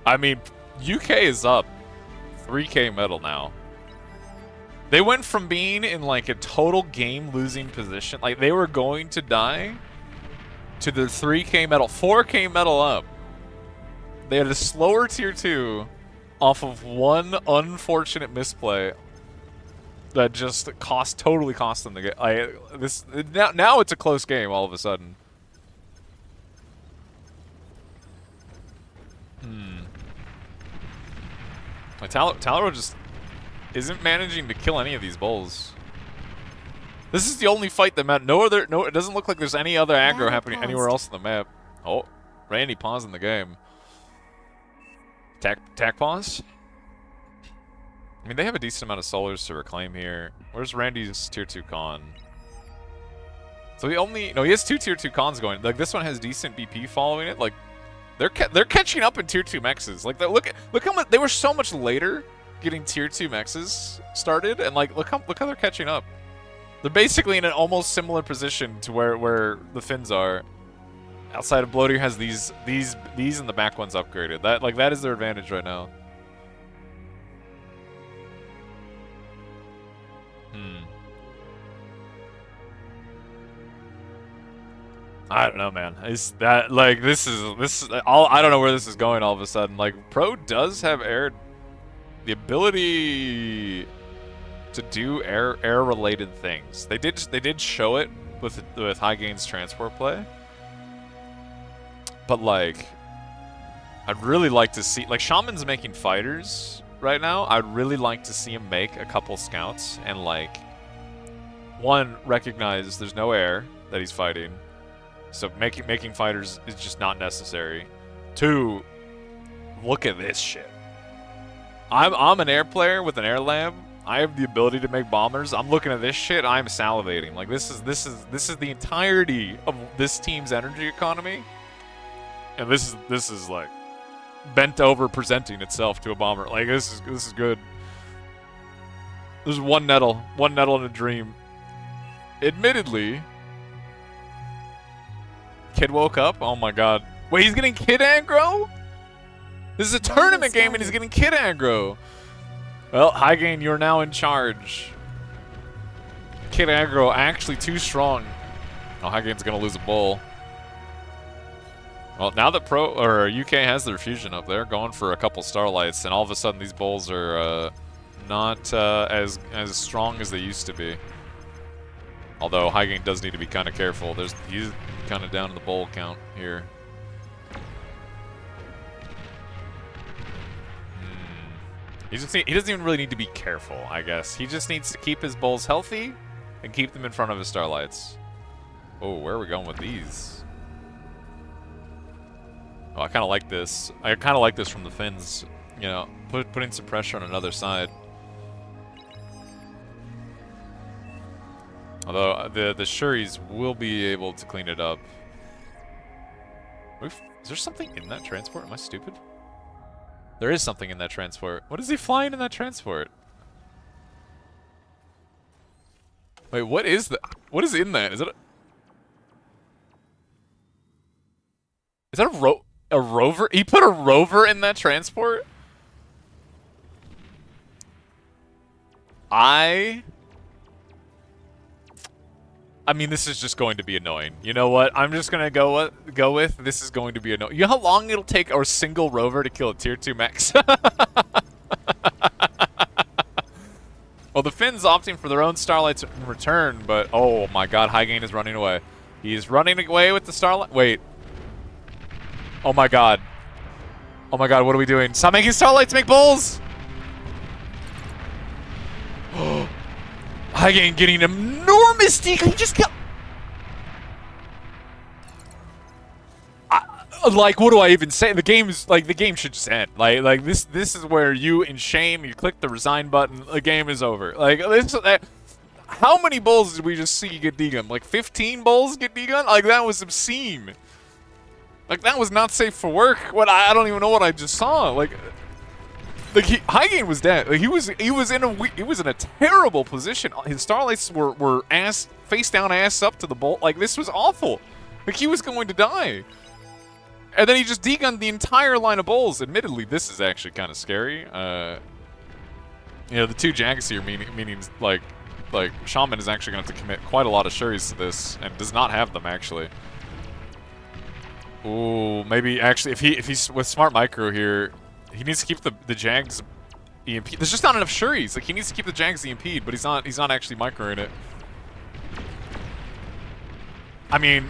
I mean, UK is up 3K metal now. They went from being in like a total game losing position, like they were going to die, to the 3K metal, 4K metal up. They had a slower tier 2 off of one unfortunate misplay that just totally cost them the game. Now it's a close game all of a sudden. Like, Talaro just isn't managing to kill any of these bulls. This is the only fight that matters. It doesn't look like there's any other aggro happening anywhere else on the map. Oh, Randy pausing the game. Tac pause. I mean, they have a decent amount of solars to reclaim here. Where's Randy's tier 2 con? So he only... No, he has 2 tier 2 cons going. Like, this one has decent BP following it. Like, they're catching up in tier 2 mexes. Like, look how much... They were so much later getting tier 2 mexes started. And, like, look how they're catching up. They're basically in an almost similar position to where the Finns are. Outside of Bloater has these and the back ones upgraded. That is their advantage right now. I don't know, man. Is that like this is all? I don't know where this is going all of a sudden. Like, Pro does have the ability to do air related things. They did show it with High Gain's transport play. But like, I'd really like to see, like, Shaman's making fighters right now. I'd really like to see him make a couple scouts and, like, one, recognize there's no air that he's fighting. So making fighters is just not necessary. Two, look at this shit. I'm an air player with an air lab. I have the ability to make bombers. I'm looking at this shit. I'm salivating. Like, this is the entirety of this team's energy economy, and this is like bent over presenting itself to a bomber. Like, this is good. There's one nettle in a dream. Admittedly, Kid woke up. Oh my god. Wait, he's getting Kid aggro? This is a tournament game and he's getting Kid aggro. Well, High Gain, you're now in charge. Kid aggro actually too strong. Oh, High Gain's gonna lose a bull. Well, now that Pro or UK has their fusion up there, going for a couple starlights, and all of a sudden these bulls are not as strong as they used to be. Although High Gain does need to be kind of careful. He's kind of down in the bull count here. He doesn't even really need to be careful, I guess. He just needs to keep his bulls healthy and keep them in front of his starlights. Oh, where are we going with these? Oh, I kind of like this. I kind of like this from the Finns. You know, putting some pressure on another side. Although the Shuris will be able to clean it up. Is there something in that transport? Am I stupid? There is something in that transport. What is he flying in that transport? Wait, what is that? What is in that? Is that a rover? He put a rover in that transport? I mean, this is just going to be annoying. You know what? I'm just gonna go with this is going to be annoying. You know how long it'll take our single rover to kill a tier 2 mech? Well, the Finns opting for their own starlights in return, but oh my god, High Gain is running away. He's running away with the starlight. Wait. Oh my god. Oh my god, what are we doing? Stop making starlights, make bulls! High Gain getting enormous decal. He just got... like, what do I even say? The game should just end. Like this is where you, in shame, you click the resign button, the game is over. Like, how many bulls did we just see get degunned? Like, 15 bulls get degunned? Like, that was obscene. Like, that was not safe for work. I don't even know what I just saw. Like High Gain was dead. Like, he was in a terrible position. His starlights were face down, ass up to the bolt. Like, this was awful. Like, he was going to die. And then he just degunned the entire line of bulls. Admittedly, this is actually kind of scary. You know, the two Jags here, meaning like Shaman is actually going to have to commit quite a lot of Shuris to this, and does not have them actually. Ooh, maybe actually if he's with Smart Micro here, he needs to keep the Jags EMP. There's just not enough Shuris. Like, he needs to keep the Jags EMP'd, but he's not actually microing it. I mean,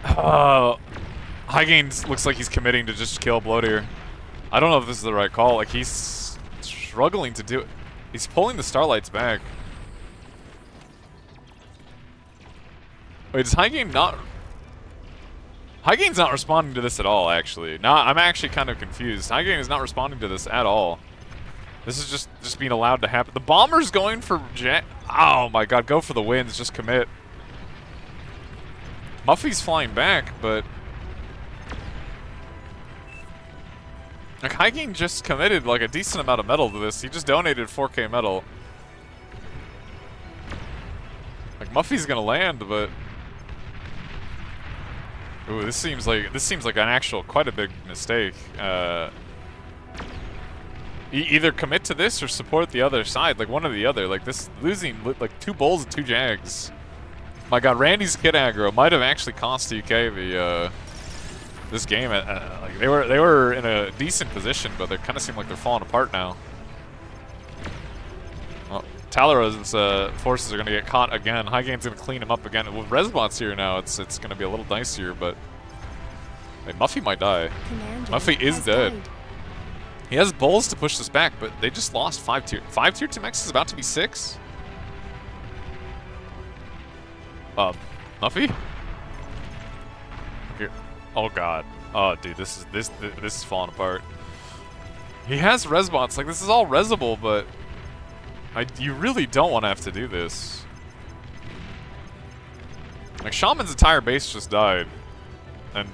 High Gain looks like he's committing to just kill Bloat here. I don't know if this is the right call. Like, he's struggling to do it. He's pulling the starlights back. Wait, does High Gain not... Highgain's not responding to this at all, actually. No, I'm actually kind of confused. Highgain is not responding to this at all. This is just being allowed to happen. The bomber's going for oh my god, go for the wins, just commit. Muffy's flying back, but like Highgain just committed like a decent amount of metal to this. He just donated 4K metal. Like Muffy's gonna land, but ooh, this seems like an actual quite a big mistake. Either commit to this or support the other side, like one or the other. Like this, losing like 2 bulls and 2 jags. My god, Randy's kid aggro might have actually cost DK the this game. Like they were in a decent position, but they kind of seem like they're falling apart now. Well, Talaro's forces are going to get caught again. Highgain's going to clean him up again. With Resbot's here now, it's going to be a little dicier, but wait, Muffy might die. Commander Muffy is has dead. died. He has bulls to push this back, but they just lost 5 tier. 5 tier 2 mechs is about to be 6. Muffy? Here. Oh god. Oh dude, this is falling apart. He has resbots. Like this is all resable, but you really don't want to have to do this. Like Shaman's entire base just died. And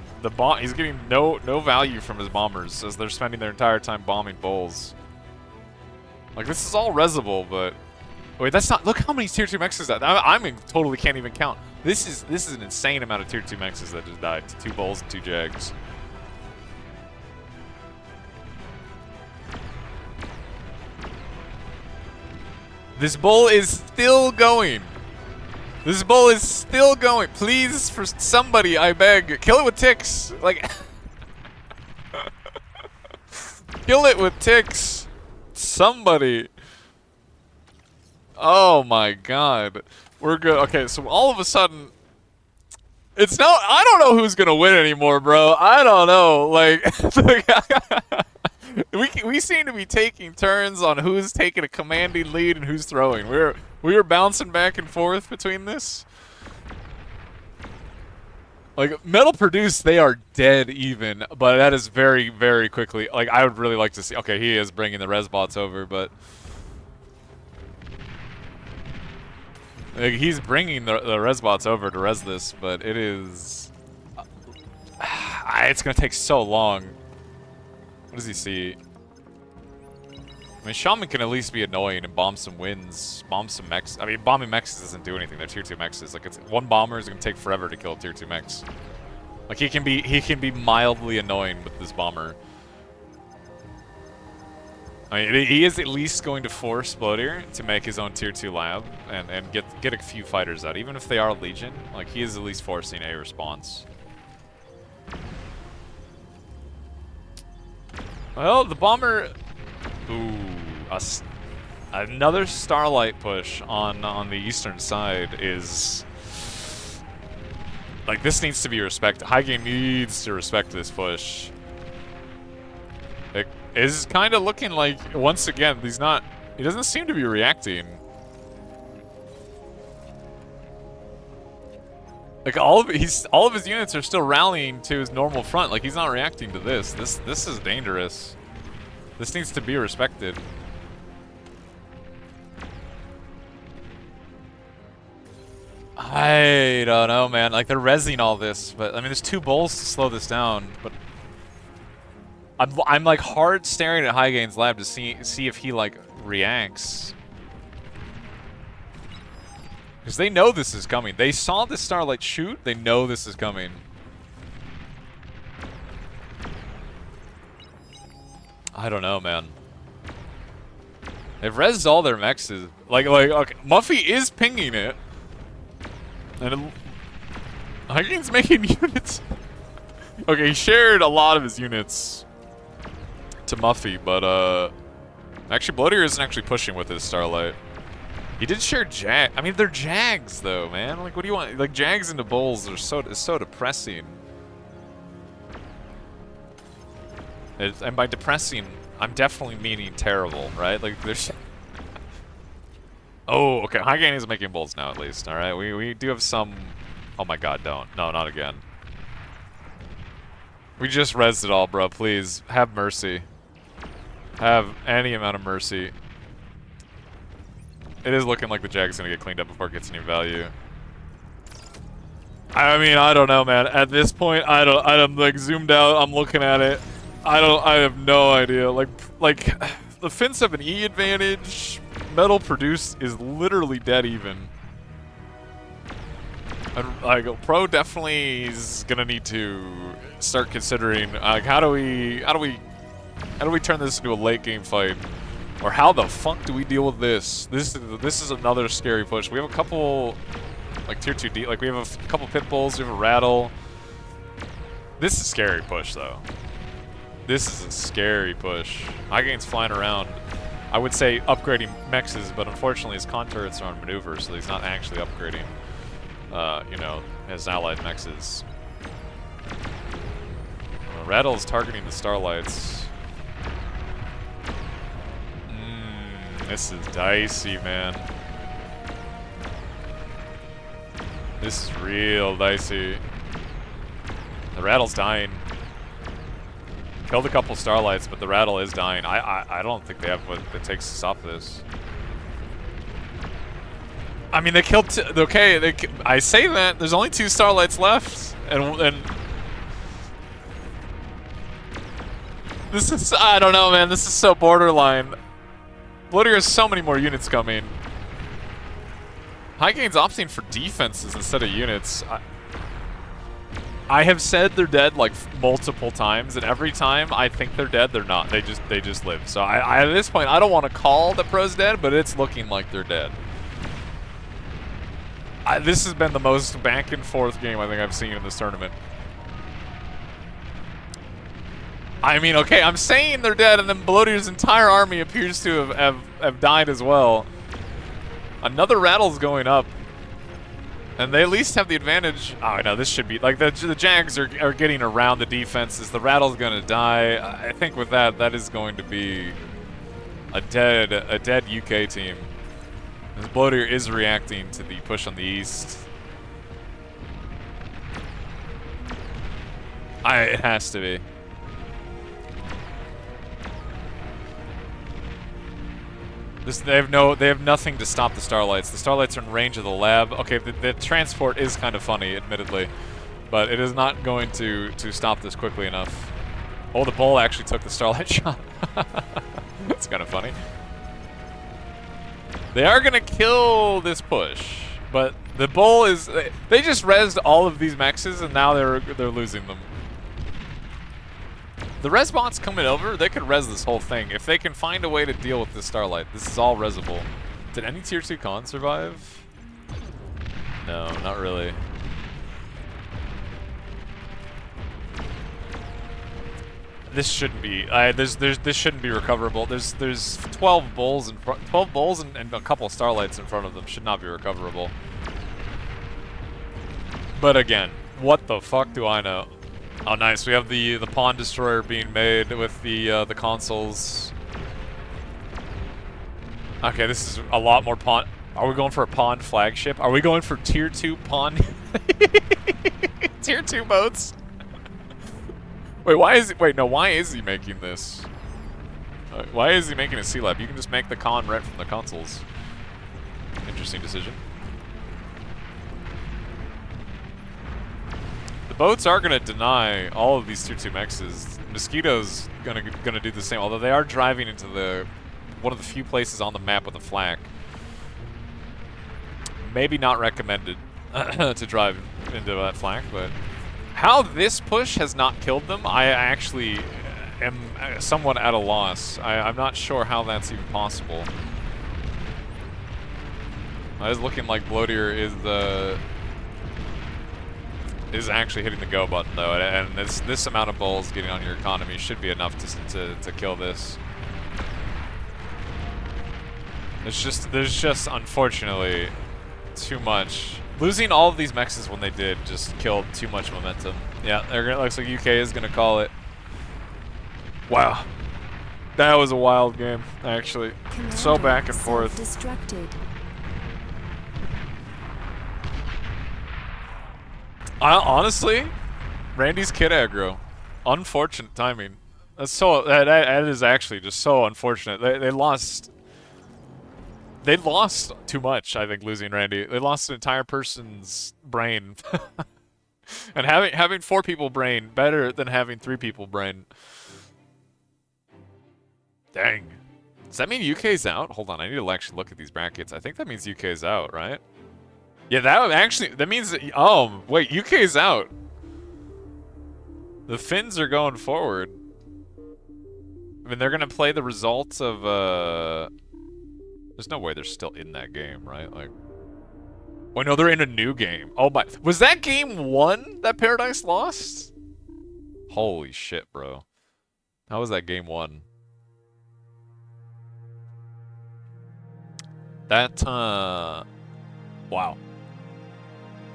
he's getting no value from his bombers as they're spending their entire time bombing bulls. Like this is all resable, but wait, that's not. Look how many tier 2 mechs is that? I mean, totally can't even count. This is an insane amount of tier 2 mechs that just died to 2 bulls and 2 jags. This bull is still going. This bull is still going. Please, for somebody, I beg, kill it with ticks. Like, kill it with ticks. Somebody. Oh my god. We're good. Okay, so all of a sudden, it's no. I don't know who's gonna win anymore, bro. I don't know. Like, we seem to be taking turns on who's taking a commanding lead and who's throwing. We were bouncing back and forth between this. Like, metal produced, they are dead even, but that is very, very quickly. Like, I would really like to see. Okay, he is bringing the resbots over, but like, he's bringing the resbots over to res this, but it is. It's gonna take so long. What does he see? I mean, Shaman can at least be annoying and bomb some wins, bomb some mechs. I mean, bombing mechs doesn't do anything. They're tier 2 mechs. Like, it's one bomber is gonna take forever to kill tier 2 mechs. Like he can be mildly annoying with this bomber. I mean, he is at least going to force Bloatier to make his own tier 2 lab and get a few fighters out, even if they are Legion. Like he is at least forcing a response. Well, the bomber. Ooh, another Starlight push on the eastern side is like this needs to be respected. Highgain needs to respect this push. It is kind of looking like once again he doesn't seem to be reacting. Like all of his units are still rallying to his normal front. Like he's not reacting to this. This is dangerous. This needs to be respected. I don't know, man. Like they're rezzing all this, but I mean, there's 2 bulls to slow this down. But I'm like hard staring at Highgain's lab to see if he like reacts, because they know this is coming. They saw the Starlight shoot. They know this is coming. I don't know, man. They've rezzed all their mechs. Like, okay, Muffy is pinging it. And Highgain's making units. Okay, he shared a lot of his units to Muffy, but, actually, Bloatier isn't actually pushing with his Starlight. He did share I mean, they're Jags, though, man. Like, what do you want? Like, Jags into Bulls are so depressing. And by depressing, I'm definitely meaning terrible, right? Like, there's. Oh, okay. Highgain is making bulls now, at least. All right, we do have some. Oh my God, don't. No, not again. We just rezzed it all, bro. Please, have mercy. Have any amount of mercy. It is looking like the Jag's gonna get cleaned up before it gets any value. I mean, I don't know, man. At this point, I'm like zoomed out. I'm looking at it. I have no idea. Like the Finns have an E advantage. Metal produced is literally dead even. And like Pro definitely is gonna need to start considering like how do we turn this into a late game fight, or how the fuck do we deal with this? This is another scary push. We have a couple like tier 2 D, like we have a couple pit bulls, we have a rattle. This is a scary push though. This is a scary push. Highgain's flying around. I would say upgrading mexes, but unfortunately his con turrets are on maneuver, so he's not actually upgrading, you know, his allied mexes. Rattle is targeting the starlights. This is dicey, man. This is real dicey. The Rattle's dying. Killed a couple starlights, but the Rattle is dying. I don't think they have what it takes to stop this. I mean, they killed. Okay, I say that there's only 2 starlights left, and this is, I don't know, man. This is so borderline. Bloodier has so many more units coming. Highgain's opting for defenses instead of units. I have said they're dead like multiple times, and every time I think they're dead, they're not. They just live. So at this point, I don't want to call the Pro's dead, but it's looking like they're dead. This has been the most back and forth game I think I've seen in this tournament. I mean, okay, I'm saying they're dead, and then Bloatier's entire army appears to have died as well. Another Rattle's going up. And they at least have the advantage. Oh, no, this should be... Like, the Jags are getting around the defenses. The Rattle's going to die. I think with that is going to be a dead UK team. As Bloatier is reacting to the push on the east. It has to be. They have nothing to stop the starlights. The starlights are in range of the lab. Okay, the transport is kind of funny, admittedly, but it is not going to stop this quickly enough. Oh, the bull actually took the starlight shot. That's kind of funny. They are gonna kill this push, but the bull is. They just rezzed all of these mexes, and now they're losing them. The res bots coming over, they could res this whole thing. If they can find a way to deal with this starlight, this is all resable. Did any tier 2 con survive? No, not really. This shouldn't be. This shouldn't be recoverable. There's 12 bulls in front. 12 bulls and a couple starlights in front of them should not be recoverable. But again, what the fuck do I know? Oh, nice. We have the pawn destroyer being made with the consoles. Okay, this is a lot more pawn. Are we going for a pawn flagship? Are we going for tier 2 pawn? Tier 2 boats? Wait, why is he making this? Why is he making a C-Lab? You can just make the con right from the consoles. Interesting decision. Boats are gonna deny all of these tier 2 mexes. Mosquito's gonna do the same, although they are driving into one of the few places on the map with a flak. Maybe not recommended to drive into that flak, but how this push has not killed them, I actually am somewhat at a loss. I'm not sure how that's even possible. It is looking like Bloatier is actually hitting the go button though, and this amount of bulls getting on your economy should be enough to kill this. There's just unfortunately too much. Losing all of these mexes when they did just killed too much momentum. Yeah, looks like UK is gonna call it. Wow, that was a wild game actually. Commander So back and forth. Self-destructed. Honestly, Randy's kid aggro. Unfortunate timing. That's so. That is actually just so unfortunate. They lost. They lost too much. I think losing Randy. They lost an entire person's brain. And having 4 people brain better than having 3 people brain. Dang. Does that mean UK's out? Hold on, I need to actually look at these brackets. I think that means UK's out, right? Yeah, that means that, oh wait, UK's out. The Finns are going forward. I mean, they're gonna play the results of there's no way they're still in that game, right? Like, oh no, they're in a new game. Oh my, was that game 1 that Paradise lost? Holy shit, bro. How was that game 1? That, wow.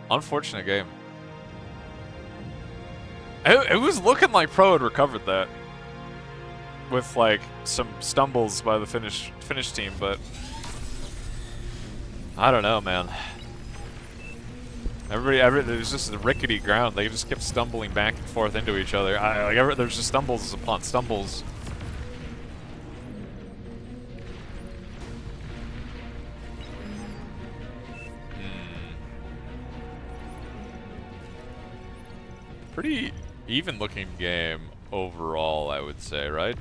Unfortunate game. It was looking like Pro had recovered that. With, like, some stumbles by the Finnish team, but I don't know, man. There's just a rickety ground. They just kept stumbling back and forth into each other. There's just stumbles upon stumbles. Pretty even-looking game overall, I would say, right?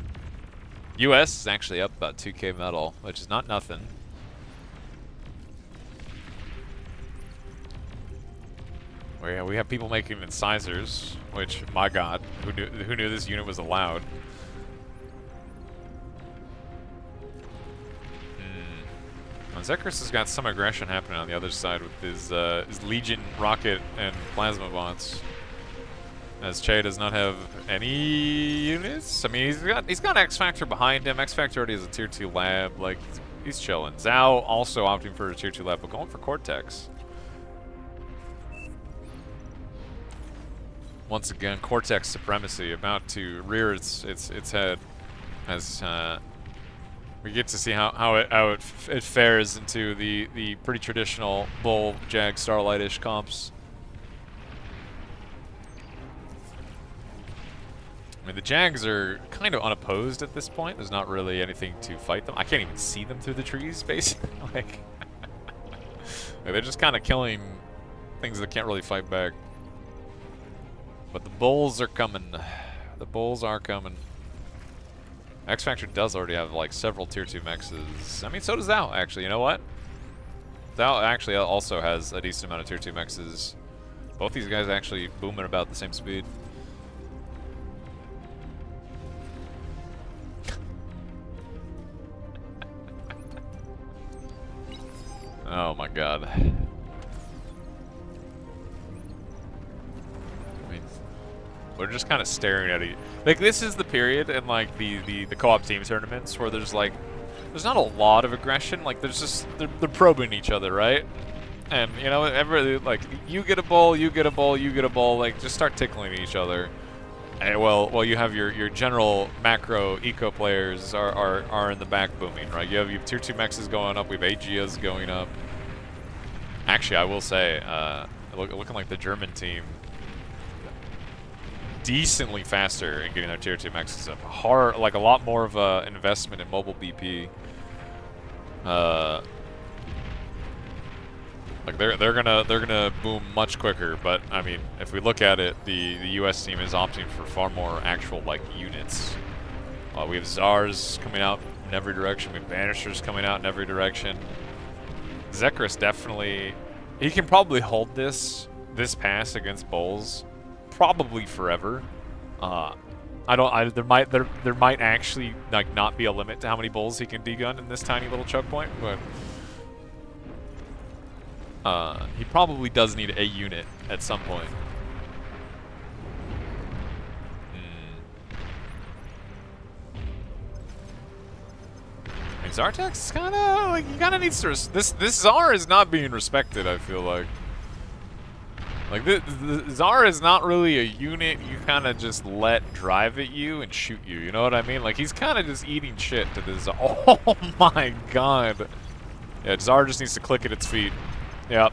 US is actually up about 2k metal, which is not nothing. We have people making incisors, which, my god, who knew this unit was allowed? Zekris has got some aggression happening on the other side with his Legion rocket and plasma bots. As Che does not have any units. I mean, he's got X Factor behind him. X Factor already has a tier 2 lab. Like, he's chilling. Zhao also opting for a tier 2 lab, but going for Cortex. Once again, Cortex supremacy about to rear its head as we get to see how it fares into the pretty traditional Bull, Jag, Starlight-ish comps. I mean, the Jags are kind of unopposed at this point. There's not really anything to fight them. I can't even see them through the trees, basically. like they're just kind of killing things that can't really fight back. But the Bulls are coming. The Bulls are coming. X Factor does already have like several tier 2 mexes. I mean, so does Zhao, actually. You know what? Zhao actually also has a decent amount of tier 2 mexes. Both these guys actually boom at about the same speed. Oh my god. I mean, we're just kind of staring at it. Like, this is the period in like the co-op team tournaments where there's like, there's not a lot of aggression. Like, there's just they're probing each other, right? And you know, everybody like, you get a bull, you get a bull, you get a bull. Like, just start tickling each other. And well, you have your general macro eco players are in the back booming, right? You have tier 2 mexes going up. We have AGs going up. Actually, I will say, looking like the German team, decently faster in getting their tier 2 mexes up. Like a lot more of a investment in mobile BP. Like they're gonna boom much quicker. But I mean, if we look at it, the US team is opting for far more actual like units. We have Czars coming out in every direction. We have Banishers coming out in every direction. Zekris definitely, he can probably hold this pass against Bulls probably forever. There might actually like not be a limit to how many Bulls he can degun in this tiny little choke point, but he probably does need a unit at some point. Zartex is kind of like, he kind of needs to. This Czar is not being respected. I feel like the Czar is not really a unit you kind of just let drive at you and shoot you. You know what I mean? Like, he's kind of just eating shit to this. Oh my god! Yeah, Czar just needs to click at its feet. Yep.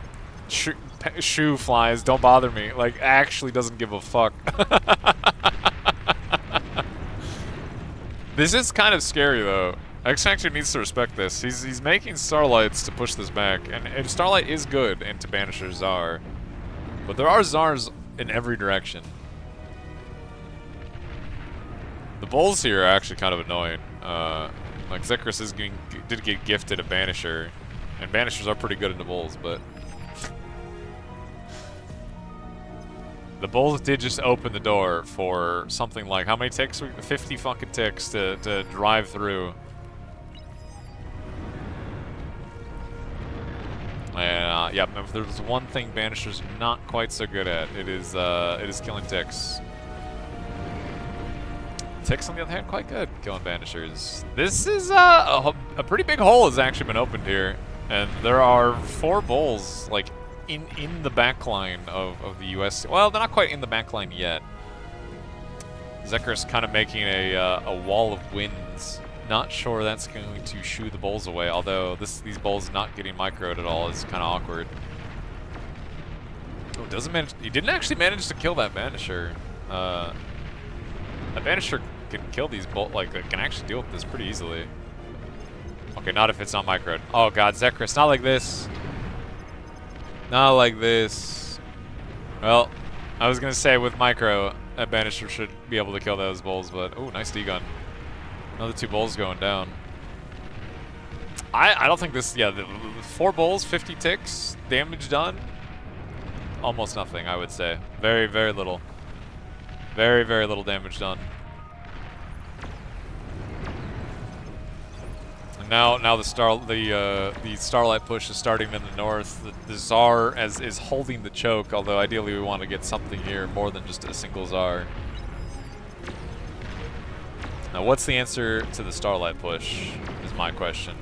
Shoe flies. Don't bother me. Like, actually doesn't give a fuck. This is kind of scary though. X actually needs to respect this. He's making Starlights to push this back, and Starlight is good into Banisher Czar, but there are Czars in every direction. The bulls here are actually kind of annoying. Like Zekris did get gifted a Banisher, and Banishers are pretty good into bulls, but the bulls did just open the door for something like, how many ticks? 50 fucking ticks to drive through. And yeah, if there's one thing Banisher's not quite so good at, it is killing ticks. Ticks, on the other hand, quite good killing Banishers. This is a pretty big hole has actually been opened here, and there are 4 bulls like in the backline of the U.S. Well, they're not quite in the backline yet. Zekr's kind of making a wall of winds. Not sure that's going to shoo the bulls away, although these bulls not getting microed at all is kind of awkward. Oh, he didn't actually manage to kill that Banisher. That Banisher can kill these bulls, like, can actually deal with this pretty easily. Okay, not if it's not microed. Oh god, Zekris, not like this. Not like this. Well, I was gonna say with micro, that Banisher should be able to kill those bulls, but oh, nice D-gun. Another 2 bulls going down. I don't think this, yeah, the 4 bulls, 50 ticks, damage done. Almost nothing, I would say. Very, very little. Very, very little damage done. And now the Starlight push is starting in the north. The Czar is holding the choke, although ideally we want to get something here more than just a single Czar. Now, what's the answer to the Starlight push, is my question.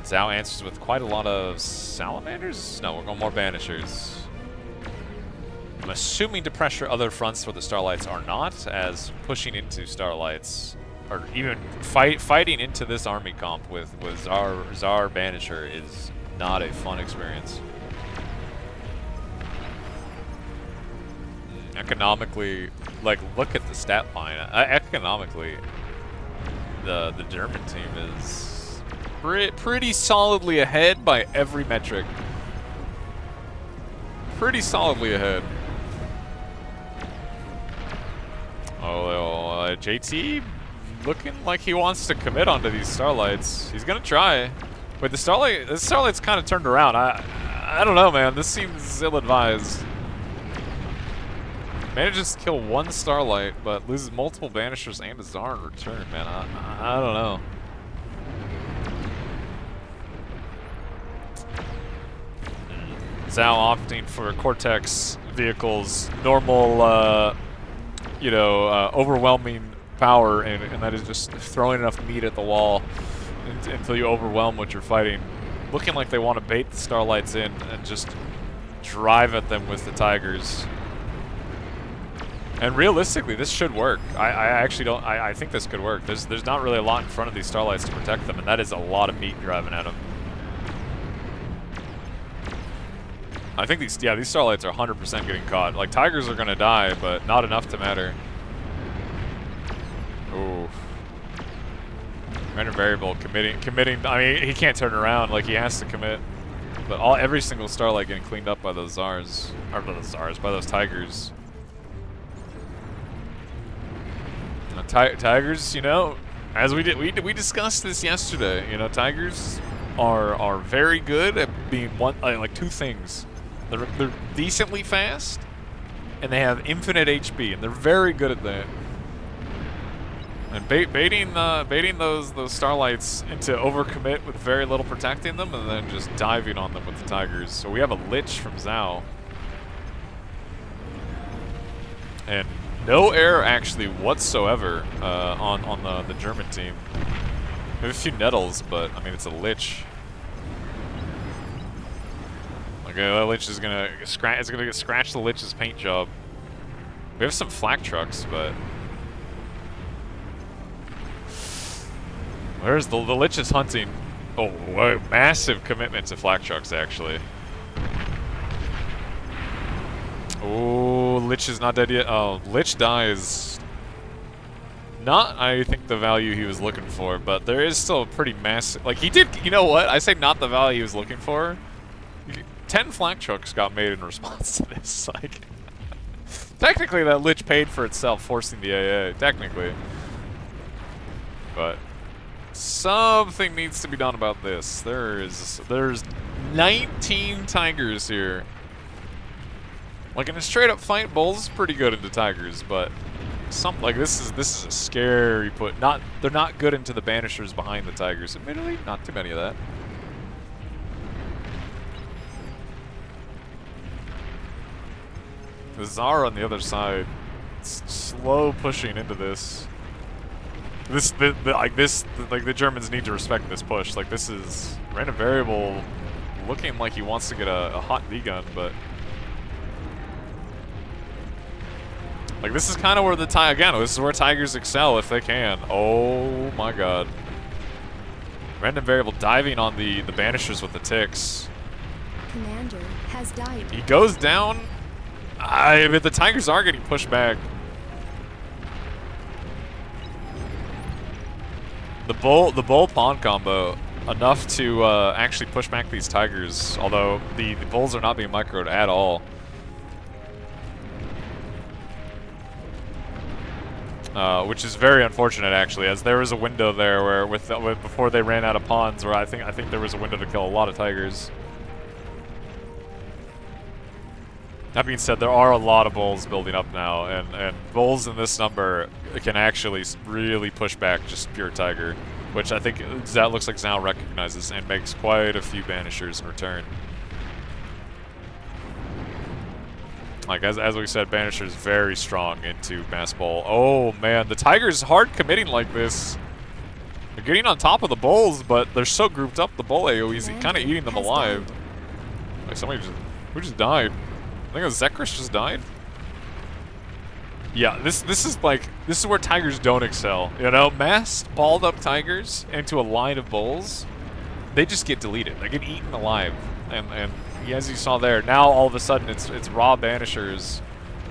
Zhao answers with quite a lot of Salamanders? No, we're going more Banishers. I'm assuming to pressure other fronts where the Starlights are not, as pushing into Starlights, or even fighting into this army comp with Czar Banisher is not a fun experience. Economically, like, look at the stat line. Economically, the German team is pretty solidly ahead by every metric. Pretty solidly ahead. Oh, JT looking like he wants to commit onto these Starlights. He's gonna try. Wait, this Starlight's kind of turned around. I don't know, man. This seems ill-advised. Manages to kill 1 Starlight, but loses multiple Banishers and a Czar in return, man. I don't know. Zhao opting for Cortex vehicles, normal, you know, overwhelming power, and that is just throwing enough meat at the wall until you overwhelm what you're fighting. Looking like they want to bait the Starlights in and just drive at them with the Tigers. And realistically, this should work. I actually don't. I think this could work. There's not really a lot in front of these Starlights to protect them, and that is a lot of meat driving at them. I think these Starlights are 100% getting caught. Like, Tigers are gonna die, but not enough to matter. Ooh. Random variable committing. I mean, he can't turn around. Like, he has to commit. But every single Starlight getting cleaned up by those Czars, or not those Czars, by those Tigers. Tigers, you know, as we discussed this yesterday. You know, Tigers are very good at being like 2 things. They're decently fast, and they have infinite HP, and they're very good at that. And baiting those Starlights into overcommit with very little protecting them, and then just diving on them with the Tigers. So we have a Lich from Zhao, and no error actually whatsoever on the German team. We have a few Nettles, but I mean it's a Lich. Okay, that Lich is gonna scratch the Lich's paint job. We have some flak trucks, but where's the Lich is hunting? Oh, whoa, massive commitment to flak trucks actually. Oh, Lich is not dead yet. Oh, Lich dies Not, I think, the value he was looking for, but there is still a pretty massive... Like, he did... You know what? I say not the value he was looking for. 10 flak trucks got made in response to this. Like, technically, that Lich paid for itself, forcing the AA. Technically. But something needs to be done about this. There's 19 tigers here. Like, in a straight-up fight, Bulls is pretty good into tigers, but... Like this is a scary put. They're not good into the banishers behind the tigers. Admittedly, not too many of that. The Tsar on the other side, slow pushing into this. Like the Germans need to respect this push. Like this is random variable, looking like he wants to get a hot V gun, but. Like, this is kind of where this is where tigers excel if they can. Oh my god. Random variable diving on the banishers with the ticks. Commander has died. He goes down. I mean, the tigers are getting pushed back. The bull pawn combo enough to actually push back these tigers, although the bulls are not being microed at all. Which is very unfortunate, actually, as there was a window there where, before they ran out of pawns, where I think there was a window to kill a lot of tigers. That being said, there are a lot of bulls building up now, and bulls in this number can actually really push back just pure tiger, which I think that looks like Zhao recognizes and makes quite a few banishers in return. Like, as we said, Banisher is very strong into Mass Bull. Oh, man, the Tigers hard committing like this. They're getting on top of the Bulls, but they're so grouped up, the Bull AoE's kind of eating them alive. Like, who just died? I think it was Zekrish just died. Yeah, this is where Tigers don't excel. You know, massed, balled up Tigers into a line of Bulls, they just get deleted. They get eaten alive. And as you saw there, now all of a sudden it's raw Banishers,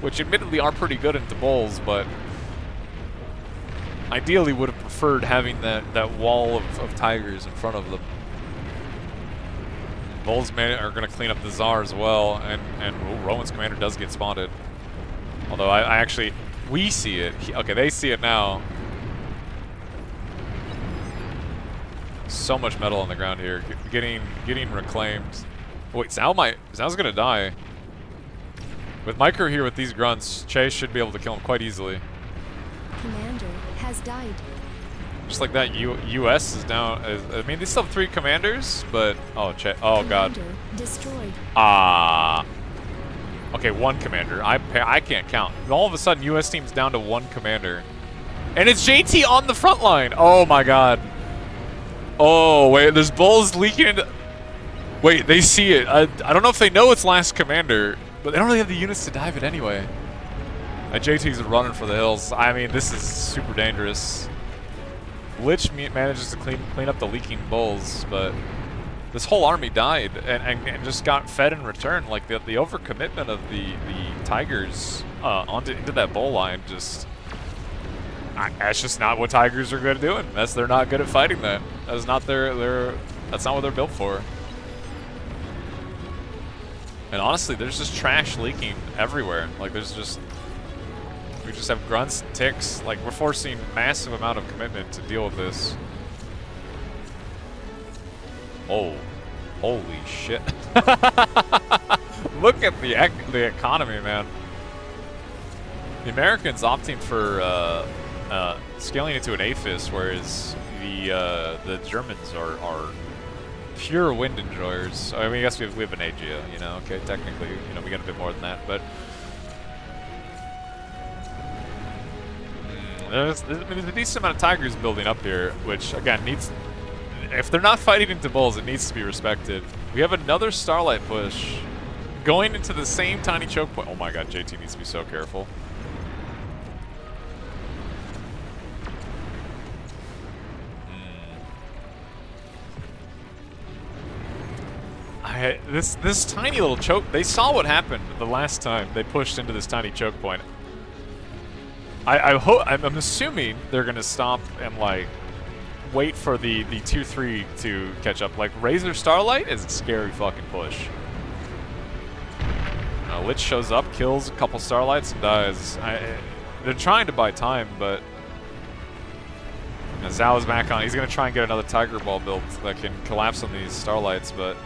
which admittedly are pretty good into Bulls, but ideally would have preferred having that wall of Tigers in front of them. Bulls are going to clean up the Tsar as well, and Rowan's commander does get spotted. Although we see it. Okay, they see it now. So much metal on the ground here, getting reclaimed. Wait, Zhao's gonna die. With Micro here with these grunts, Chase should be able to kill him quite easily. Commander has died. Just like that, US is down. I mean, they still have 3 commanders, but oh god. Commander destroyed. Okay, 1 commander. I can't count. All of a sudden, US team's down to 1 commander, and it's JT on the front line. Oh my god. Oh wait, there's bulls leaking into. Wait, they see it. I don't know if they know it's last commander, but they don't really have the units to dive it anyway. JT's running for the hills. I mean, this is super dangerous. Lich manages to clean up the leaking bulls, but this whole army died and just got fed in return. Like the overcommitment of the Tigers into that bull line just. That's just not what Tigers are good at doing. They're not good at fighting that. That's not that's not what they're built for. And honestly, there's just trash leaking everywhere. Like we just have grunts and ticks. Like we're forcing massive amount of commitment to deal with this. Oh, holy shit! Look at the economy, man. The Americans opting for scaling into an APHIS, whereas the Germans are pure wind enjoyers. I mean, I guess we have an Aegea, you know. Okay, technically, you know, we got a bit more than that, but there's a decent amount of Tigers building up here, which again needs. If they're not fighting into bulls, it needs to be respected. We have another Starlight push going into the same tiny choke point. Oh my god, JT needs to be so careful. This tiny little choke, they saw what happened the last time they pushed into this tiny choke point. I'm assuming they're gonna stop and like wait for the tier 3 to catch up. Like Razor Starlight is a scary fucking push. Lich shows up, kills a couple Starlights, and dies. They're trying to buy time, but Zhao is back on. He's gonna try and get another Tiger Ball built that can collapse on these Starlights, but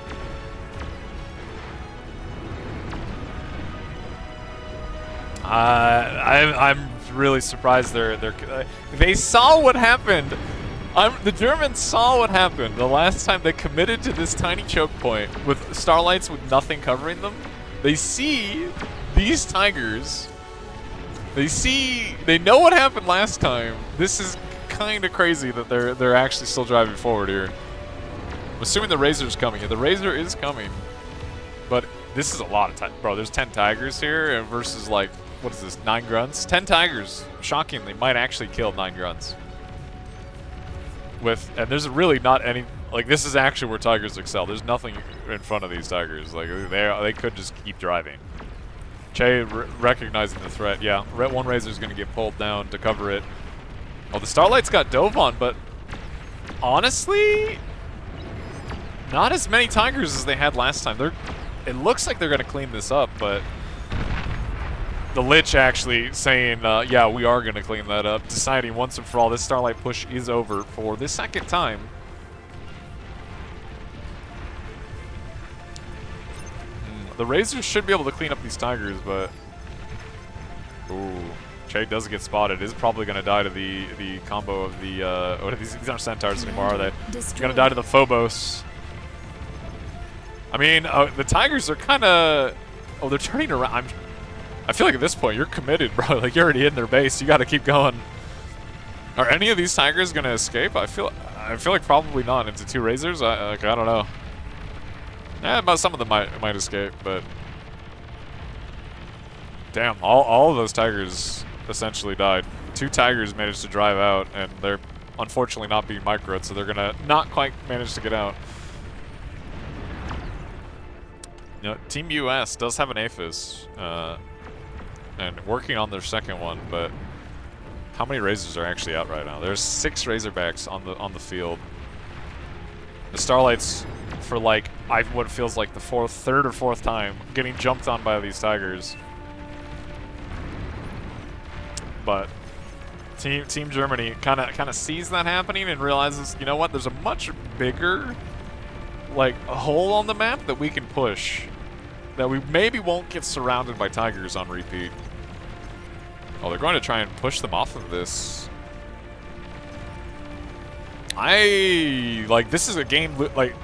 I'm really surprised they saw what happened. The Germans saw what happened the last time they committed to this tiny choke point with Starlights with nothing covering them. They see these Tigers. They know what happened last time. This is kind of crazy that they're actually still driving forward here. I'm assuming the Razor's coming. Yeah, the Razor is coming. But this is a lot of bro, there's 10 Tigers here versus like, what is this, 9 grunts? 10 Tigers, shockingly, might actually kill 9 grunts. And there's really not any, like this is actually where Tigers excel. There's nothing in front of these Tigers. Like they could just keep driving. Che recognizing the threat. Yeah, one Razor's gonna get pulled down to cover it. Oh, the Starlights got dove on, but honestly, not as many Tigers as they had last time. It looks like they're gonna clean this up, but the Lich actually saying, yeah, we are going to clean that up, deciding once and for all this Starlight push is over for the second time. The Razors should be able to clean up these Tigers, but ooh, Che does get spotted. Is probably going to die to the combo of the what are these aren't Centaurs anymore, are they? He's going to die to the Phobos. I mean, the Tigers are kind of, oh, they're turning around. I feel like at this point, you're committed, bro. Like, you're already in their base. You got to keep going. Are any of these Tigers going to escape? I feel like probably not. Into 2 Razors? I don't know. Yeah, but some of them might escape, but damn, all of those Tigers essentially died. 2 Tigers managed to drive out, and they're unfortunately not being microed, so they're going to not quite manage to get out. You know, Team US does have an APHIS. And working on their second one, but how many Razors are actually out right now? There's 6 Razorbacks on the field. The Starlights, for like what feels like the third or fourth time, getting jumped on by these Tigers. But Team Germany kind of sees that happening and realizes, you know what? There's a much bigger like a hole on the map that we can push. That we maybe won't get surrounded by Tigers on repeat. Oh, they're going to try and push them off of this. This is a game, like,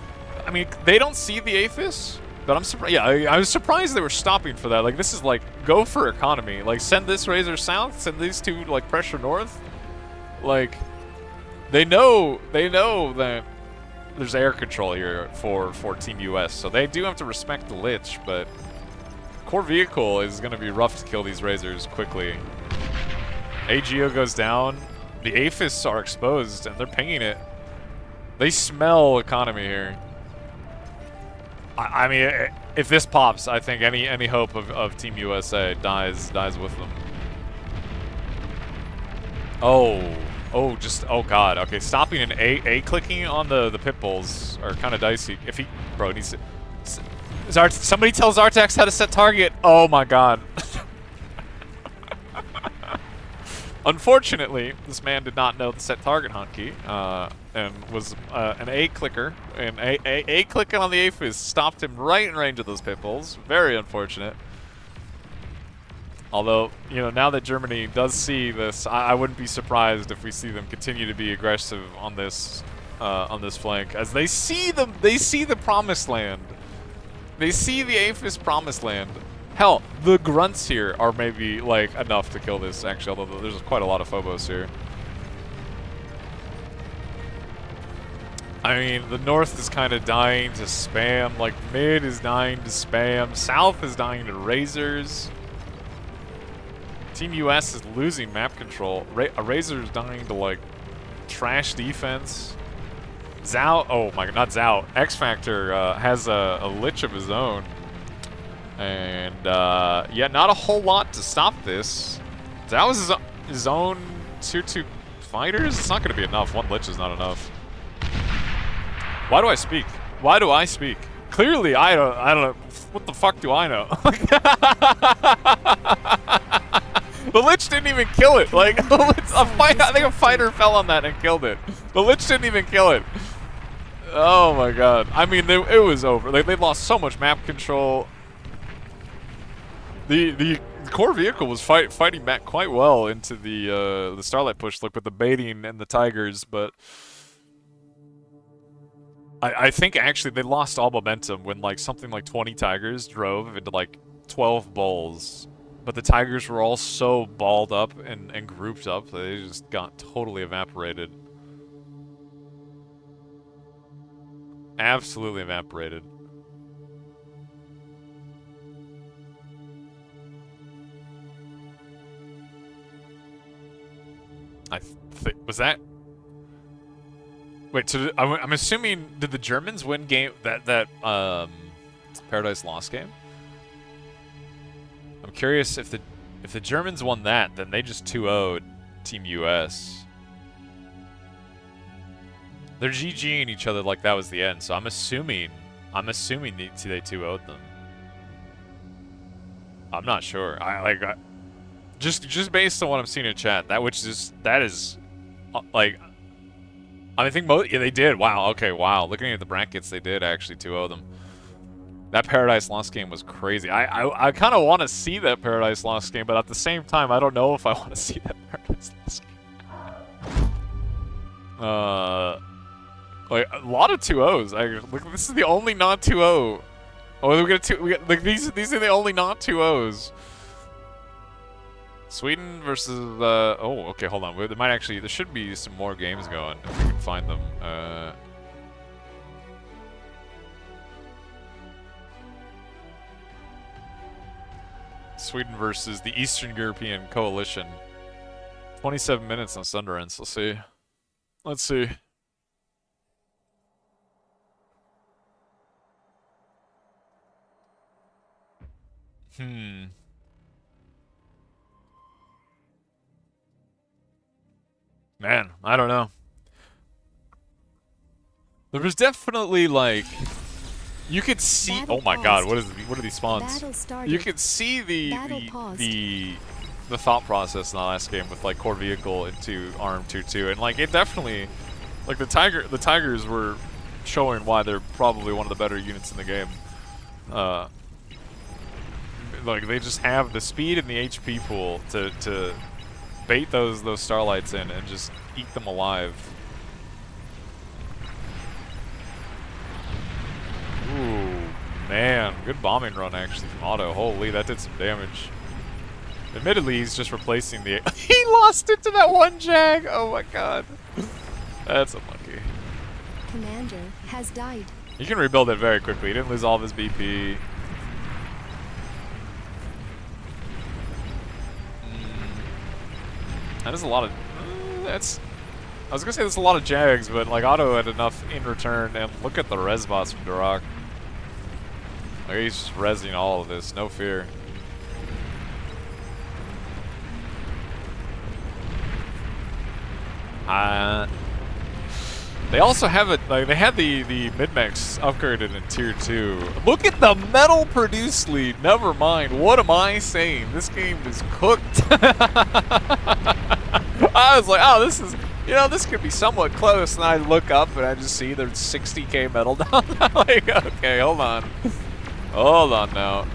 I mean, they don't see the APHIS, but I'm surprised. Yeah, I was surprised they were stopping for that. Like, this is like, go for economy. Like, send this Razor south, send these 2, like, pressure north. Like, they know that there's air control here for Team US, so they do have to respect the Lich, but core vehicle is going to be rough to kill these Razors quickly. AGO goes down. The APHIS are exposed, and they're pinging it. They smell economy here. I mean, if this pops, I think any hope of Team USA dies with them. Oh, God. Okay, stopping and A-clicking on the pit bulls are kind of dicey. If he, bro, needs to... Somebody tell Zartax how to set target. Oh my God. Unfortunately, this man did not know the set target hotkey, and was an A-clicker. And A-clicking on the APHIS stopped him right in range of those pit bulls. Very unfortunate. Although, you know, now that Germany does see this, I wouldn't be surprised if we see them continue to be aggressive on this flank, as they see the promised land. They see the APHIS promised land. Hell, the grunts here are maybe like enough to kill this, actually, although there's quite a lot of Phobos here. I mean, the north is kind of dying to spam, like mid is dying to spam, south is dying to Razors. Team US is losing map control. A Razor is dying to like trash defense. Zhao, oh my god, not Zhao. X Factor has a Lich of his own. And yeah, not a whole lot to stop this. Zhao is zone tier 2 fighters? It's not going to be enough. One Lich is not enough. Why do I speak? Why do I speak? Clearly, I don't know. What the fuck do I know? The Lich didn't even kill it. Like, I think a fighter fell on that and killed it. The Lich didn't even kill it. Oh my god. I mean, it was over. Like, they lost so much map control. The core vehicle was fighting back quite well into the Starlight push, like with the baiting and the Tigers, but I think actually they lost all momentum when like something like 20 Tigers drove into like 12 Bulls. But the Tigers were all so balled up and grouped up that they just got totally evaporated. Absolutely evaporated. I think, was that? Wait, so I'm assuming, did the Germans win game, that Paradise Lost game? I'm curious if the Germans won that, then they just 2-0'd Team US. They're GGing each other like that was the end, so I'm assuming they 2-0'd them. I'm not sure. Just based on what I'm seeing in chat, that is like, I think yeah, they did. Wow. Okay. Wow. Looking at the brackets, they did actually 2-0 them. That Paradise Lost game was crazy. I kind of want to see that Paradise Lost game, but at the same time, I don't know if I want to see that Paradise Lost game. Like a lot of 2-0s. Look, this is the only not 2-0. Oh, we got like these are the only not 2-0s. Sweden versus oh, okay, hold on. There should be some more games going if we can find them. Sweden versus the Eastern European Coalition. 27 minutes on Sundance. Let's see. Let's see. Man, I don't know. There was definitely like, you could see. Battle oh my paused. God, what are these spawns? Battle started. You could see the thought process in the last game with like core vehicle into arm 2-2, and like it definitely, like the Tigers were showing why they're probably one of the better units in the game. Like they just have the speed and the HP pool to bait those Starlights in and just eat them alive. Ooh, man, good bombing run actually from Otto. Holy, that did some damage. Admittedly, he's just replacing the. He lost it to that one Jag. Oh my God, that's unlucky. Commander has died. He can rebuild it very quickly. He didn't lose all of his BP. That is a lot of. That's. I was gonna say there's a lot of Jags, but like Otto had enough in return, and look at the res bots from Duroc. Like he's just resing all of this, no fear. They also have it, like they had the mid-max upgraded in tier 2. Look at the metal produce lead. Never mind. What am I saying? This game is cooked. I was like, oh, this is, you know, this could be somewhat close. And I look up and I just see there's 60k metal down. I'm like, okay, hold on. Hold on now.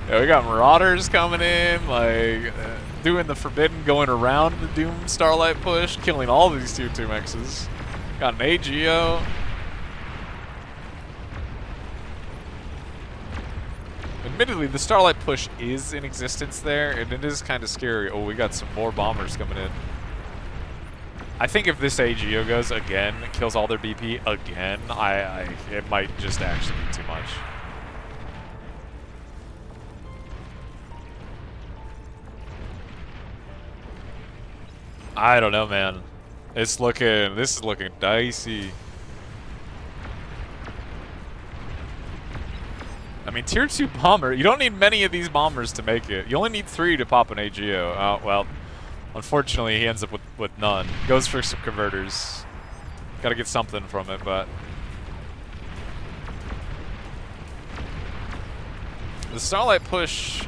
Yeah, we got Marauders coming in, like doing the forbidden, going around the Doom Starlight push, killing all these tier 2 mexes. Got an AGO. Admittedly, the Starlight push is in existence there, and it is kind of scary. Oh, we got some more bombers coming in. I think if this AGO goes again, kills all their BP again, it might just actually be too much. I don't know, man. This is looking dicey. I mean, tier 2 bomber, you don't need many of these bombers to make it. You only need 3 to pop an AGO. Oh, well, Unfortunately, he ends up with none. Goes for some converters. Got to get something from it, but the Starlight push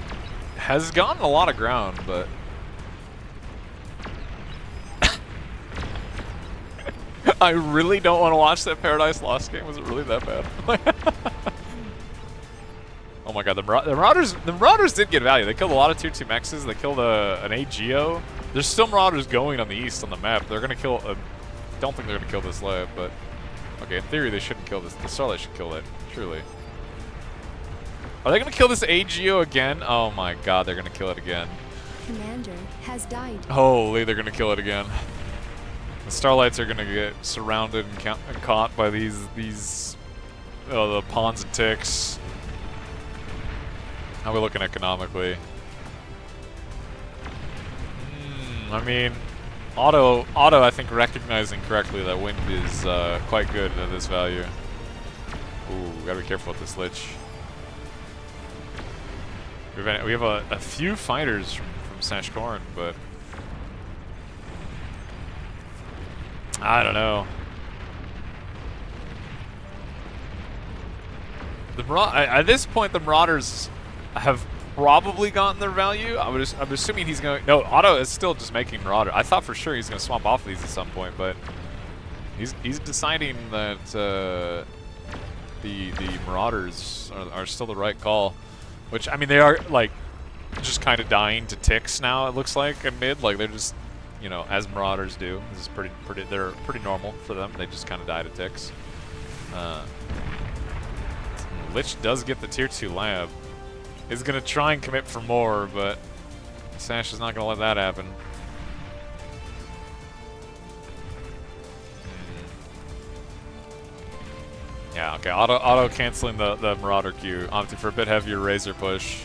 has gotten a lot of ground, but I really don't want to watch that Paradise Lost game. Was it really that bad? Oh my god, the Marauders did get value. They killed a lot of tier 2 mexes. They killed an AGO. There's still Marauders going on the east on the map. They're gonna kill. Don't think they're gonna kill this lab, but okay. In theory, they shouldn't kill this. The Starlight should kill it. Surely. Are they gonna kill this AGO again? Oh my god, they're gonna kill it again. Commander has died. Holy, they're gonna kill it again. The Starlights are gonna get surrounded and caught by these the pawns and ticks. How are we looking economically? I mean, Auto, I think recognizing correctly that wind is quite good at this value. Ooh, gotta be careful with this Lich. We have a few fighters from Sash Corn, but I don't know. At this point, the Marauders have probably gotten their value. I'm assuming he's going. No, Otto is still just making Marauder. I thought for sure he's going to swap off these at some point, but he's deciding that the Marauders are still the right call. Which, I mean, they are like just kind of dying to ticks now. It looks like in mid, like they're just, you know, as Marauders do. This is they're pretty normal for them. They just kind of die to ticks. Lich does get the tier 2 lab. Is going to try and commit for more, but Sash is not going to let that happen. Yeah, okay, auto canceling the Marauder queue, opting for a bit heavier Razor push.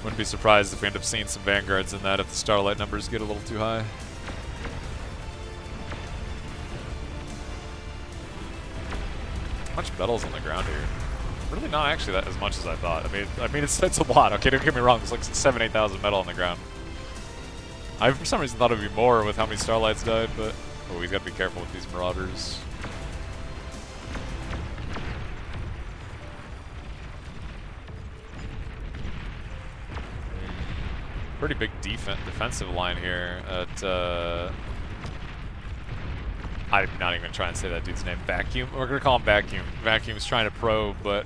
Wouldn't be surprised if we end up seeing some Vanguards in that if the Starlight numbers get a little too high. How much metal's on the ground here? Really not actually that as much as I thought. I mean it's a lot. Okay, don't get me wrong. There's like 7,000-8,000 metal on the ground. I for some reason thought it'd be more with how many Starlights died, but oh, we've got to be careful with these Marauders. Pretty big defensive line here at. I'm not even trying to say that dude's name. Vacuum. We're gonna call him Vacuum. Vacuum's trying to probe, but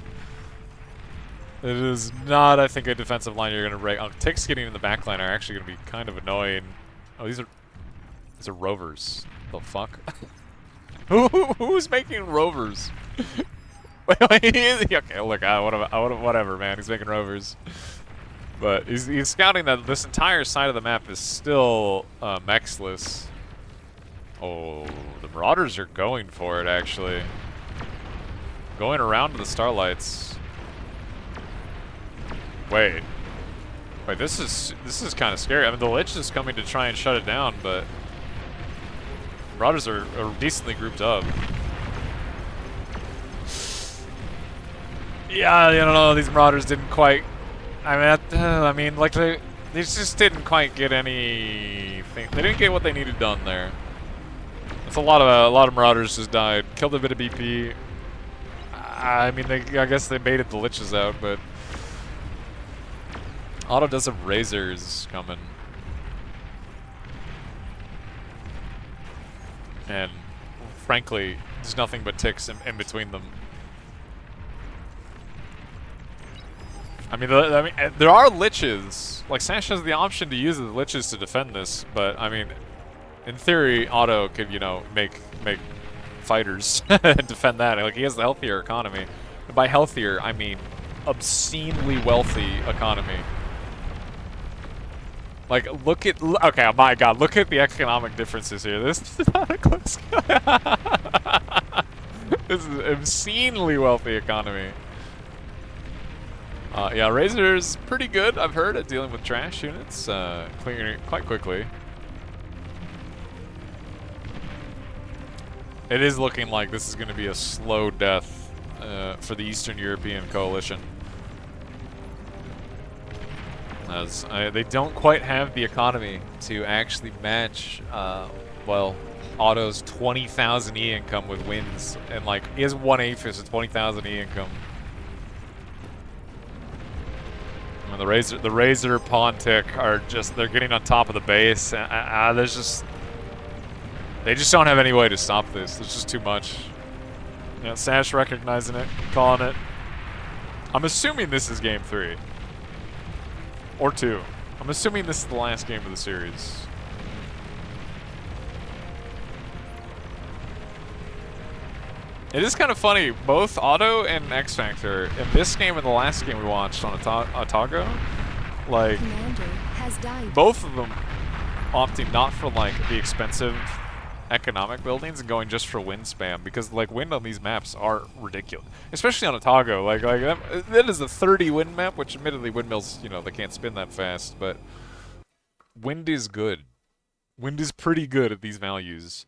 it is not, I think, a defensive line you're gonna break. Ticks getting in the back line are actually gonna be kind of annoying. Oh, these are rovers. The fuck? Who's making rovers? wait, okay, look, whatever, man. He's making rovers, but he's scouting that this entire side of the map is still mexless. Oh, the Marauders are going for it, actually. Going around to the Starlights. Wait, this is kind of scary. I mean, the Lich is coming to try and shut it down, but Marauders are decently grouped up. Yeah, I don't know. These Marauders didn't quite. I mean, like they just didn't quite get anything. They didn't get what they needed done there. It's a lot of Marauders just died. Killed a bit of BP. I mean, I guess they baited the Liches out, but Auto does have Razors coming. And frankly, there's nothing but ticks in between them. I mean, there are Liches. Like, Sash has the option to use the Liches to defend this, but I mean, in theory, Auto could, you know, make fighters and defend that. Like, he has the healthier economy. And by healthier, I mean obscenely wealthy economy. Like, okay, oh my god, look at the economic differences here. This is not a close. This is obscenely wealthy economy. Yeah, Razor's pretty good, I've heard, at dealing with trash units, clearing it quite quickly. It is looking like this is going to be a slow death for the Eastern European coalition. as they don't quite have the economy to actually match, well, Otto's 20,000 E income with wins, and like his 1/8 is a 20,000 E income. And the Razor pawn tick are just, they're getting on top of the base, and there's just, they just don't have any way to stop this. There's just too much. Yeah, Sash recognizing it, calling it. I'm assuming this is game 3. Or 2. I'm assuming this is the last game of the series. It is kind of funny, both Otto and X Factor, in this game and the last game we watched on Otago, like, Commander has died. both of them opting not for, like, the expensive economic buildings and going just for wind spam, because, like, wind on these maps are ridiculous. Especially on Otago, like that is a 30 wind map, which admittedly windmills, you know, they can't spin that fast, but wind is good. Wind is pretty good at these values.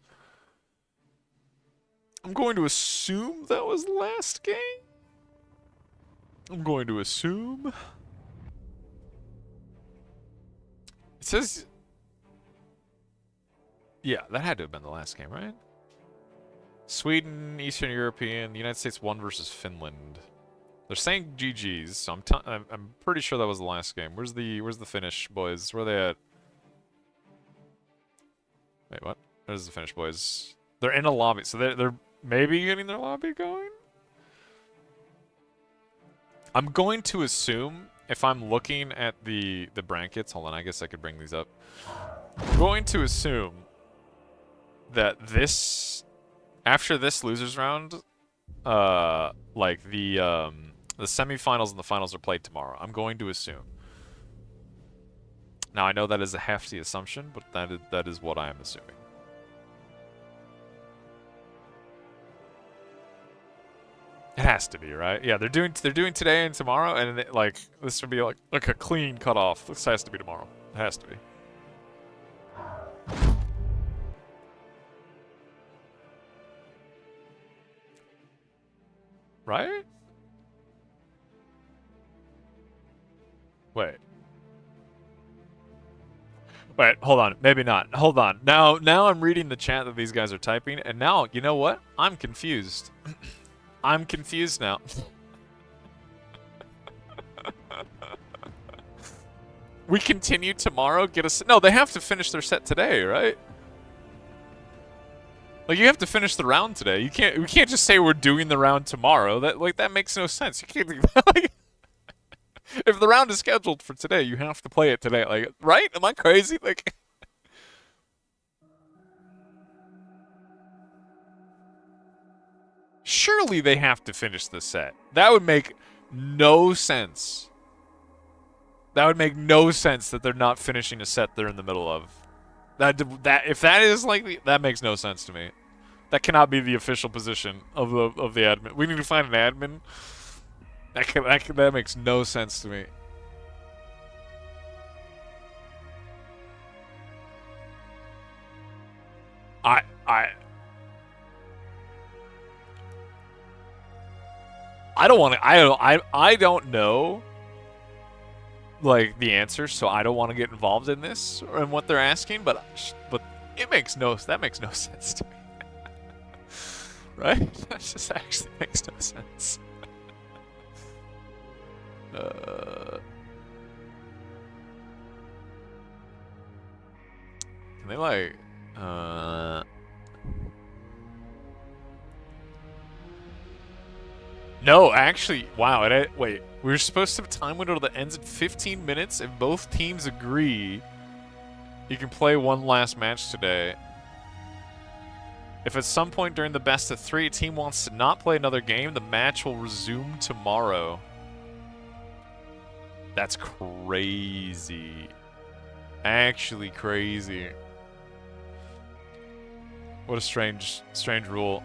I'm going to assume that was last game. I'm going to assume. It says, yeah, that had to have been the last game, right? Sweden, Eastern European, the United States won versus Finland. They're saying GG's, so I'm pretty sure that was the last game. Where's the Finnish boys? Where are they at? Wait, what? There's the Finnish boys. They're in a lobby, so they're maybe getting their lobby going? I'm going to assume, if I'm looking at the brackets, hold on, I guess I could bring these up. I'm going to assume that this, after this losers round, like the semifinals and the finals are played tomorrow. I'm going to assume. Now I know that is a hefty assumption, but that is what I am assuming. It has to be, right? Yeah, they're doing today and tomorrow, and like this would be like a clean cutoff. This has to be tomorrow. It has to be. Right? Wait. Wait, hold on. Maybe not. Hold on. Now I'm reading the chat that these guys are typing, and now, you know what? I'm confused. I'm confused now. We continue tomorrow, get us... No, they have to finish their set today, right? Like, you have to finish the round today. We can't just say we're doing the round tomorrow. That makes no sense. You can't do that. Like, if the round is scheduled for today, you have to play it today. Like, right? Am I crazy? Like... Surely they have to finish the set. That would make no sense. That would make no sense that they're not finishing a set they're in the middle of. If that is like that makes no sense to me. That cannot be the official position of the admin. We need to find an admin. That makes no sense to me. I don't want to. I don't know, like, the answer, so I don't want to get involved in this or in what they're asking. But it makes no sense to me, right? That just actually makes no sense. Can they like? No, actually, wow. Wait, we were supposed to have a time window that ends in 15 minutes, and both teams agree you can play one last match today. If at some point during the best of 3 a team wants to not play another game, the match will resume tomorrow. That's crazy. Actually crazy. What a strange rule.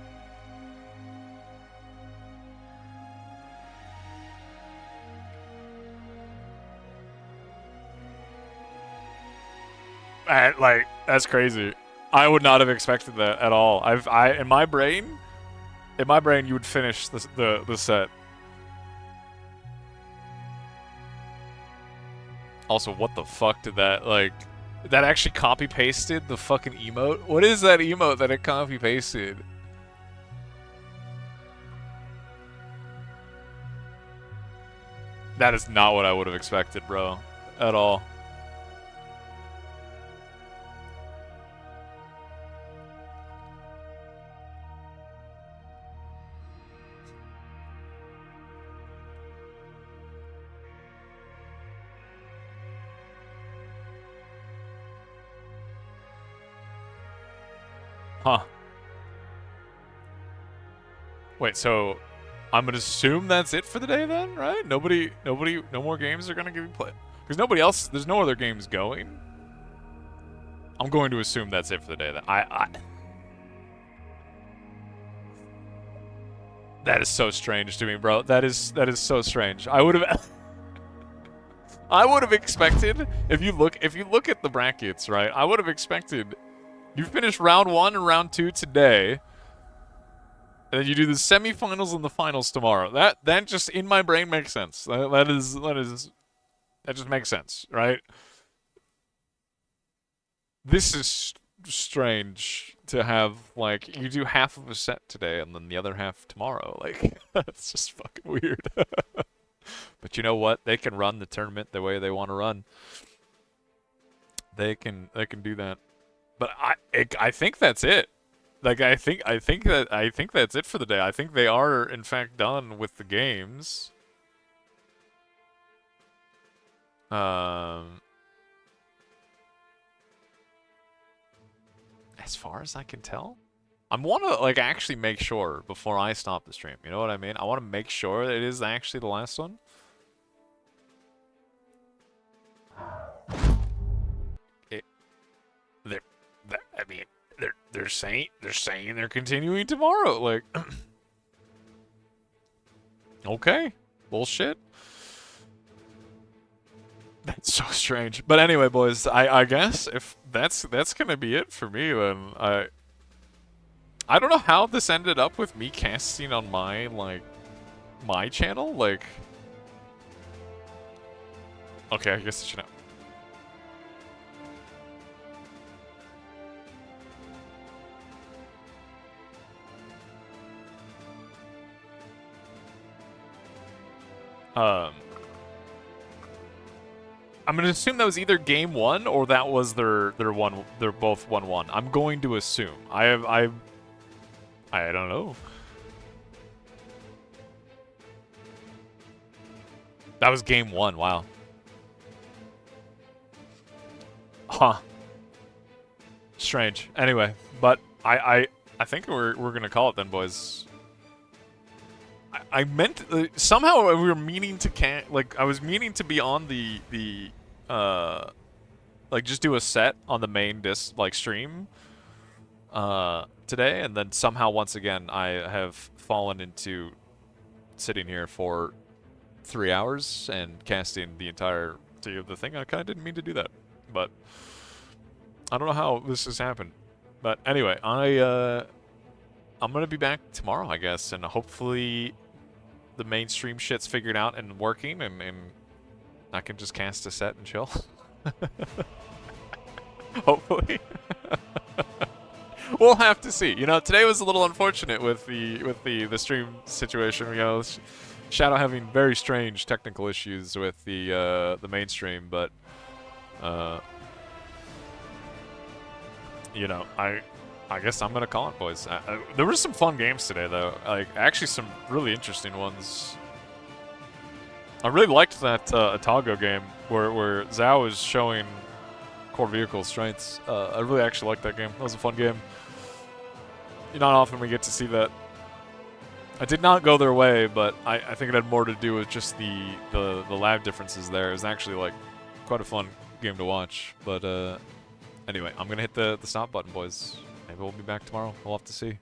Like, that's crazy. I would not have expected that at all. In my brain, you would finish the set. Also, what the fuck did that, like... That actually copy-pasted the fucking emote? What is that emote that it copy-pasted? That is not what I would have expected, bro. At all. Huh. Wait, so I'm gonna assume that's it for the day then, right? No more games are gonna be played. Because nobody else, there's no other games going. I'm going to assume that's it for the day then. That is so strange to me, bro. That is so strange. I would have I would have expected if you look at the brackets, right? I would have expected you finish round 1 and round 2 today, and then you do the semifinals and the finals tomorrow. That just in my brain makes sense. That just makes sense, right? This is strange to have, like, you do half of a set today and then the other half tomorrow. Like, that's just fucking weird. But you know what? They can run the tournament the way they want to run. They can do that. But I think that's it. Like, I think that's it for the day. I think they are in fact done with the games. As far as I can tell, I want to, like, actually make sure before I stop the stream. You know what I mean? I want to make sure that it is actually the last one. They're saying they're continuing tomorrow. Like, okay, bullshit. That's so strange. But anyway, boys, I guess if that's gonna be it for me, then I don't know how this ended up with me casting on my channel. Like, okay, I guess I should. I'm gonna assume that was either game 1 or that was their one. They're both 1-1. I'm going to assume. I don't know. That was game 1. Wow. Huh. Strange. Anyway, but I think we're gonna call it then, boys. I meant somehow we were meaning to I was meaning to be on the like, just do a set on the main stream today, and then somehow once again I have fallen into sitting here for 3 hours and casting the entirety of the thing. I kind of didn't mean to do that, but I don't know how this has happened. But anyway, I'm gonna be back tomorrow, I guess, and hopefully the mainstream shit's figured out and working, and I can just cast a set and chill. Hopefully. We'll have to see. You know, today was a little unfortunate with the stream situation. You know, Shadow having very strange technical issues with the mainstream, but you know, I guess I'm gonna call it, boys. There were some fun games today, though. Like, actually, some really interesting ones. I really liked that Atago game where Zhao is showing core vehicle strengths. I really actually liked that game. That was a fun game. Not often we get to see that. I did not go their way, but I think it had more to do with just the lab differences there. It was actually, like, quite a fun game to watch. But anyway, I'm gonna hit the stop button, boys. Maybe we'll be back tomorrow. We'll have to see.